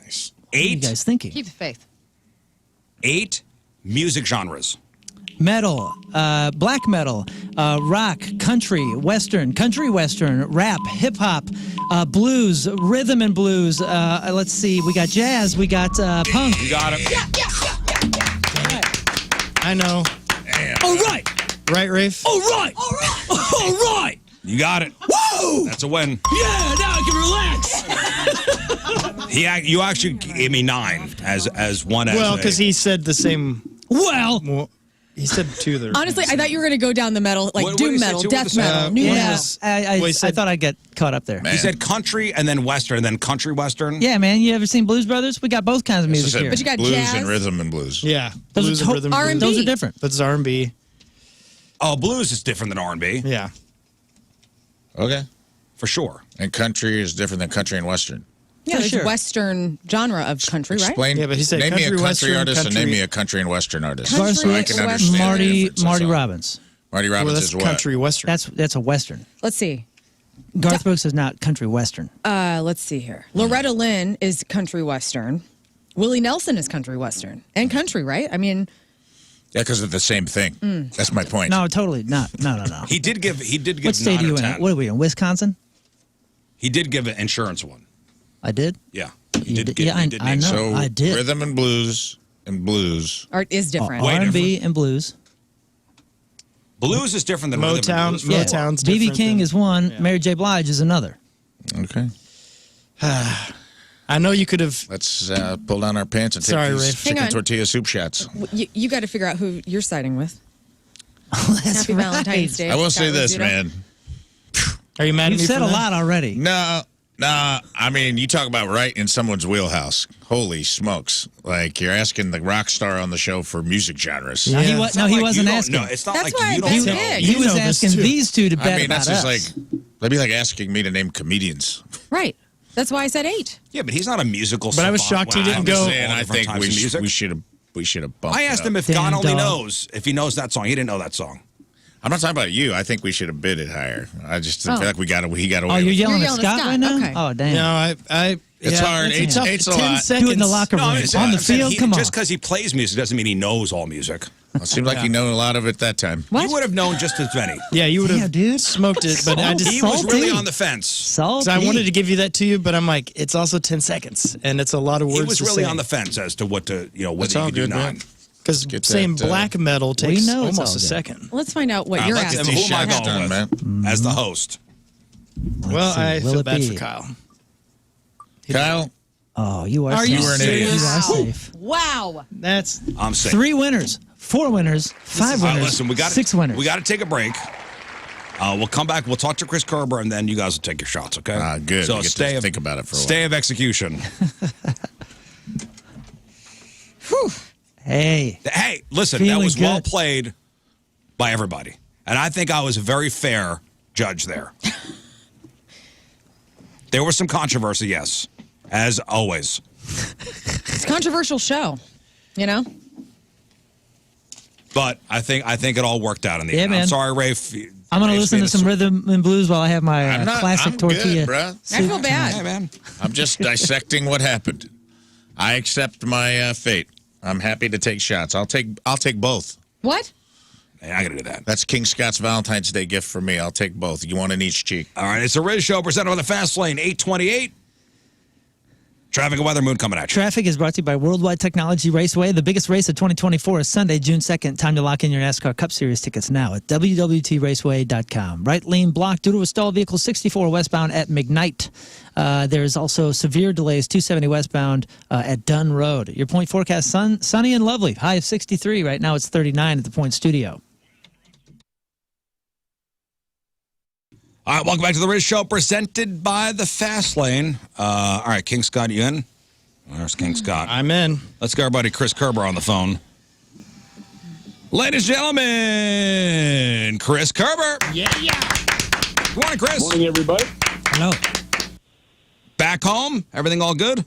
Nice. What are you 8? guys thinking? Keep the faith. 8 music genres. Metal, black metal, rock, country, western, rap, hip hop, blues, rhythm and blues. Let's see, we got jazz, we got punk. You got it. I know. All right, Right, Rafe? all right, all right, all right. You got it. Whoa! That's a win. Yeah, now I can relax. You actually gave me 9 as one. Well, because he said the same. Well, He said 2 there. Honestly, I thought you were going to go down the metal, like What did doom he say? metal, 2 death was the metal, same? new Well, metal. yes. I Well, he said- thought I'd get caught up there. He said country and then western and then country western. Yeah, man, you ever seen Blues Brothers? We got both kinds of music here. But you got blues jazz. and rhythm and blues. Yeah. Those Blues are and rhythm. R&B. Those are different. That's R&B. Oh, blues is different than R&B Yeah. Okay. for sure. And country is different than country and western. Yeah, For there's sure. Western genre of country, right? Explain. Yeah, but he said name me a country, country western, artist and name country- me a country and western artist. Country, so I can western. understand the Marty differences. Robbins. Marty Well, Robbins that's is what? country western. That's a western. Let's see. Garth Brooks is not country western. Let's see here. Loretta Lynn is country western. Willie Nelson is country western and country, right? I mean, Yeah, because they're the same thing. That's my point. No, totally not. No. He did give What state 9 are you or in? 10. What are we in? Wisconsin? He did give an insurance one. I did. Yeah. You did- yeah, I name know. some. So I did. rhythm and blues art is different. Way R&B and blues. Blues is different than rhythm and Motown. blues. Yeah. Motown's B.B. different King than- is one. yeah. Mary J. Blige is another. Okay. I know you could have. Let's pull down our pants and take Sorry, these Rafe. chicken Hang on. tortilla soup shots. You got to figure out who you're siding with. That's Happy Valentine's Day. I will say Scott this, Rizzuto. man. Are you mad at You've me said for a that? lot already. No, I mean, you talk about right in someone's wheelhouse. Holy smokes. Like, you're asking the rock star on the show for music genres. No, he, Yeah. wa- It's no, not he like wasn't you don't asking. know. It's not That's like why you I don't bet know. big. He You was know this asking too. these two to bet I mean, about that's just us. like, that'd be like asking me to name comedians. Right. That's why I said 8. Yeah, but he's not a musical But I was savant. shocked he didn't I'm go- just saying, all I different think types of music. we should have bumped I it asked up. him if Damn God only dog. knows if he knows that song. He didn't know that song. I'm not talking about you. I think we should have bid it higher. I just Oh. feel like he got away Oh, you're with it. yelling, You're at yelling at Scott Scott. right now? Okay. Oh, damn. No, It's hard. It's Eight's- tough. eight's a 10 lot. seconds. Do it in the locker room. I'm saying- On the I'm saying field? he- Come on. Just because he plays music doesn't mean he knows all music. It seemed like he knew a lot of it that time. What? You would have known just as many. Yeah, you would Damn, have dude. smoked it, but I just He was Salty. really on the fence. Salty. So I wanted to give you that to you, but I'm like, it's also 10 seconds, and it's a lot of words. He was really on the fence as to what to, It's whether all you could do good, 9. man. Because Get saying that, black metal takes know it's almost all a good. second. Let's find out what you're let's asking. get These Who am I shots going done, with? man. As the host. Well, see. I Will feel it bad be? for Kyle. Kyle, Oh, you are Are safe. you you were an idiot. You are Wow. safe. Wow. That's I'm safe. 3 winners, 4 winners, 5 All right, winners, listen, we got 6 winners. We got to take a break. We'll come back. We'll talk to Chris Kerber, and then you guys will take your shots. Okay? good. So We get stay to of, think about it for a while. Stay of execution. Hey, listen, that Feeling was well good. played by everybody. And I think I was a very fair judge there. There was some controversy, yes, as always. It's a controversial show, you know? But I think it all worked out in the Yeah, end. man. I'm sorry, Rafe. I'm going to Rafe's listen made to some a- rhythm and blues while I have my classic I'm tortilla. good, bruh. I feel bad. Hey, man. I'm just dissecting what happened. I accept my fate. I'm happy to take shots. I'll take both. What? Hey, I got to do that. That's King Scott's Valentine's Day gift for me. I'll take both. You one in each cheek. All right, it's a Rizz Show presented by the Fast Lane, 828. Traffic and weather, Moon coming at you. Traffic is brought to you by Worldwide Technology Raceway. The biggest race of 2024 is Sunday, June 2nd. Time to lock in your NASCAR Cup Series tickets now at www.raceway.com. Right lane blocked due to a stalled vehicle 64 westbound at McKnight. There is also severe delays 270 westbound at Dunn Road. Your point forecast, sunny and lovely. High of 63. Right now it's 39 at the Point Studio. All right, welcome back to the Rizz Show presented by the Fast Lane. All right, King Scott, you in? There's King Scott. I'm in. Let's get our buddy Chris Kerber on the phone. Ladies and gentlemen, Chris Kerber. Yeah. Good morning, Chris. Morning, everybody. Hello. Back home? Everything all good?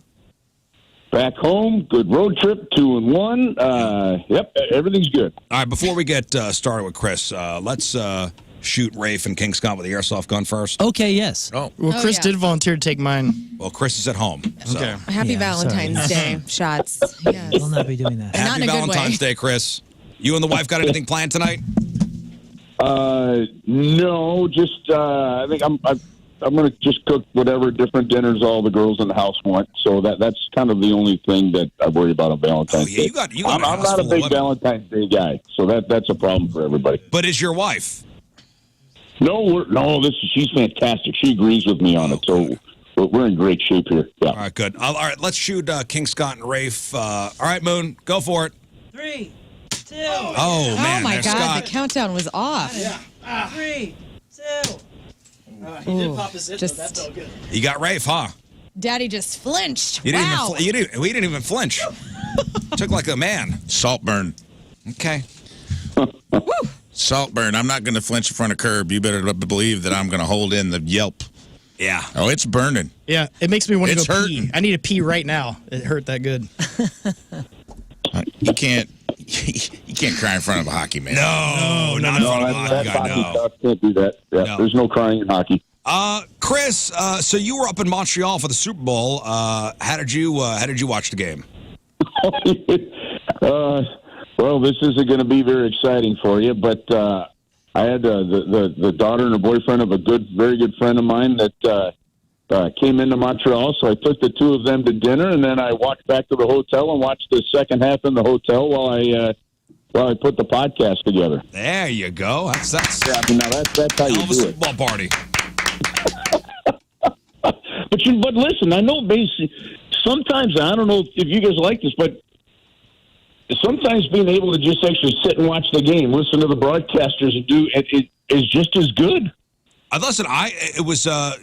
Back home, good road trip, 2 and 1. Yep, everything's good. All right, before we get started with Chris, let's shoot Rafe and King Scott with the airsoft gun first. Okay, yes. Oh, Well, Oh, Chris yeah. did volunteer to take mine. Well, Chris is at home. So. Okay. Happy Yeah, Valentine's sorry. Day shots. Yes. We'll not be doing that. Not Happy in a good Valentine's way. Day, Chris. You and the wife got anything planned tonight? No, just I think I'm going to just cook whatever different dinners all the girls in the house want. So that's kind of the only thing that I worry about on Valentine's Oh, yeah, Day. you got I'm a house not a full of big women. Valentine's Day guy, so that's a problem for everybody. But is your wife? No, she's fantastic. She agrees with me on it, so we're in great shape here. Yeah. All right, good. All right, let's shoot King Scott and Rafe. All right, Moon, go for it. 3, 2, Oh, man. Oh, my there's God. Scott. The countdown was off. 3, 2. He did pop his zit, just- though. That felt good. You got Rafe, huh? Daddy just flinched. You didn't Wow. even we didn't even flinch. Took like a man. Saltburn. Okay. Saltburn. I'm not going to flinch in front of curb. You better believe that I'm going to hold in the yelp. Yeah. Oh, it's burning. Yeah, it makes me want to It's go hurting. pee. I need to pee right now. It hurt that good. You can't. You can't cry in front of a hockey man. No, not in No, front of that hockey guy, hockey no. stuff, can't do that. Yeah, No. There's no crying in hockey. Chris, so you were up in Montreal for the Super Bowl. How did you watch the game? Well, this isn't going to be very exciting for you, but I had the daughter and a boyfriend of a very good friend of mine that came into Montreal, so I took the two of them to dinner, and then I walked back to the hotel and watched the second half in the hotel while I put the podcast together. There you go. That's Yeah, I mean, now that's how you hell of a do Super it. Bowl party. But listen, I know basically sometimes I don't know if you guys like this, but sometimes being able to just actually sit and watch the game, listen to the broadcasters, and do it is just as good. Listen,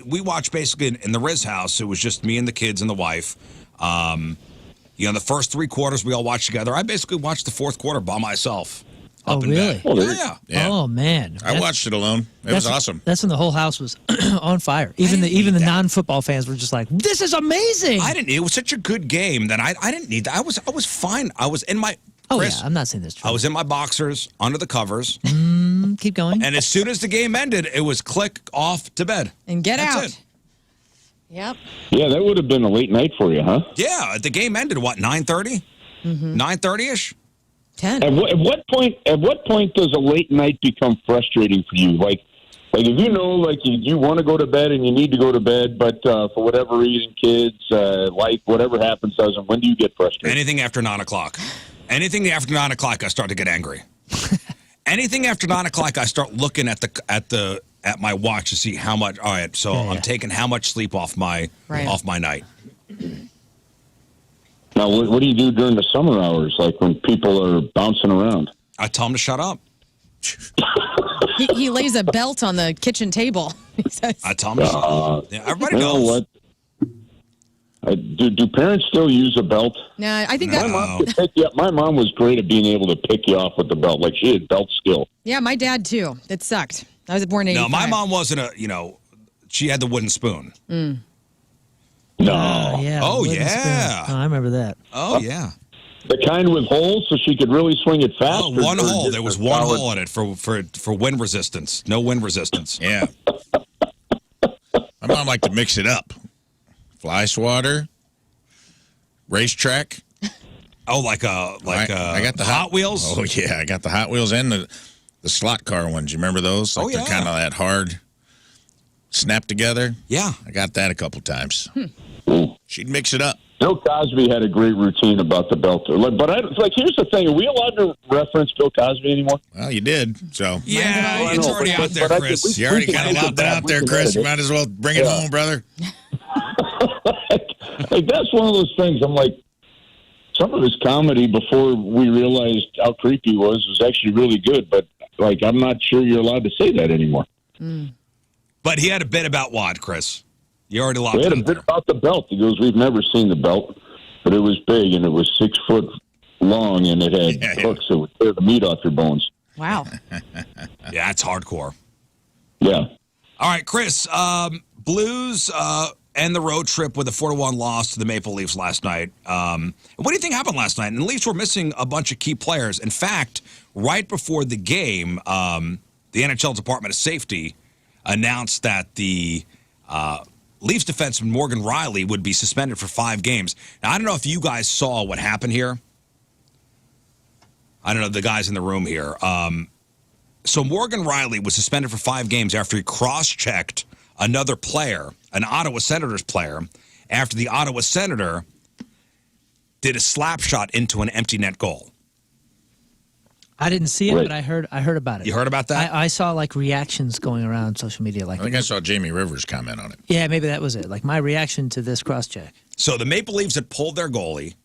we watched basically in the Rizz house. It was just me and the kids and the wife. The first 3 quarters we all watched together. I basically watched the fourth quarter by myself. Oh, Up and really? back. Oh, there- Yeah. Yeah. Oh, man. I watched it alone. It was awesome. That's when the whole house was on fire. Even the non-football fans were just like, "This is amazing." It was such a good game that I didn't need that. I was fine. I was in my Chris, yeah, I'm not saying this. I was in my boxers under the covers, Keep going. and as soon as the game ended, it was click off to bed. And get That's out. it. Yep. Yeah, that would have been a late night for you, huh? Yeah, the game ended what 9:30, 9:30ish. 10. At what point does a late night become frustrating for you? Like if you know, like you want to go to bed and you need to go to bed, but for whatever reason, kids, life, whatever happens, doesn't. When do you get frustrated? Anything after 9 o'clock. Anything after 9 o'clock, I start to get angry. Anything after 9 o'clock, I start looking at my watch to see how much. All right, so I'm taking how much sleep off my night. Now, what do you do during the summer hours, like when people are bouncing around? I tell them to shut up. He lays a belt on the kitchen table. He says, I tell them to shut up. Yeah, everybody You know knows. what? Do parents still use a belt? Nah, I think My that. mom could pick you up. My mom was great at being able to pick you off with the belt. Like, she had belt skill. Yeah, my dad too. It sucked. I was born in No, 85. my mom wasn't she had the wooden spoon. No. Yeah. Oh, wooden yeah. spoon. Oh, I remember that. Oh, yeah. The kind with holes so she could really swing it fast? Oh, or- one or hole. just There was a one solid- hole in it for wind resistance. No wind resistance. Yeah. My mom liked to mix it up. Fly swatter, racetrack. Oh, like I got the Hot Wheels? Oh, yeah. I got the Hot Wheels and the slot car ones. You remember those? Like, Oh, yeah. they're kind of that hard snap together. Yeah. I got that a couple times. She'd mix it up. Bill Cosby had a great routine about the belt. But here's the thing. Are we allowed to reference Bill Cosby anymore? Well, you did. So Yeah, I it's know, already but- out there, but I Chris. think you already we can kind of edit lobbed it that. out We there, can Chris. edit You it. might as well bring it home, brother. Like, that's one of those things. I'm like, some of his comedy before we realized how creepy he was actually really good. But, like, I'm not sure you're allowed to say that anymore. But he had a bit about what, Chris? You already lost We had it. a bit about the belt. He goes, we've never seen the belt, but it was big, and it was 6 foot long, and it had hooks that would tear the meat off your bones. Wow. Yeah, it's hardcore. Yeah. All right, Chris, Blues and the road trip with a 4-1 loss to the Maple Leafs last night. What do you think happened last night? And the Leafs were missing a bunch of key players. In fact, right before the game, the NHL Department of Safety announced that the Leafs defenseman Morgan Riley would be suspended for 5 games. Now, I don't know if you guys saw what happened here. I don't know, the guys in the room here. So Morgan Riley was suspended for 5 games after he cross-checked another player, an Ottawa Senators player, after the Ottawa Senator did a slap shot into an empty net goal. I didn't see it, Right. but I heard about it. You heard about that? I saw like reactions going around social media. Like, I think I saw Jamie Rivers comment on it. yeah, maybe that was it. Like my reaction to this cross check. So the Maple Leafs had pulled their goalie.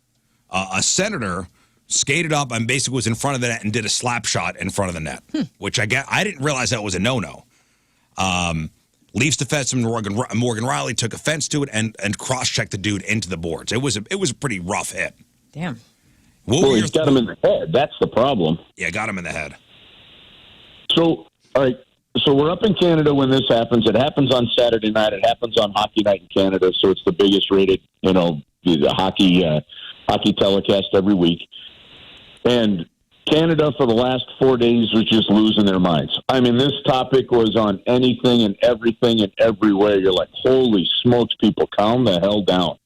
A Senator skated up and basically was in front of the net and did a slap shot in front of the net, which I didn't realize that was a no-no. Leafs defenseman Morgan Riley took offense to it and cross-checked the dude into the boards. It was a pretty rough hit. Damn. What Well, were he's got him in the head. That's the problem. Yeah, got him in the head. So, all right. So we're up in Canada when this happens. It happens on Saturday night. It happens on Hockey Night in Canada. So it's the biggest rated, the hockey telecast every week. And Canada for the last 4 days was just losing their minds. I mean, this topic was on anything and everything and everywhere. You're like, holy smokes, people, calm the hell down.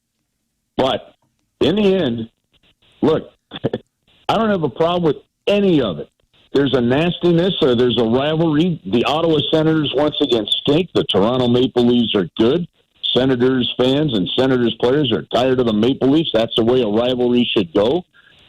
But in the end, look, I don't have a problem with any of it. There's a nastiness or there's a rivalry. The Ottawa Senators once again stink. The Toronto Maple Leafs are good. Senators fans and Senators players are tired of the Maple Leafs. That's the way a rivalry should go.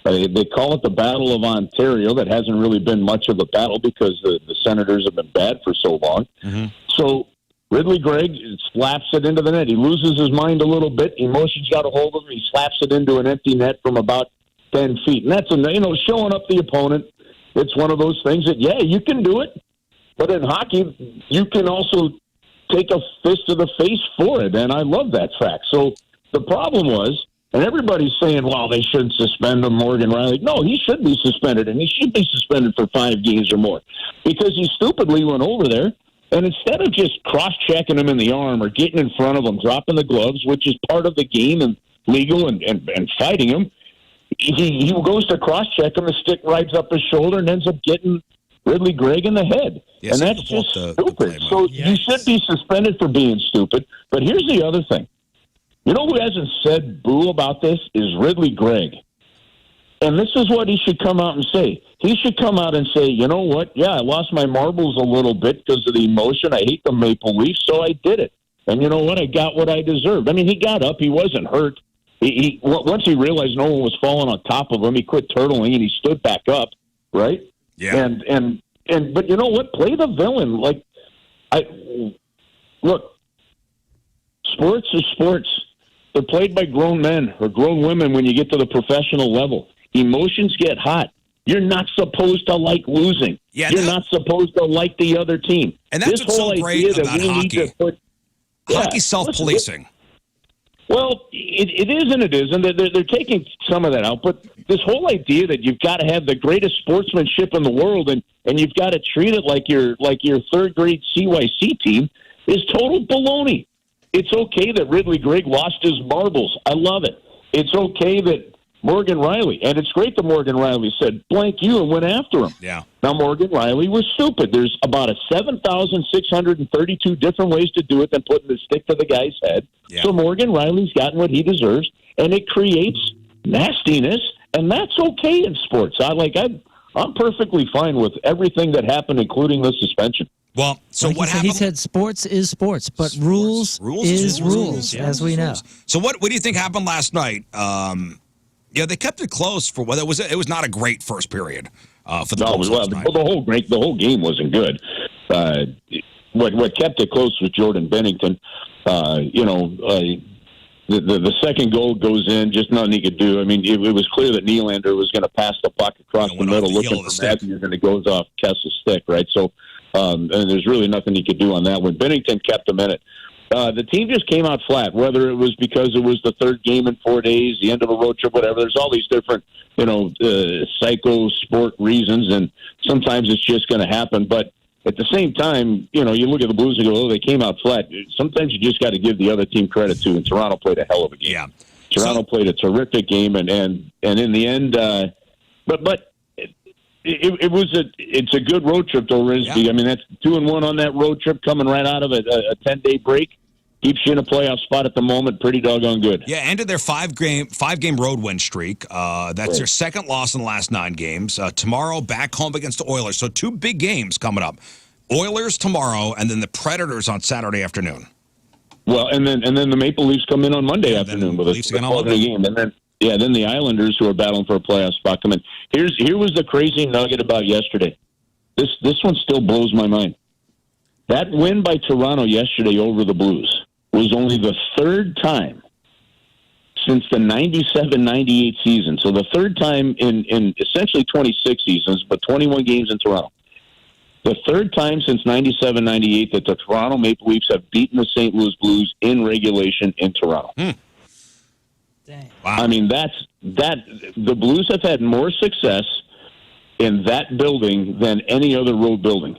They call it the Battle of Ontario. That hasn't really been much of a battle because the Senators have been bad for so long. Mm-hmm. So Ridley Gregg slaps it into the net. He loses his mind a little bit. Emotions got a hold of him. He slaps it into an empty net from about 10 feet. And that's, showing up the opponent. It's one of those things that, yeah, you can do it. But in hockey, you can also take a fist to the face for it. And I love that fact. So the problem was, and everybody's saying, well, they shouldn't suspend him, Morgan Riley. No, he should be suspended, and he should be suspended for 5 games or more because he stupidly went over there, and instead of just cross-checking him in the arm or getting in front of him, dropping the gloves, which is part of the game and legal and fighting him, he goes to cross-check him, the stick rides up his shoulder and ends up getting Ridley Gregg in the head. Yes, and that's just stupid. So you should be suspended for being stupid. But here's the other thing. You know who hasn't said boo about this is Ridley Gregg. And this is what he should come out and say. He should come out and say, you know what? Yeah, I lost my marbles a little bit because of the emotion. I hate the Maple Leafs, so I did it. And you know what? I got what I deserved. I mean, he got up. He wasn't hurt. He once he realized no one was falling on top of him, he quit turtling and he stood back up, right? Yeah. But you know what? Play the villain. Look, sports is sports. They're played by grown men or grown women when you get to the professional level. Emotions get hot. You're not supposed to like losing. Yeah, You're not supposed to like the other team. And that's this what's whole so great idea about that we hockey. need to put Hockey's self-policing. Well, it is and it isn't. They're taking some of that out, but this whole idea that you've got to have the greatest sportsmanship in the world and you've got to treat it like your third grade CYC team is total baloney. It's okay that Ridley Gregg lost his marbles. I love it. It's okay that Morgan Riley, and it's great that Morgan Riley said, blank you, and went after him. Yeah. Now, Morgan Riley was stupid. There's about 7,632 different ways to do it than putting the stick to the guy's head. Yeah. So Morgan Riley's gotten what he deserves, and it creates nastiness, and that's okay in sports. I'm perfectly fine with everything that happened, including the suspension. Well, so Like what he said, happened? He said sports is sports, but rules is rules, Yeah. as we know. So what do you think happened last night? They kept it close for it was not a great first period for the Bulls last night. The whole game wasn't good. What kept it close was Jordan Bennington. The second goal goes in, just nothing he could do. I mean, it was clear that Nylander was going to pass the puck across the middle, looking for Matthews, and it goes off Kess's stick, right? So, and there's really nothing he could do on that one. Bennington kept him in it. The team just came out flat, whether it was because it was the third game in 4 days, the end of a road trip, whatever. There's all these different, psycho sport reasons, and sometimes it's just going to happen. But at the same time, you look at the Blues and go, they came out flat. Sometimes you just got to give the other team credit, too, and Toronto played a hell of a game. Yeah. Toronto played a terrific game, and in the end, it's a good road trip, though, Rizz. Yeah. I mean, that's 2-1 on that road trip coming right out of a 10-day break. Keeps you in a playoff spot at the moment. Pretty doggone good. Yeah, ended their five-game road win streak. That's their second loss in the last 9 games. Tomorrow, back home against the Oilers. So 2 big games coming up. Oilers tomorrow, and then the Predators on Saturday afternoon. Well, and then the Maple Leafs come in on Monday afternoon with a game, and then the Islanders, who are battling for a playoff spot, come in. Here was the crazy nugget about yesterday. This one still blows my mind. That win by Toronto yesterday over the Blues was only the third time since the 97-98 season. So the third time in essentially 26 seasons, but 21 games in Toronto. The third time since 97-98 that the Toronto Maple Leafs have beaten the St. Louis Blues in regulation in Toronto. Dang. Wow. I mean, the Blues have had more success in that building than any other road building.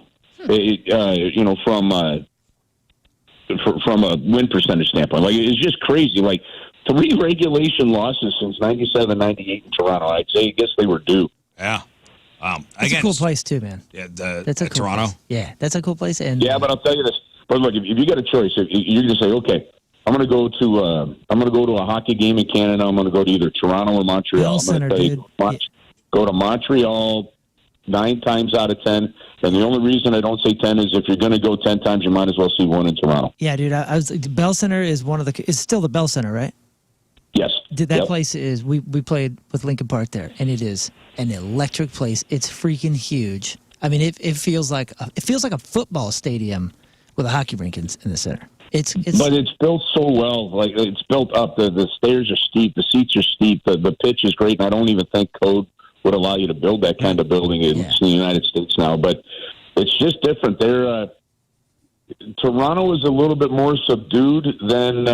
From a win percentage standpoint. Like, it's just crazy. Like, 3 regulation losses since 97-98 in Toronto. I guess they were due. Yeah. It's a cool place, too, man. Yeah, that's a cool Toronto? place. Yeah, that's a cool place. And but I'll tell you this. But look, if you got a choice, if you're going to say, okay, I'm going to go to a hockey game in Canada. I'm going to go to either Toronto or Montreal. Bell Center, dude. Go to Montreal 9 times out of 10. And the only reason I don't say 10 is if you're going to go 10 times, you might as well see one in Toronto. Yeah, dude. Bell Center is it's still the Bell Center, right? Yes. That place is, we played with Lincoln Park there, and it is an electric place. It's freaking huge. I mean, it feels like a football stadium with a hockey rink in the center. But it's built so well. Like, it's built up. The stairs are steep. The seats are steep. The pitch is great, and I don't even think code would allow you to build that kind of building in the United States now. But it's just different. Toronto is a little bit more subdued than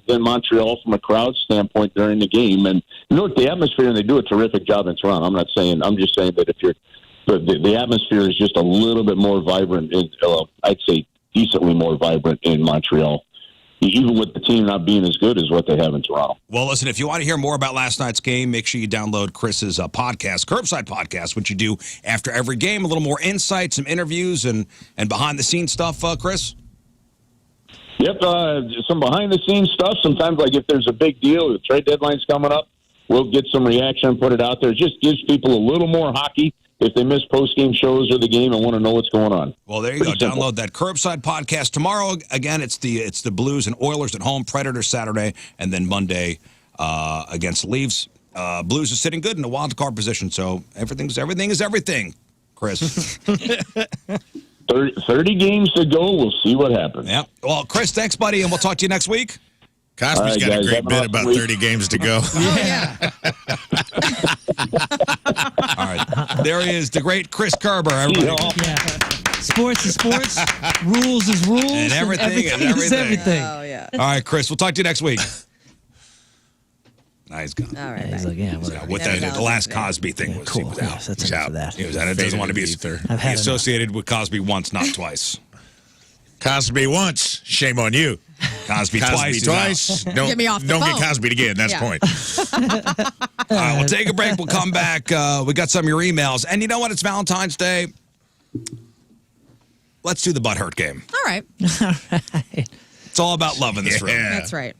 Montreal from a crowd standpoint during the game. And the atmosphere, and they do a terrific job in Toronto. I'm just saying that if the atmosphere is just a little bit more vibrant. I'd say decently more vibrant in Montreal, even with the team not being as good as what they have in Toronto. Well, listen, if you want to hear more about last night's game, make sure you download Chris's podcast, Curbside Podcast, which you do after every game. A little more insight, some interviews, and behind-the-scenes stuff, Chris? Yep, some behind-the-scenes stuff. Sometimes, like if there's a big deal, the trade deadline's coming up, we'll get some reaction and put it out there. It just gives people a little more hockey if they miss post-game shows or the game and want to know what's going on. Well, there you go. Download that Curbside Podcast. Tomorrow, again, it's the Blues and Oilers at home, Predators Saturday, and then Monday against the Leafs. Blues are sitting good in the wild card position, so everything is everything, Chris. 30 games to go. We'll see what happens. Yeah. Well, Chris, thanks, buddy, and we'll talk to you next week. Cosby's got a great bit about 30 games to go. Yeah. All right. There he is, the great Chris Kerber, everybody. Yeah. Sports is sports. Rules is rules. And everything is everything. Oh, yeah. All right, Chris, we'll talk to you next week. Now he's gone. All right. He's like, yeah, whatever. With the last Cosby thing was he cool. was Yeah, out. that's He's enough out. of that. He was out. It doesn't want to be I've had associated with Cosby once, not twice. Cosby once, shame on you. Cosby Twice. he's out. Don't Get me off the don't phone. get Cosby'd again. That's the point. All right, we'll take a break. We'll come back. We got some of your emails. And you know what? It's Valentine's Day. Let's do the butthurt game. All right. It's all about love in this room. That's right.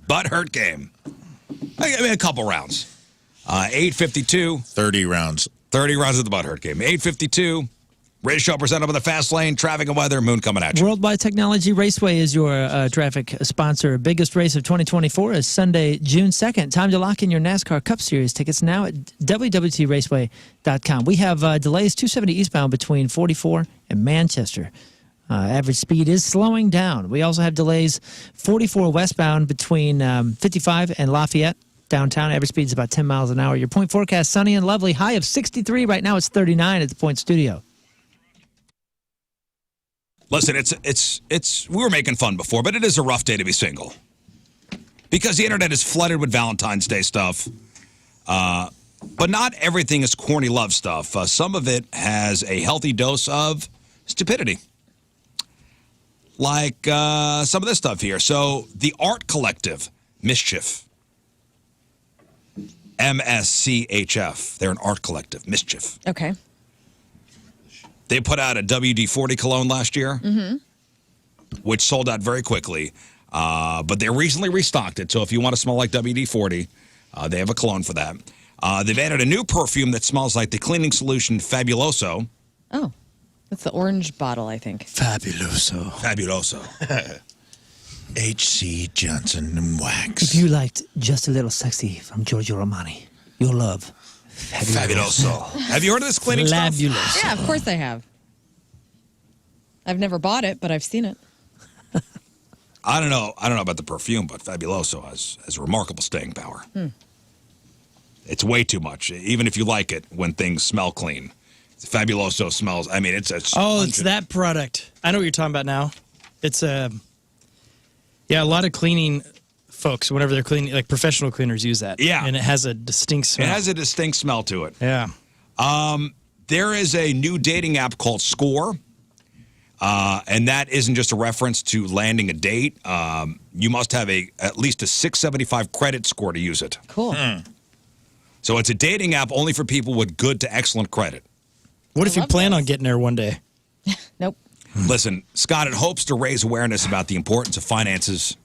Butthurt game. I mean, a couple rounds. 8:52. 30 rounds. 30 rounds of the butthurt game. 8:52. Rizz Show presented by the Fast Lane. Traffic and weather. Moon coming at you. Worldwide Technology Raceway is your traffic sponsor. Biggest race of 2024 is Sunday, June 2nd. Time to lock in your NASCAR Cup Series tickets now at www.raceway.com. We have delays 270 eastbound between 44 and Manchester. Average speed is slowing down. We also have delays 44 westbound between 55 and Lafayette. Downtown, average speed is about 10 miles an hour. Your point forecast, sunny and lovely. High of 63. Right now it's 39 at the Point Studio. Listen, it's we were making fun before, but it is a rough day to be single. Because the internet is flooded with Valentine's Day stuff. But not everything is corny love stuff. Some of it has a healthy dose of stupidity. Like some of this stuff here. So, the art collective, Mischief. MSCHF. They're an art collective, Mischief. Okay. They put out a WD-40 cologne last year, which sold out very quickly. But they recently restocked it. So if you want to smell like WD-40, they have a cologne for that. They've added a new perfume that smells like the cleaning solution Fabuloso. Oh, that's the orange bottle, I think. Fabuloso. Fabuloso. H.C. Johnson and Wax. If you liked Just a Little Sexy from Giorgio Armani, you'll love Fabuloso. Have you heard of this cleaning stuff? Fabulous. Yeah, of course I have. I've never bought it, but I've seen it. I don't know about the perfume, but Fabuloso has remarkable staying power. It's way too much, even if you like it when things smell clean. Fabuloso smells, I mean, it's that product. I know what you're talking about now. It's a lot of cleaning folks, whenever they're cleaning, like professional cleaners use that. Yeah. And it has a distinct smell. It has a distinct smell to it. Yeah. There is a new dating app called Score. And that isn't just a reference to landing a date. You must have at least a 675 credit score to use it. Cool. So it's a dating app only for people with good to excellent credit. What if you love plan those. on getting there one day? Nope. Listen, Scott, it hopes to raise awareness about the importance of finances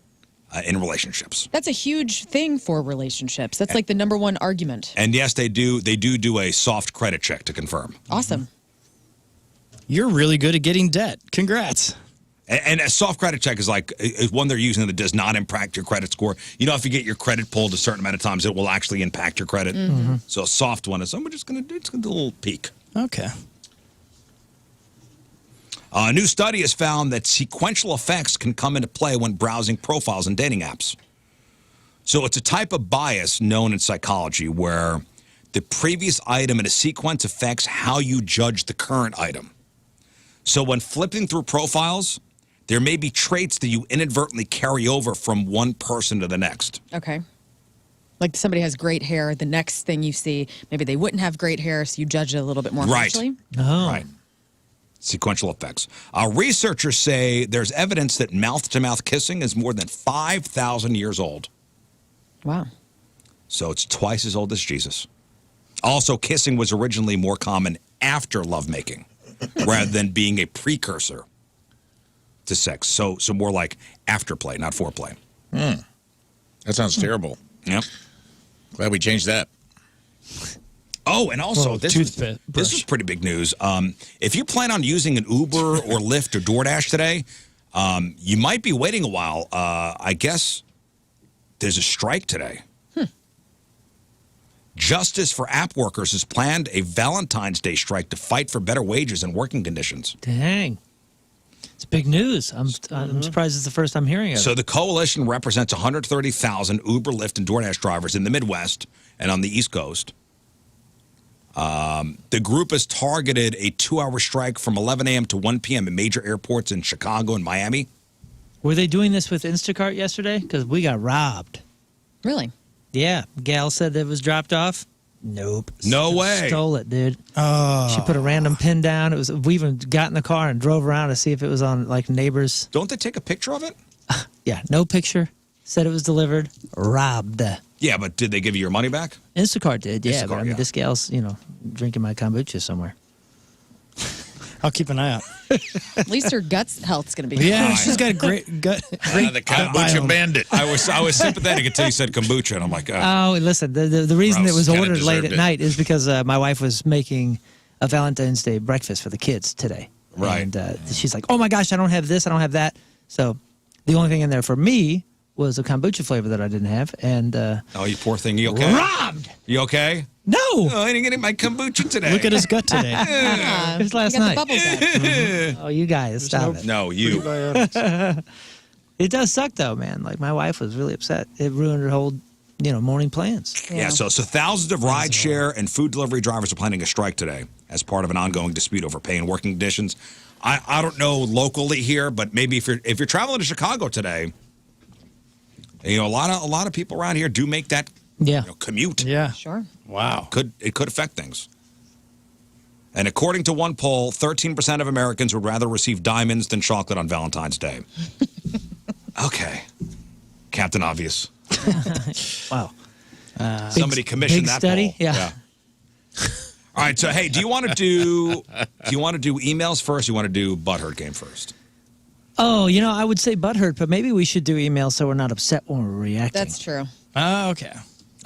in relationships. That's a huge thing for relationships. That's like the number one argument. And yes, they do a soft credit check to confirm. Awesome. You're really good at getting debt. Congrats. And a soft credit check is one they're using that does not impact your credit score. You know, if you get your credit pulled a certain amount of times, it will actually impact your credit. So a soft one is, we're just going to do a little peek. Okay. A new study has found that sequential effects can come into play when browsing profiles and dating apps. So it's a type of bias known in psychology where the previous item in a sequence affects how you judge the current item. So when flipping through profiles, there may be traits that you inadvertently carry over from one person to the next. Okay. Like somebody has great hair, the next thing you see, maybe they wouldn't have great hair, so you judge it a little bit more harshly. Oh. Right. Sequential effects. Researchers say there's evidence that mouth-to-mouth kissing is more than 5,000 years old. Wow. So it's twice as old as Jesus. Also, kissing was originally more common after lovemaking rather than being a precursor to sex. So more like afterplay, not foreplay. That sounds terrible. Yep. Glad we changed that. Oh, and also, Well, this toothbrush. is pretty big news. If you plan on using an Uber or Lyft or DoorDash today, you might be waiting a while. I guess there's a strike today. Justice for App Workers has planned a Valentine's Day strike to fight for better wages and working conditions. Dang. It's big news. I'm surprised it's the first I'm hearing of it. So the coalition represents 130,000 Uber, Lyft, and DoorDash drivers in the Midwest and on the East Coast. The group has targeted a 2-hour strike from 11 a.m. to 1 p.m. at major airports in Chicago and Miami. Were they doing this with Instacart yesterday? Because we got robbed. Really? Yeah, gal said it was dropped off. Nope. No way. Stole it, dude. Oh. She put a random pin down. We even got in the car and drove around to see if it was on like neighbors. Don't they take a picture of it? Yeah, no picture. Said it was delivered. Robbed. Yeah, but did they give you your money back? Instacart did, yeah. Instacart, But I mean, yeah. this gal's, drinking my kombucha somewhere. I'll keep an eye out. At least her guts health's going to be Yeah, fine. she's got a great gut. The Great kombucha biome. bandit. I was sympathetic until you said kombucha, and I'm like, Oh, listen, the reason Gross. it was Kinda ordered late deserved at it. night is because my wife was making a Valentine's Day breakfast for the kids today. Right. And she's like, oh my gosh, I don't have this, I don't have that. So the only thing in there for me was a kombucha flavor that I didn't have. And oh, you poor thing. You okay? robbed! You okay? No! Oh, I didn't get my kombucha today. Look at his gut today. Uh, It was last you got night. the bubble gut. Oh, you guys, stop it. No, you. It does suck though, man. Like my wife was really upset. It ruined her whole, morning plans. Yeah, so thousands of rideshare and food delivery drivers are planning a strike today as part of an ongoing dispute over pay and working conditions. I don't know locally here, but maybe if you're traveling to Chicago today, a lot of people around here do make that commute. Yeah. Sure. Wow. It could affect things. And according to one poll, 13% of Americans would rather receive diamonds than chocolate on Valentine's Day. Okay. Captain Obvious. Wow. Somebody commissioned big that study? poll. Yeah. All right, so hey, do you want to do emails first or you want to do Butthurt game first? Oh, I would say butthurt, but maybe we should do emails so we're not upset when we're reacting. That's true. Oh, okay.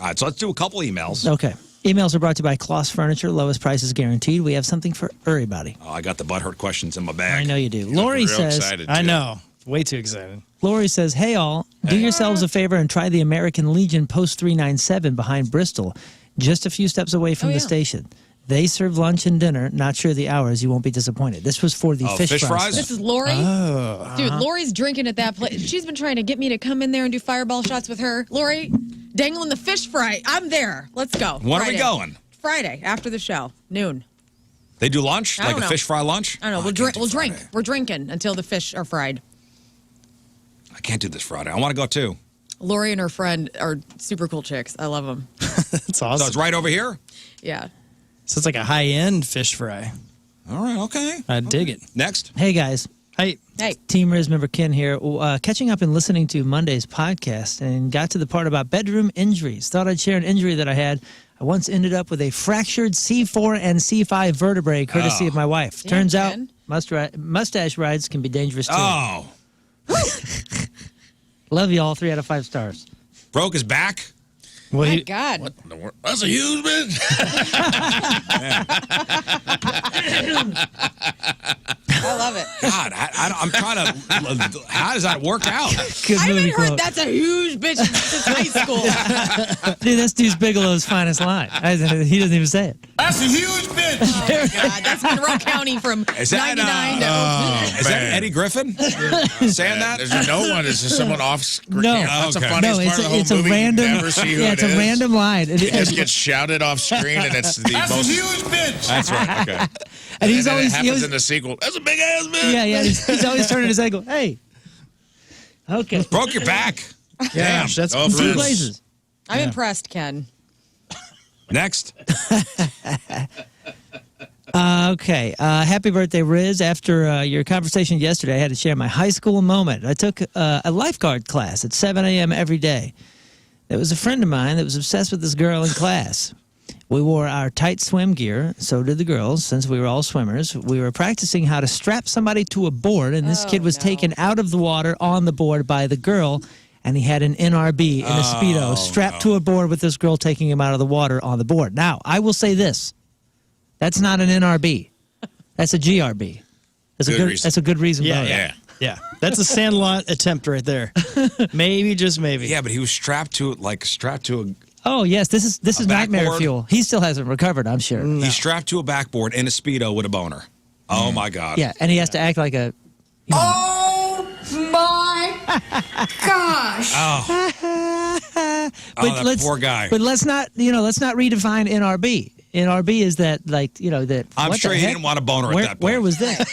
All right, so let's do a couple emails. Okay. Emails are brought to you by Kloss Furniture. Lowest prices guaranteed. We have something for everybody. Oh, I got the Butthurt questions in my bag. I know you do. Lori Real says, excited, I too. know. Way too excited. Lori says, hey, all, do yourselves a favor and try the American Legion Post 397 behind Bristol, just a few steps away from the station. They serve lunch and dinner. Not sure the hours. You won't be disappointed. This was for the fish fries. This is Lori. Oh. Dude, Lori's drinking at that place. She's been trying to get me to come in there and do fireball shots with her. Lori, dangling the fish fry. I'm there. Let's go. When Friday. are we going? Friday, after the show, noon. They do lunch? I Like don't a know. fish fry lunch? I don't know. Oh, We'll I drink. can't do We'll drink. Friday. We're drinking until the fish are fried. I can't do this Friday. I want to go too. Lori and her friend are super cool chicks. I love them. That's awesome. So it's right over here? Yeah. So it's like a high-end fish fry. All right, okay. I dig it. Next. Hey, guys. Hey. Hey. Team Rizz member Ken here. Catching up and listening to Monday's podcast and got to the part about bedroom injuries. Thought I'd share an injury that I had. I once ended up with a fractured C4 and C5 vertebrae, courtesy of my wife. Damn, Turns out Ken. mustache rides can be dangerous too. Oh, Love you all. 3 out of 5 stars. broke his back? Well, My he, God. What in the world? That's a huge bitch. I love it. God, I'm trying to. How does that work out? Good I movie haven't heard quote. that's a huge bitch since high school. Dude, that's Deuce Bigelow's finest line. He doesn't even say it. That's a huge bitch. Oh, my God. That's Monroe County from Is that, 99 to Is that man. Eddie Griffin saying that? There's no one. Is there someone off screen? No. That's the Okay. funniest No, part of the whole it's a movie. random. You never see who Yeah, it it's a is. random line. It just gets shouted off screen, and it's the most huge bitch. That's right. Okay. And he's and then always it happens in the sequel. That's a big ass bitch. yeah. He's always turning his head. Go, hey. Okay. Broke your back. Damn. gosh, that's Oh, Two Bruce. places. I'm impressed, Ken. Next. Okay. Happy birthday, Rizz. After your conversation yesterday, I had to share my high school moment. I took a lifeguard class at 7 a.m. every day. There was a friend of mine that was obsessed with this girl in class. We wore our tight swim gear. So did the girls, since we were all swimmers. We were practicing how to strap somebody to a board, and this kid was taken out of the water on the board by the girl, and he had an NRB in a Speedo strapped to a board with this girl taking him out of the water on the board. Now, I will say this. That's not an NRB. That's a GRB. That's a good reason. Yeah, bonus. yeah. Yeah. That's a Sandlot attempt right there. Maybe, just maybe. Yeah, but he was strapped to a. Oh yes, this is nightmare backboard? fuel. He still hasn't recovered, I'm sure. He's strapped to a backboard in a Speedo with a boner. Oh my God. Yeah, and he has to act like a. Oh my gosh. Oh, that poor guy. But let's not redefine NRB. NRB is that that. I'm what sure the he heck? didn't want a boner Where, at that point. Where was that?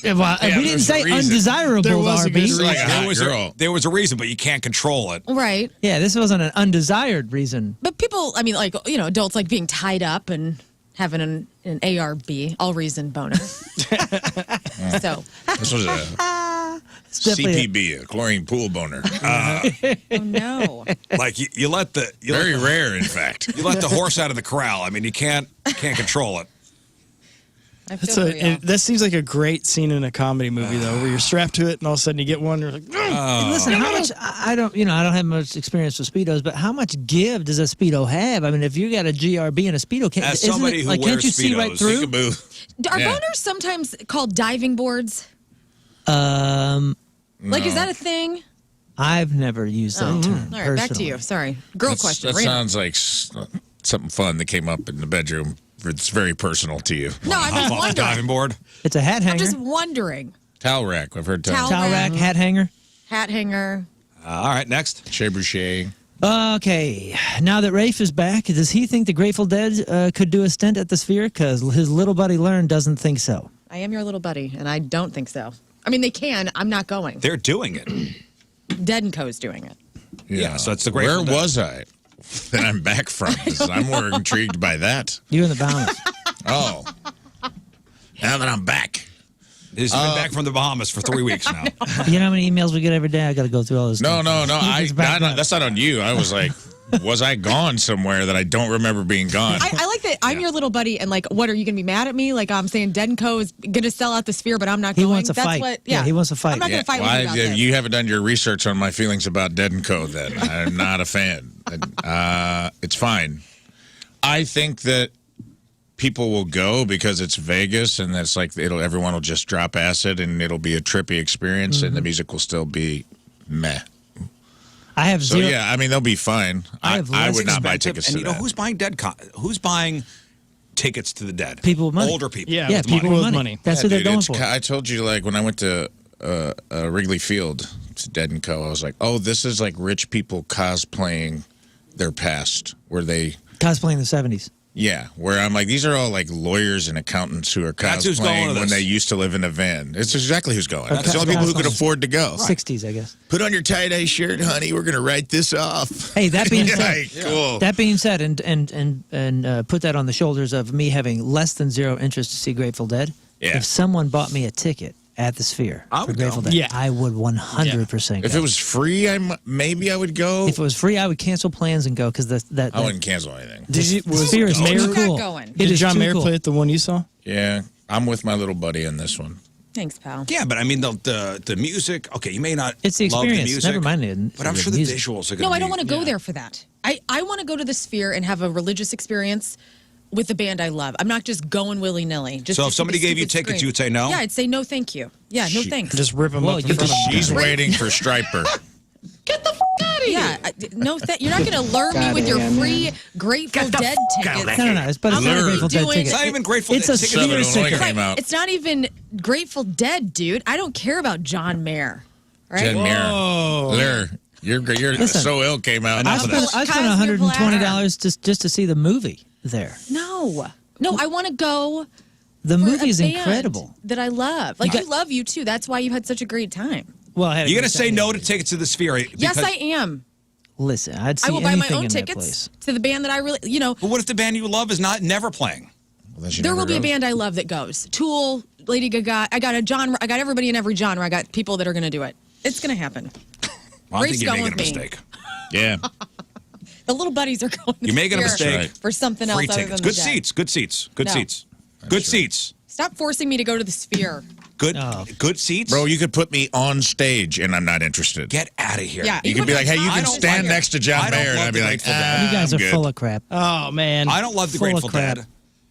Well, we didn't there's say a reason. undesirable There to was a good RB. reason. Like a hot There was a reason, but you can't control it. Right. Yeah, this wasn't an undesired reason. But people, I mean, like, adults like being tied up and having an ARB, all reason boner. So, This was a CPB, a chlorine pool boner. oh no. Like you let the Very rare, in fact. you let the horse out of the corral. I mean, you can't control it. I feel for you. That seems like a great scene in a comedy movie, though, where you're strapped to it and all of a sudden you get one. You're like, And listen, how much? I don't have much experience with speedos, but how much give does a speedo have? I mean, if you got a GRB and a speedo, As somebody who can't wears you see right Speedos, through? Peekaboo. Are Yeah. boners sometimes called diving boards? Like, is that a thing? I've never used that term. All right, back to personally. you. Sorry. Girl question. That Random. sounds like something fun that came up in the bedroom. It's very personal to you. No, I'm Hop just off the diving wondering. board. It's a hat hanger, I'm just wondering. Towel rack. I've heard Towel towel rack, hat hanger. Hat hanger. All right, next. Trebuchet. Okay, now that Rafe is back, does he think the Grateful Dead could do a stint at the Sphere? Because his little buddy Lern doesn't think so. I am your little buddy, and I don't think so. I mean, they can. I'm not going. They're doing it. Dead & Co's doing it. Yeah, so it's the Where Grateful Dead. was I that I'm back from? 'Cause I'm more intrigued by that. You in the Bahamas. Oh. Now that I'm back. He's been back from the Bahamas for 3 weeks now. You know how many emails we get every day? I got to go through all this. No. It's backed up. That's not on you. I was like, was I gone somewhere that I don't remember being gone? I like that I'm your little buddy, and like, what, are you going to be mad at me? Like, I'm saying Dead & Co is going to sell out the Sphere, but I'm not He going. wants a That's fight. What, Yeah, he wants a fight. I'm not going to fight well, with you about this. you haven't done your research on my feelings about Dead & Co. Then I'm not a fan. It's fine. I think that people will go because it's Vegas, and that's like everyone will just drop acid, and it'll be a trippy experience, and the music will still be meh. I have So zero. yeah, I mean they'll be fine. I would not buy tickets And to you know that. who's buying who's buying tickets to the Dead? People with money. Older people. Yeah, Yeah, with people money. with With money. money. That's Yeah, what they're dude, going it's for. I told you, like, when I went to Wrigley Field to Dead & Co., I was like, oh, this is like rich people cosplaying their past, where they, Cosplaying in the 70s. yeah, where I'm like, these are all like lawyers and accountants who are That's who's going cosplaying to when this. they used to live in a van. It's exactly who's going. That's It's the only people who could cosplaying. afford to go. 60s, I guess. Put on your tie-dye shirt, honey. We're going to write this off. Hey, that being Yeah, said, cool. that being said, and put that on the shoulders of me having less than zero interest to see Grateful Dead. Yeah. If someone bought me a ticket at the Sphere I for would Grateful go. Dead, Yeah. I would 100% go. If it was free, maybe I would go. If it was free, I would cancel plans and go because I wouldn't cancel anything. the was Sphere is Mayor too cool. going? It Did is John too Mayer cool. play at the one you saw? Yeah, I'm with my little buddy on this one. Thanks, pal. Yeah, but I mean the music. Okay, you may not. It's the love experience. The music, Never mind it. But I'm sure the visuals are going to No, I don't want to go there for that. I want to go to the Sphere and have a religious experience with the band I love. I'm not just going willy-nilly. Just So to if see somebody the gave you stupid tickets, screen. you would say no? Yeah, I'd say no, thank you. Yeah, no thanks. Just rip him Well, up you in front just- of him. She's waiting for Striper. Get the f out of here. Yeah, you're not going to lure me with your free Grateful Dead tickets. No, it's but it's not a Lure. Grateful Dead Doing- ticket. It's not even Grateful It's Dead a tickets. Sphere Southern Illinois ticket. came out. It's not even Grateful Dead, dude. I don't care about John Mayer. Right? Jen Mayer. Lure. You're Listen, So Ill came out. I Enough of spent this. I spent $120 just to see the movie there. No, I want to go. The for movie a is band incredible. that I love. Like, I love you too. That's why you had such a great time. Well, I had a You're good going to say time. no to tickets to the Sphere? Yes, because- I am. Listen, I'd see I will buy my anything own in that tickets place. to the band that I really, But what if the band you love is never playing? there will be a band I love that goes. Tool, Lady Gaga. I got a genre. I got everybody in every genre. I got people that are going to do it. It's going to happen. Well, I Rafe's think you're going making a with me. mistake. Yeah. The little buddies are going. You're making a Sphere mistake. for something else Free other tickets. than Good the Dead. seats. Good seats. Good No. seats. Good seats. Stop forcing me to go to the Sphere. Good. Oh. Good seats. Bro, you could put me on stage and I'm not interested. Get out of here. Yeah, You could be like, hey, you I can don't stand like it. next to John I don't Mayer. And love I'd be the like, Grateful Dead. You guys I'm are good. full of crap. Oh man, I don't love the Full of Grateful crap. Dead.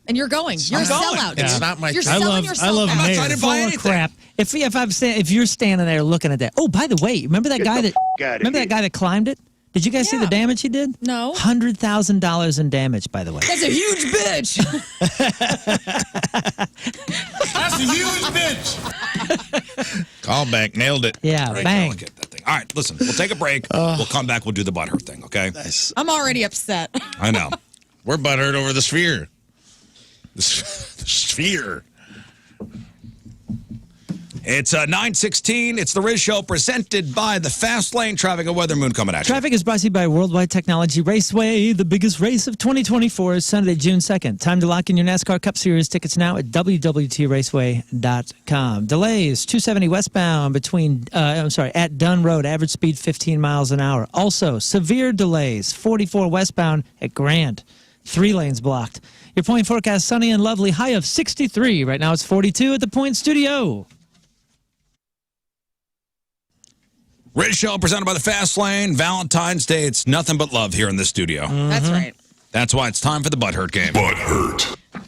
And you're going. You're a I'm going. sellout. It's dude. not my You're thing. selling yourself I love out. I'm not Mayer. trying to Full buy of anything. crap. If you're standing there looking at that. Oh, by the way, remember that guy that climbed it? Did you guys see the Yeah. damage he did? No. $100,000 in damage, by the way. That's a huge bitch. That's a huge bitch. Callback. Nailed it. Yeah, Very bang. delicate, that thing. All right, listen. We'll take a break. We'll come back. We'll do the butthurt thing. Okay. I'm already upset. I know. We're butthurt over the Sphere. The sphere. It's 9:16. It's the Rizz Show presented by the Fast Lane Traffic and Weather. Moon coming at you. Traffic is brought to you by Worldwide Technology Raceway. The biggest race of 2024 is Sunday, June 2nd. Time to lock in your NASCAR Cup Series tickets now at www.raceway.com. Delays, 270 westbound at Dunn Road, average speed 15 miles an hour. Also, severe delays, 44 westbound at Grand. 3 lanes blocked. Your point forecast, sunny and lovely, high of 63. Right now it's 42 at the Point Studio. Rizz Show presented by the Fast Lane. Valentine's Day. It's nothing but love here in the studio. That's right. That's why it's time for the Butt Hurt game. Butt Hurt. I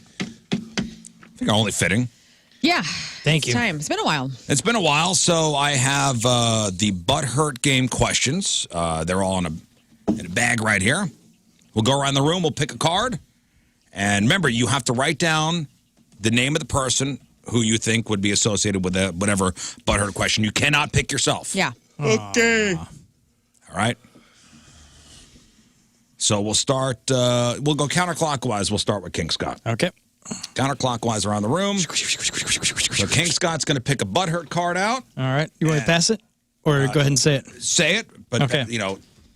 think only fitting. Yeah. Thank you. Time. It's been a while. It's been a while, so I have the Butt Hurt game questions. They're all in a bag right here. We'll go around the room. We'll pick a card. And remember, you have to write down the name of the person who you think would be associated with whatever Butt Hurt question. You cannot pick yourself. Yeah. Okay. All right. So we'll start, we'll go counterclockwise. We'll start with King Scott. Okay. Counterclockwise around the room. So King Scott's going to pick a Butt Hurt card out. All right. You want me to pass it? Or go ahead and say it? Say it, but, Okay.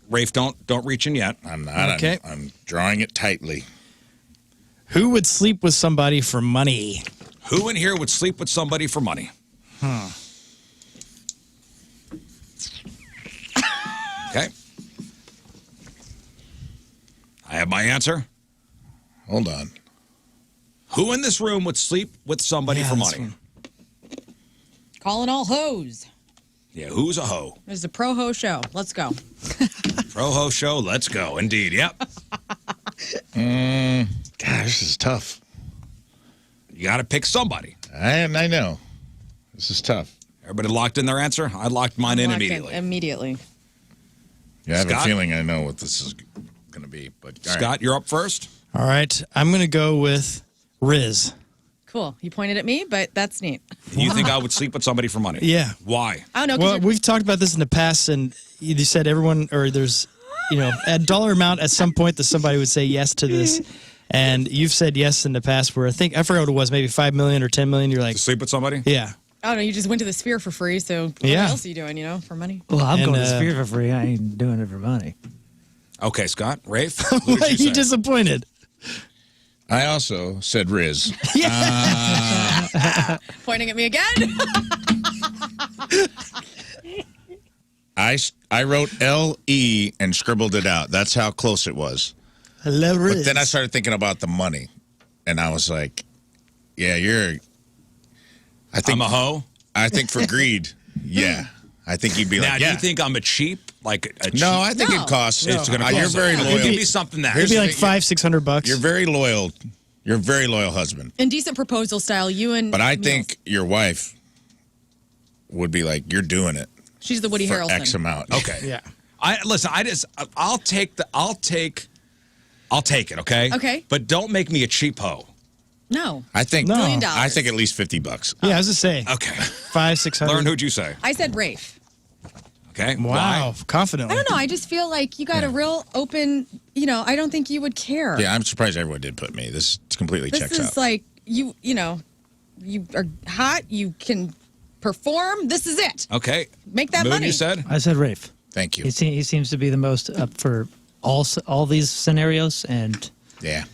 Rafe, don't reach in yet. I'm not. Okay. I'm drawing it tightly. Who would sleep with somebody for money? Who in here would sleep with somebody for money? Okay. I have my answer. Hold on. Who in this room would sleep with somebody for this money? one. Calling all hoes. Yeah, who's a hoe? This is a pro ho show. Let's go. Pro hoe show, let's go. Indeed, yep. God, this is tough. You got to pick somebody. I know. This is tough. Everybody locked in their answer? I locked mine in immediately. Immediately. Yeah, I have Scott? a feeling I know what this is going to be. But all Scott, right. you're up first. All right. I'm going to go with Rizz. Cool. You pointed at me, but that's neat. You think I would sleep with somebody for money? Yeah. Why? I don't know. 'cause Well, you're- we've talked about this in the past, and you said everyone, or there's, a dollar amount at some point that somebody would say yes to this. And you've said yes in the past where I forgot what it was, maybe 5 million or 10 million. You're like, To sleep with somebody? yeah. I don't know. You just went to the Sphere for free, so what Yeah. else are you doing, for money? Well, I'm And, going to Sphere for free. I ain't doing it for money. Okay, Scott. Rafe? Why What are did you you say? disappointed? I also said Rizz. Pointing at me again? I wrote L-E and scribbled it out. That's how close it was. I love Rizz. But then I started thinking about the money. And I was like, yeah, I think I'm a hoe? I think for greed, yeah. I think you'd be Now, like, do yeah. you think I'm a cheap? Like a cheap? No, I think No. it costs. It's gonna you're cost very something. loyal. Give me something that. It'd be like Here's the thing, $500-600. You're very loyal. You're a very loyal husband. In decent proposal style, you and But I Mills. think your wife would be like, you're doing it she's the Woody for Harrelson. X amount. Okay. Yeah. I'll take it, okay? Okay. But don't make me a cheap hoe. No. I think No. $1 million. I think at least $50. Yeah, I was just saying. Okay. 500-600. Learn, who'd you say? I said Rafe. Okay. Wow. Why? Confidently. I don't know. I just feel like you got a real open, I don't think you would care. Yeah, I'm surprised everyone did put me. This completely This checks is out. like, you are hot. You can perform. This is it. Okay. Make that Moon, money. you said? I said Rafe. Thank you. He seems to be the most up for all these scenarios, and Yeah.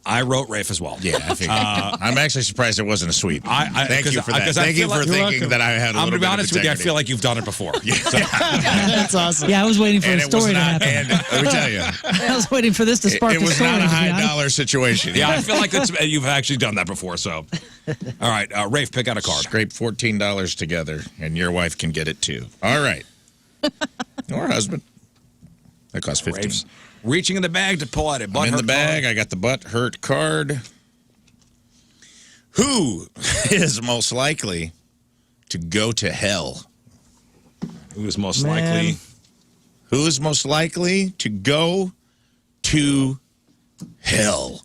I wrote Rafe as well. Yeah, I think. I'm actually surprised it wasn't a sweep. Thank you for that. because I Thank you feel for like- You're thinking welcome. that I had a I'm little going to be bit honest of with you. I integrity. feel like you've done it before. That's awesome. yeah, I was waiting for And a it was story to not. happen. And let me tell you, I was waiting for this to spark it the was story. not a to be high honest. dollar situation. Yeah, I feel like you've actually done that before. So, all right, Rafe, pick out a card. Scrape $14 together, and your wife can get it too. All right. Or husband. That costs $15. Rafe's reaching in the bag to pull out a butt I'm in the hurt bag. card. I got the butt hurt card. Who is most likely to go to hell? Who is most Man. likely? Who is most likely to go to hell?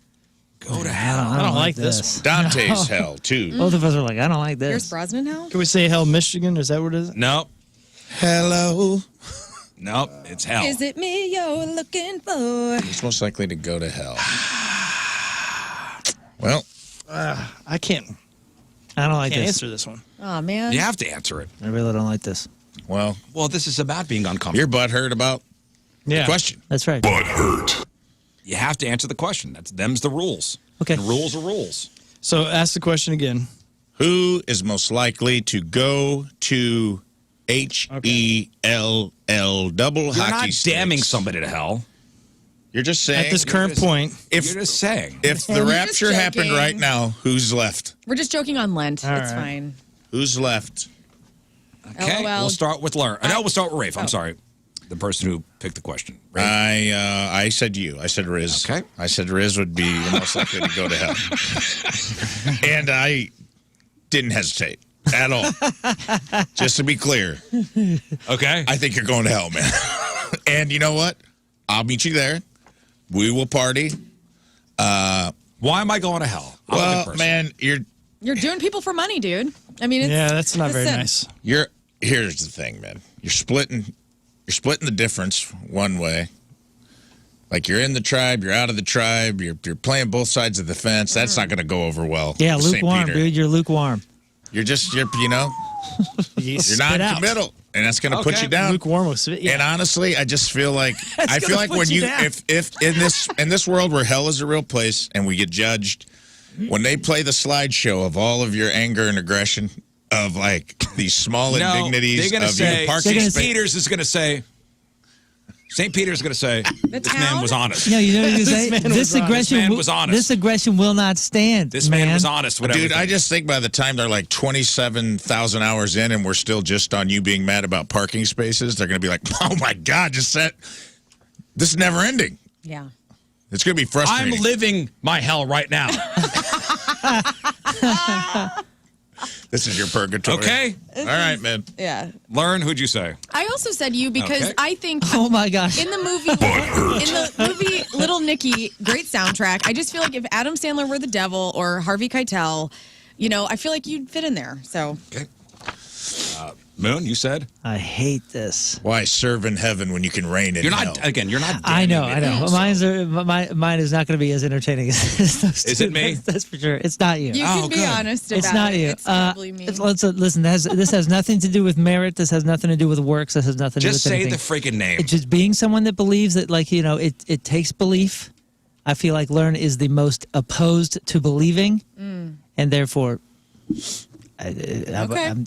Go to hell. I don't like this Dante's hell, too. Both of us are like, I don't like Here's this. Brosnan now. Can we say Hell, Michigan? Is that what it is? Nope. Hello. Nope. It's hell. Is it me you're looking for? Who's most likely to go to hell? Well, I can't I don't like this. answer this one. Oh, man. You have to answer it. I really don't like this. Well, This is about being uncomfortable. your butt hurt about Yeah. the question. That's right. You have to answer the question. Them's the rules. Okay. And rules are rules. So ask the question again. Who is most likely to go to HELL double You're hockey not sticks? damning somebody to hell. You're just saying. At this current point, if You're just saying. if the We're just rapture happened joking. right now, who's left? We're just joking on Lent. All It's right. fine. Who's left? Okay, LOL. we'll start with Lern. No, we'll start with Rafe. I'm sorry. The person who picked the question. Rafe. I said you. I said Rizz. Okay. I said Rizz would be the most likely to go to hell. And I didn't hesitate at all. Just to be clear, Okay. I think you're going to hell, man. And you know what? I'll meet you there. We will party. Why am I going to hell? I'm a good Well, person. man, You're doing people for money, dude. I mean, it's, yeah, that's not very listen, nice. here's the thing, man. You're splitting the difference one way. Like you're in the tribe, you're out of the tribe, you're playing both sides of the fence. That's not going to go over well. Yeah, with St. lukewarm, Peter. dude. You're lukewarm. You're You're non-committal, and that's going to put Okay. you down. lukewarm with spit. Yeah. And honestly, I just feel like gonna put when you you down. if in this world where hell is a real place and we get judged, when they play the slideshow of all of your anger and aggression of like these small indignities they're gonna of say, you parking St. space. Peter's is going to say, St. Peter's going to say, this man town? was honest. You know, you know what you say? man was This honest. aggression, This man was honest. This aggression will not stand. This man was honest with Dude, everything. I just think by the time they're like 27,000 hours in and we're still just on you being mad about parking spaces, they're going to be like, oh my God, this is never ending. Yeah. It's going to be I'm frustrating. living my hell right now. This is your purgatory. Okay? All right, man. Yeah. Learn, who'd you say? I also said you because Okay. I think Oh my gosh. in the movie Little Nicky, great soundtrack. I just feel like if Adam Sandler were the devil or Harvey Keitel, you know, I feel like you'd fit in there. So Okay. Moon, you said? I hate this. Why serve in heaven when you can reign in You're hell? not, again, you're not I know, damning I know. it. Mine is not going to be as entertaining as those Is two. it me? That's for sure. It's not you. you Oh, can be good. honest about It's not it. you. It's probably me. Listen, this has nothing to do with merit. This has nothing to do with works. This has nothing to do with Just say anything. the freaking name. It's just being someone that believes that, like, you know, it takes belief. I feel like Lern is the most opposed to believing, and therefore, I'm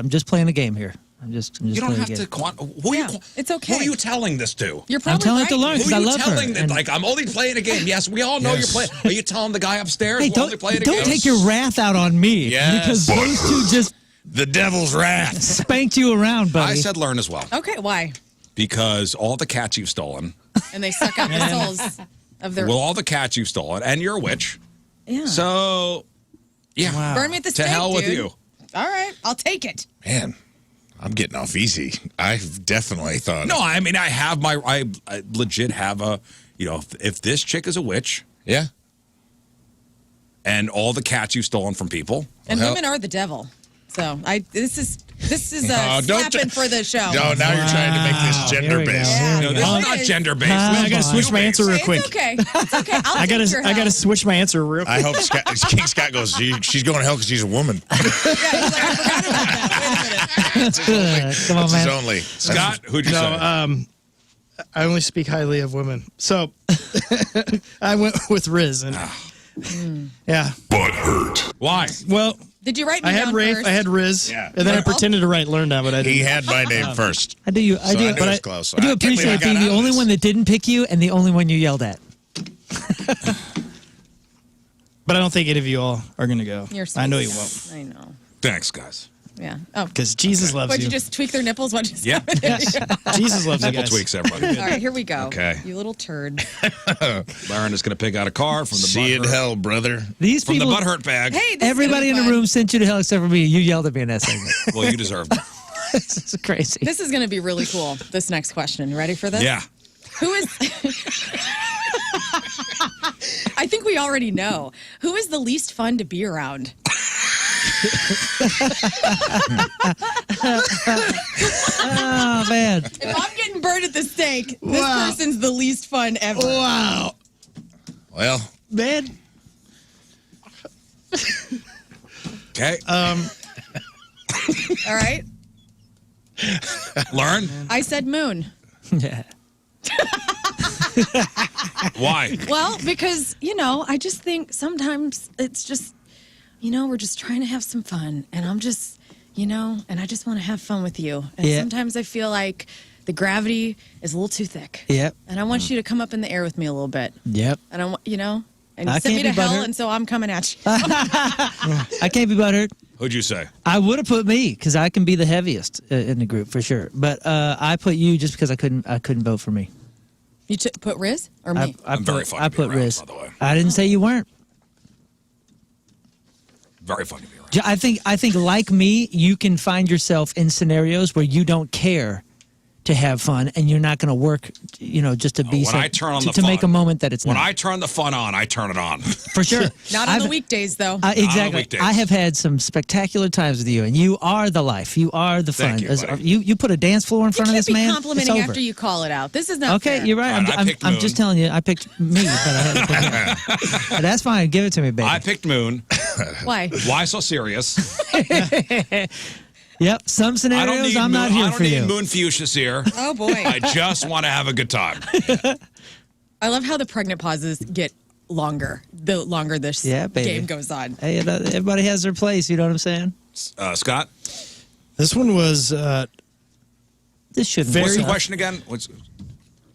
just playing a game here. I'm just You don't playing have a to. game. Who, Yeah, it's okay. Who are you telling this to? You're I'm probably telling right. it to Lern Who because are I you love telling her. that, And- like, I'm only playing a game? Yes, we all know Yes. you're playing. Are you telling the guy upstairs Hey, we're only playing a game? don't take your wrath out on me. Yes. Because those two just The devil's wrath. spanked you around, buddy. I said learn as well. Okay, why? Because all the cats you've stolen, And they suck out the souls of their. well, all the cats you've stolen, and you're a witch. yeah. So, yeah. Burn me at the To stake, hell with dude. you. All right, I'll take it. Man, I'm getting off easy. I've definitely thought. No, I mean, I legit have a, you know, if this chick is a witch Yeah. and all the cats you've stolen from people, And Well, women are the devil. So this is Oh, don't slapping for the show. No, now you're trying to make this Wow, gender here we go. based. Yeah. no, this Oh, is not it is. gender-based. Come This is I gotta on. switch my answer real It's quick. okay. It's okay. I'll I take your gotta help. switch my answer real quick. I hope King Scott goes, she's going to hell because she's a woman. Yeah, he's like, I forgot about that. Wait a minute. That's his only. Come on, That's his man. only. Scott, who'd you No, say? I only speak highly of women. So I went with Rizz. And, yeah. Why? Well, Did you write me I had down Rafe, first? I had Rizz, Yeah. and then I Yeah. pretended to write Lern down, but I didn't. He had my name first. I do. I So do. I knew but it was close. I do I can't believe I appreciate got being out the of only this. one that didn't pick you and the only one you yelled at. But I don't think any of you all are going to go. You're I know sweet. you won't. I know. Thanks, guys. Yeah. Oh. Because Jesus loves What'd you. you just tweak their nipples? What'd you say? Yeah. Jesus loves you Nipple guys. tweaks, everybody. All right, here we go. Okay. You little turd. Lauren is going to pick out a card from the See you in butthurt- hell, brother. These from the people, butthurt bag. Hey, this everybody is in gonna the be room fun. sent you to hell except for me. You yelled at me in that segment. Well, you deserve it. This is crazy. This is going to be really cool. This next question. You ready for this? Yeah. Who is? I think we already know. Who is the least fun to be around? Oh man. If I'm getting burned at the stake, this person's the least fun ever. Wow. Well, Man. Okay. All right. Lern. I said moon. Yeah. Why? Well, because, I just think sometimes it's just, we're just trying to have some fun. And I'm just, and I just want to have fun with you. And Yeah. sometimes I feel like the gravity is a little too thick. Yep. And I want you to come up in the air with me a little bit. Yep. And I want, and you I sent me can't to be hell, butthurt. and so I'm coming at you. I can't be butthurt. Who'd you say? I would have put me because I can be the heaviest in the group for sure. But I put you just because I couldn't vote for me. You put Rizz or me? I'm very fun I to be put around, Rizz. by the way. I didn't say you weren't. Very fun to be around. I think like me, you can find yourself in scenarios where you don't care to have fun, and you're not going to work, just to be When I turn on the to make a fun- moment that it's When not. I turn the fun on, I turn it on. For sure. Not on the weekdays, though. Exactly. weekdays. I have had some spectacular times with you, and you are the life. You are the fun. Thank you, buddy. You put a dance floor in You front of can't this be man. complimenting it's over. after you call it out. This is not Okay, fair. you're right. All right, I picked I'm Moon. just telling you. I picked me, but I had to pick him. But that's fine. Give it to me, baby. I picked Moon. Why? Why so serious? Yep. Some I scenarios don't need I'm not Moon, here I don't for need you. Moon Fuchsias here. Oh, boy. I just want to have a good time. I love how the pregnant pauses get longer the longer this Yeah, baby. game goes on. Hey, everybody has their place. You know what I'm saying? Scott, This one was This shouldn't. Very- what's the be question again?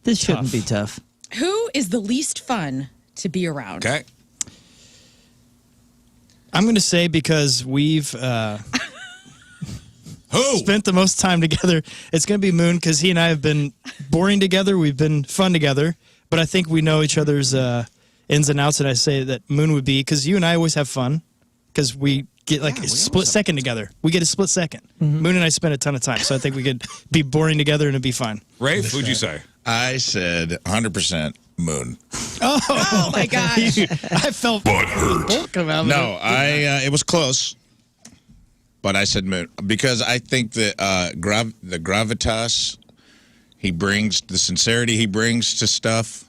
This shouldn't be tough. Who is the least fun to be around? Okay. I'm going to say because we've Who? spent the most time together, it's going to be Moon because he and I have been boring together. We've been fun together, but I think we know each other's ins and outs. And I say that Moon would be because you and I always have fun because we get like a split second together. We get a split 2nd. Moon and I spend a ton of time, so I think we could be boring together and it'd be fun. Rafe, who'd you say? I said 100% Moon. Oh my gosh. I felt butthurt. Come out. No, it was close, but I said Moon because I think that the gravitas he brings, the sincerity he brings to stuff,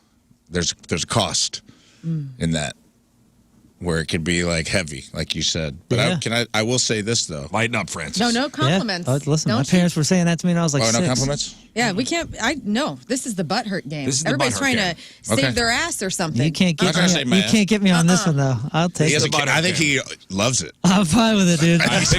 there's a cost in that, where it could be like heavy, like you said. But Yeah. I will say this though. Lighten up, Francis. No compliments. Yeah. Oh, listen, my Don't parents were saying that to me, and I was like, Oh, no 6. compliments? Yeah, we can't. No, this is the butthurt game. This is the Everybody's butthurt trying game. to save Okay. their ass or something. You can't I'm get not gonna me. say You man. can't get me on this one though. I'll He take has it. a kid. I think he loves it. I'm fine with it, dude. He's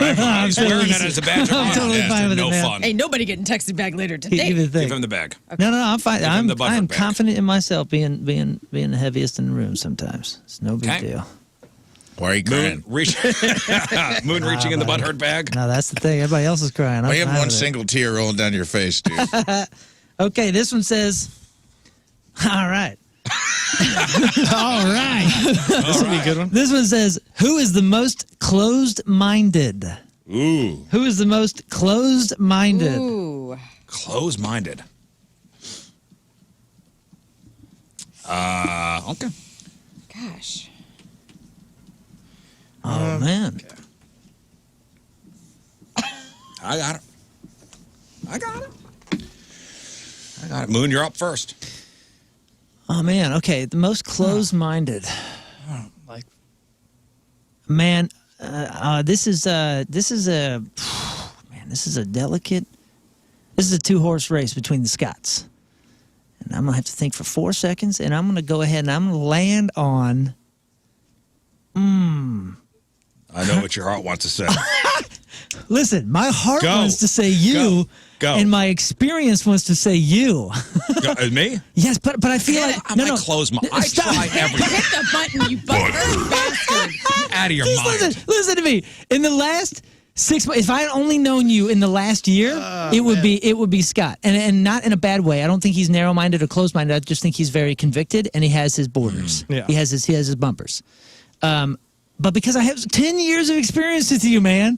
wearing that as a badge of I'm honor. totally Yeah, fine with it, no man. fun. Ain't nobody getting texted back later Give today. me the Give thing. him the bag. No, I'm fine. Give him the butthurt I'm bag. confident in myself being the heaviest in the room sometimes. It's no big Okay. deal. Why are you crying? Moon reaching in the butthurt bag. No, that's the thing. Everybody else is crying. Why I'm you have fine one with it. single tear rolling down your face, dude? Okay, this one says, all right. All right. This would be a good one. This one says, who is the most closed-minded? Ooh. Who is the most closed-minded? Ooh. Close-minded. Okay. Gosh. Oh, man. I got it. Moon, you're up first. Oh, man. Okay, the most closed-minded. Like, Man, this is a delicate. This is a 2-horse race between the Scots, and I'm gonna have to think for 4 seconds, and I'm gonna go ahead and I'm gonna land on. I know what your heart wants to say. Listen, my heart Go. wants to say you, Go. and my experience wants to say you. Me? Yes, but I feel like I close my. I Stop. try everything. Hit the button, you butthurt bastard. Out of your Just mind. listen to me. In the last 6 months, if I had only known you in the last year, it would be Scott, and not in a bad way. I don't think he's narrow-minded or closed-minded. I just think he's very convicted, and he has his borders. Yeah. He has his bumpers. But because I have 10 years of experience with you, man,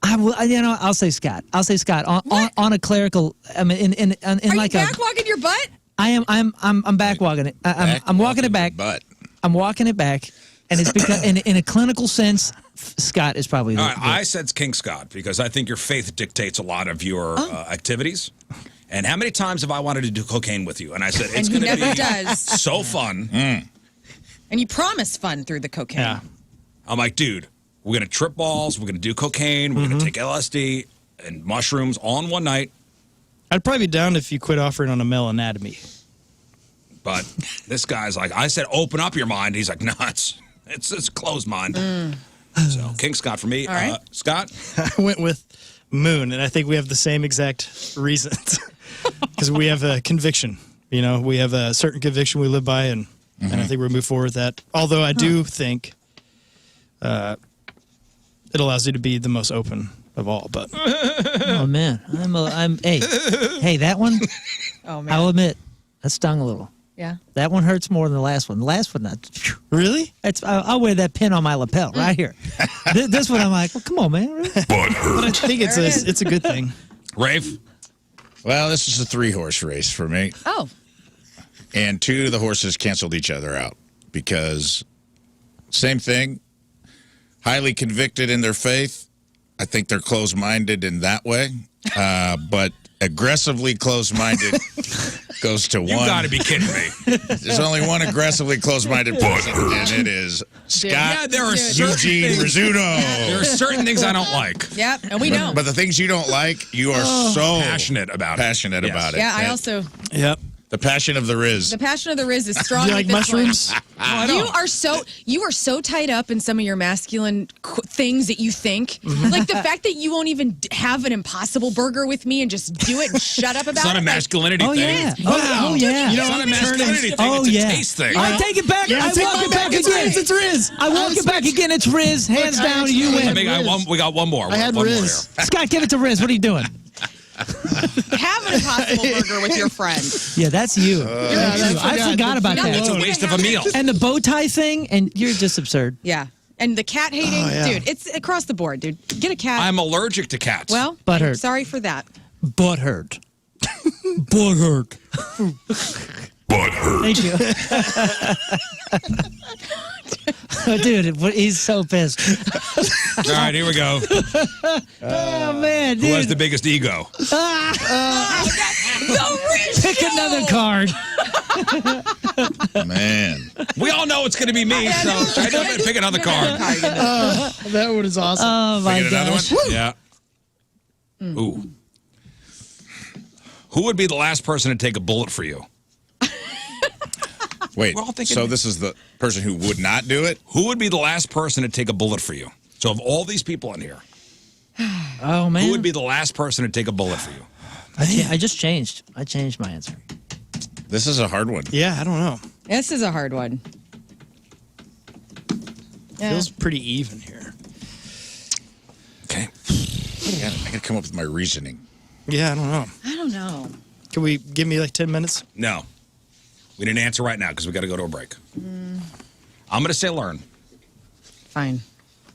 I'll say Scott. I'll say Scott on a clerical. I mean, in Are like you a. backwalking your butt? I'm back walking it. I'm walking it back. But I'm walking it back, and it's because in a clinical sense, Scott is probably the. All right, I said King Scott because I think your faith dictates a lot of your activities. And how many times have I wanted to do cocaine with you? And I said it's And he going to never be does. so fun. And you promise fun through the cocaine. yeah. I'm like, dude, we're going to trip balls. We're going to do cocaine. We're going to take LSD and mushrooms all in one night. I'd probably be down if you quit offering on a male anatomy. But this guy's like, I said, open up your mind. He's like, no, it's closed mind. So King Scott for me. All right. Scott? I went with Moon, and I think we have the same exact reasons. Because we have a conviction. You know, we have a certain conviction we live by, and I think we'll move forward with that. Although I do think it allows you to be the most open of all. But Oh man, hey, that one. Oh man. I'll admit, that stung a little. Yeah. That one hurts more than the last one. The last one, really? I'll wear that pin on my lapel right here. This one, I'm like, well, come on, man. Really? But I think it's a good thing. Rafe? Well, this is a 3-horse race for me. Oh. And 2 of the horses canceled each other out because same thing, highly convicted in their faith. I think they're closed-minded in that way, but aggressively closed-minded goes to 1. You got to be kidding me. There's only one aggressively closed-minded person, and it is Scott Yeah, there are certain Eugene things. Rizzuto. There are certain things I don't like. Yep, and we know. But the things you don't like, you are so Passionate about it. passionate Yes. about it. Yeah, I also. Yep. The passion of the Rizz. The passion of the Rizz is strong. Do you like at this mushrooms? point. You are so tied up in some of your masculine things that you think. Like the fact that you won't even have an Impossible Burger with me and just do it and shut up about It's not it. a masculinity Oh thing. yeah. Wow. Oh yeah. It's not a masculinity thing. Oh, It's a yeah. taste thing. I take it back. I take walk mine it back back. It's again. Rizz. It's Rizz. I walk it back again. It's Rizz. Hands down. You win. We got one more. I had One more Rizz. here. Scott, give it to Rizz. What are you doing? Have an Impossible Burger with your friend. Yeah, that's you. That's you. I forgot about Nothing. It's a that. waste of a meal. And the bow tie thing, and you're just absurd. Yeah. And the cat hating, Oh, yeah. dude, it's across the board, dude. Get a cat. I'm allergic to cats. well, Butthurt. I'm sorry for that. Butt hurt. Butt hurt. Thank you. Dude, he's so pissed. All right, here we go. Oh, man, dude. Who has the biggest ego? The Rizz Pick Show! another card. Man. We all know it's going to be me, so I don't pick another card. That one is awesome. Oh, my Get another gosh. one? Yeah. Ooh. Who would be the last person to take a bullet for you? Wait, We're all thinking- so this is the person who would not do it? Who would be the last person to take a bullet for you? So of all these people in here, Oh, man. who would be the last person to take a bullet for you? I just changed. I changed my answer. This is a hard one. Yeah, I don't know. This is a hard one. Yeah. Feels pretty even here. Okay. I gotta come up with my reasoning. Yeah, I don't know. I don't know. Can we give me like 10 minutes? No. We need an answer right now because we got to go to a break. I'm going to say Lern. Fine.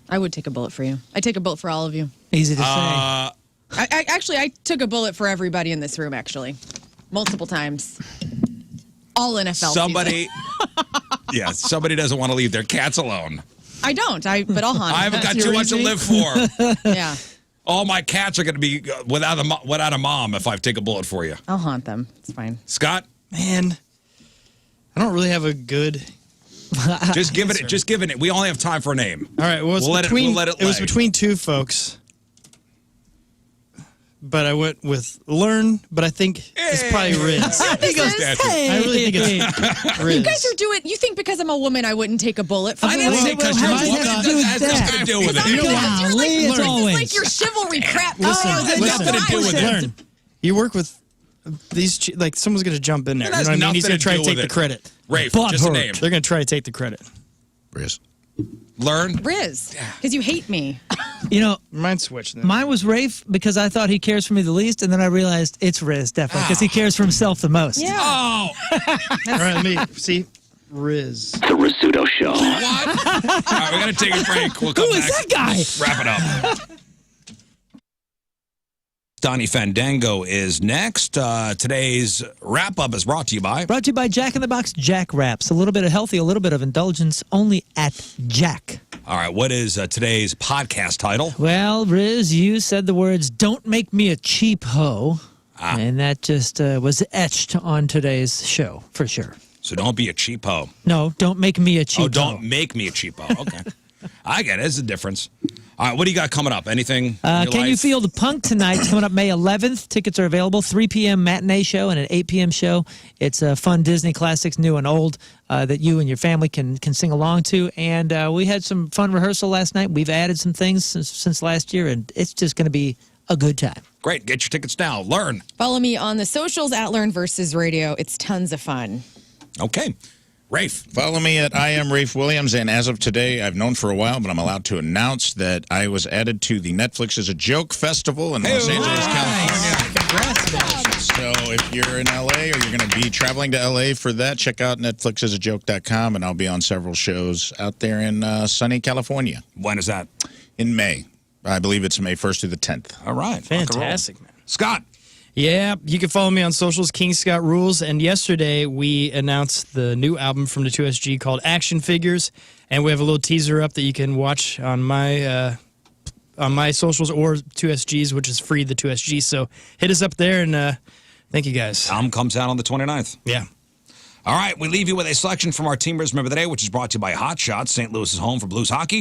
I would take a bullet for you. I'd take a bullet for all of you. Easy to say. I took a bullet for everybody in this room, actually. Multiple times. All NFL Somebody, season. somebody doesn't want to leave their cats alone. I don't, but I'll hunt. I haven't got your too much to reasoning? live for. Yeah, All my cats are going to be without a mom if I take a bullet for you. I'll haunt them. It's fine. Scott, Man, I don't really have a good. just give it. We only have time for a name. All right, well, We'll let it was lay. between 2 folks. But I went with Lern, but I think it's probably Rizz. He goes Rizz? down. I really think it's Rizz. You guys are doing. You think because I'm a woman, I wouldn't take a bullet for I you? didn't say because How you're does a woman. that do with That has nothing that? to do with it. You know what? You're like, Golly, it's this always. is like your chivalry crap. Listen, Oh, has listen, nothing to do with it. Lern, you work with these, like, someone's going to jump in there. It You has know what I mean? He's nothing going to try to to do take with the it. credit. Rafe, Butt just a hurt. name. They're going to try to take the credit. Rizz. Learn. Rizz, because you hate me. You know, Mine switched. Then. mine was Rafe because I thought he cares for me the least, and then I realized it's Rizz, definitely, because he cares for himself the most. Yeah. Oh, All right, let me see. Rizz. The Rizzuto Show. what? All right, we're going to take a break. We'll come Who back. is that guy? Wrap it up. Donnie Fandango is next. Today's wrap-up is brought to you by... Brought to you by Jack in the Box Jack Wraps. A little bit of healthy, a little bit of indulgence, only at Jack. All right, what is today's podcast title? Well, Rizz, you said the words, "Don't make me a cheap hoe," and that just was etched on today's show, for sure. So don't be a cheapo. No, don't make me a cheap Oh, don't hoe. make me a cheapo. Okay. I get it. It's a difference. All right, what do you got coming up? Anything? in your Can You life? Feel the Punk tonight? It's coming up May 11th. Tickets are available. 3 p.m. matinee show and an 8 p.m. show. It's a fun Disney classics, new and old, that you and your family can sing along to. And we had some fun rehearsal last night. We've added some things since last year, and it's just going to be a good time. Great. Get your tickets now. Lern. Follow me on the socials at Lern versus Radio. It's tons of fun. Okay. Rafe. Follow me at I am Rafe Williams, and as of today, I've known for a while, but I'm allowed to announce that I was added to the Netflix as a Joke Festival in Los Angeles, California. Congratulations. So if you're in LA or you're going to be traveling to LA for that, check out netflixasajoke.com, and I'll be on several shows out there in sunny California. When is that? In May. I believe it's May 1st through the 10th. All right. Fantastic, man. Scott. Yeah, you can follow me on socials, King Scott Rules. And yesterday we announced the new album from the 2SG called Action Figures, and we have a little teaser up that you can watch on my socials or 2SG's, which is free, the 2SG. So hit us up there, and thank you guys. Album comes out on the 29th. Yeah. All right, we leave you with a selection from our Team Rizz Member of the Day, which is brought to you by Hot Shots, St. Louis's home for blues hockey.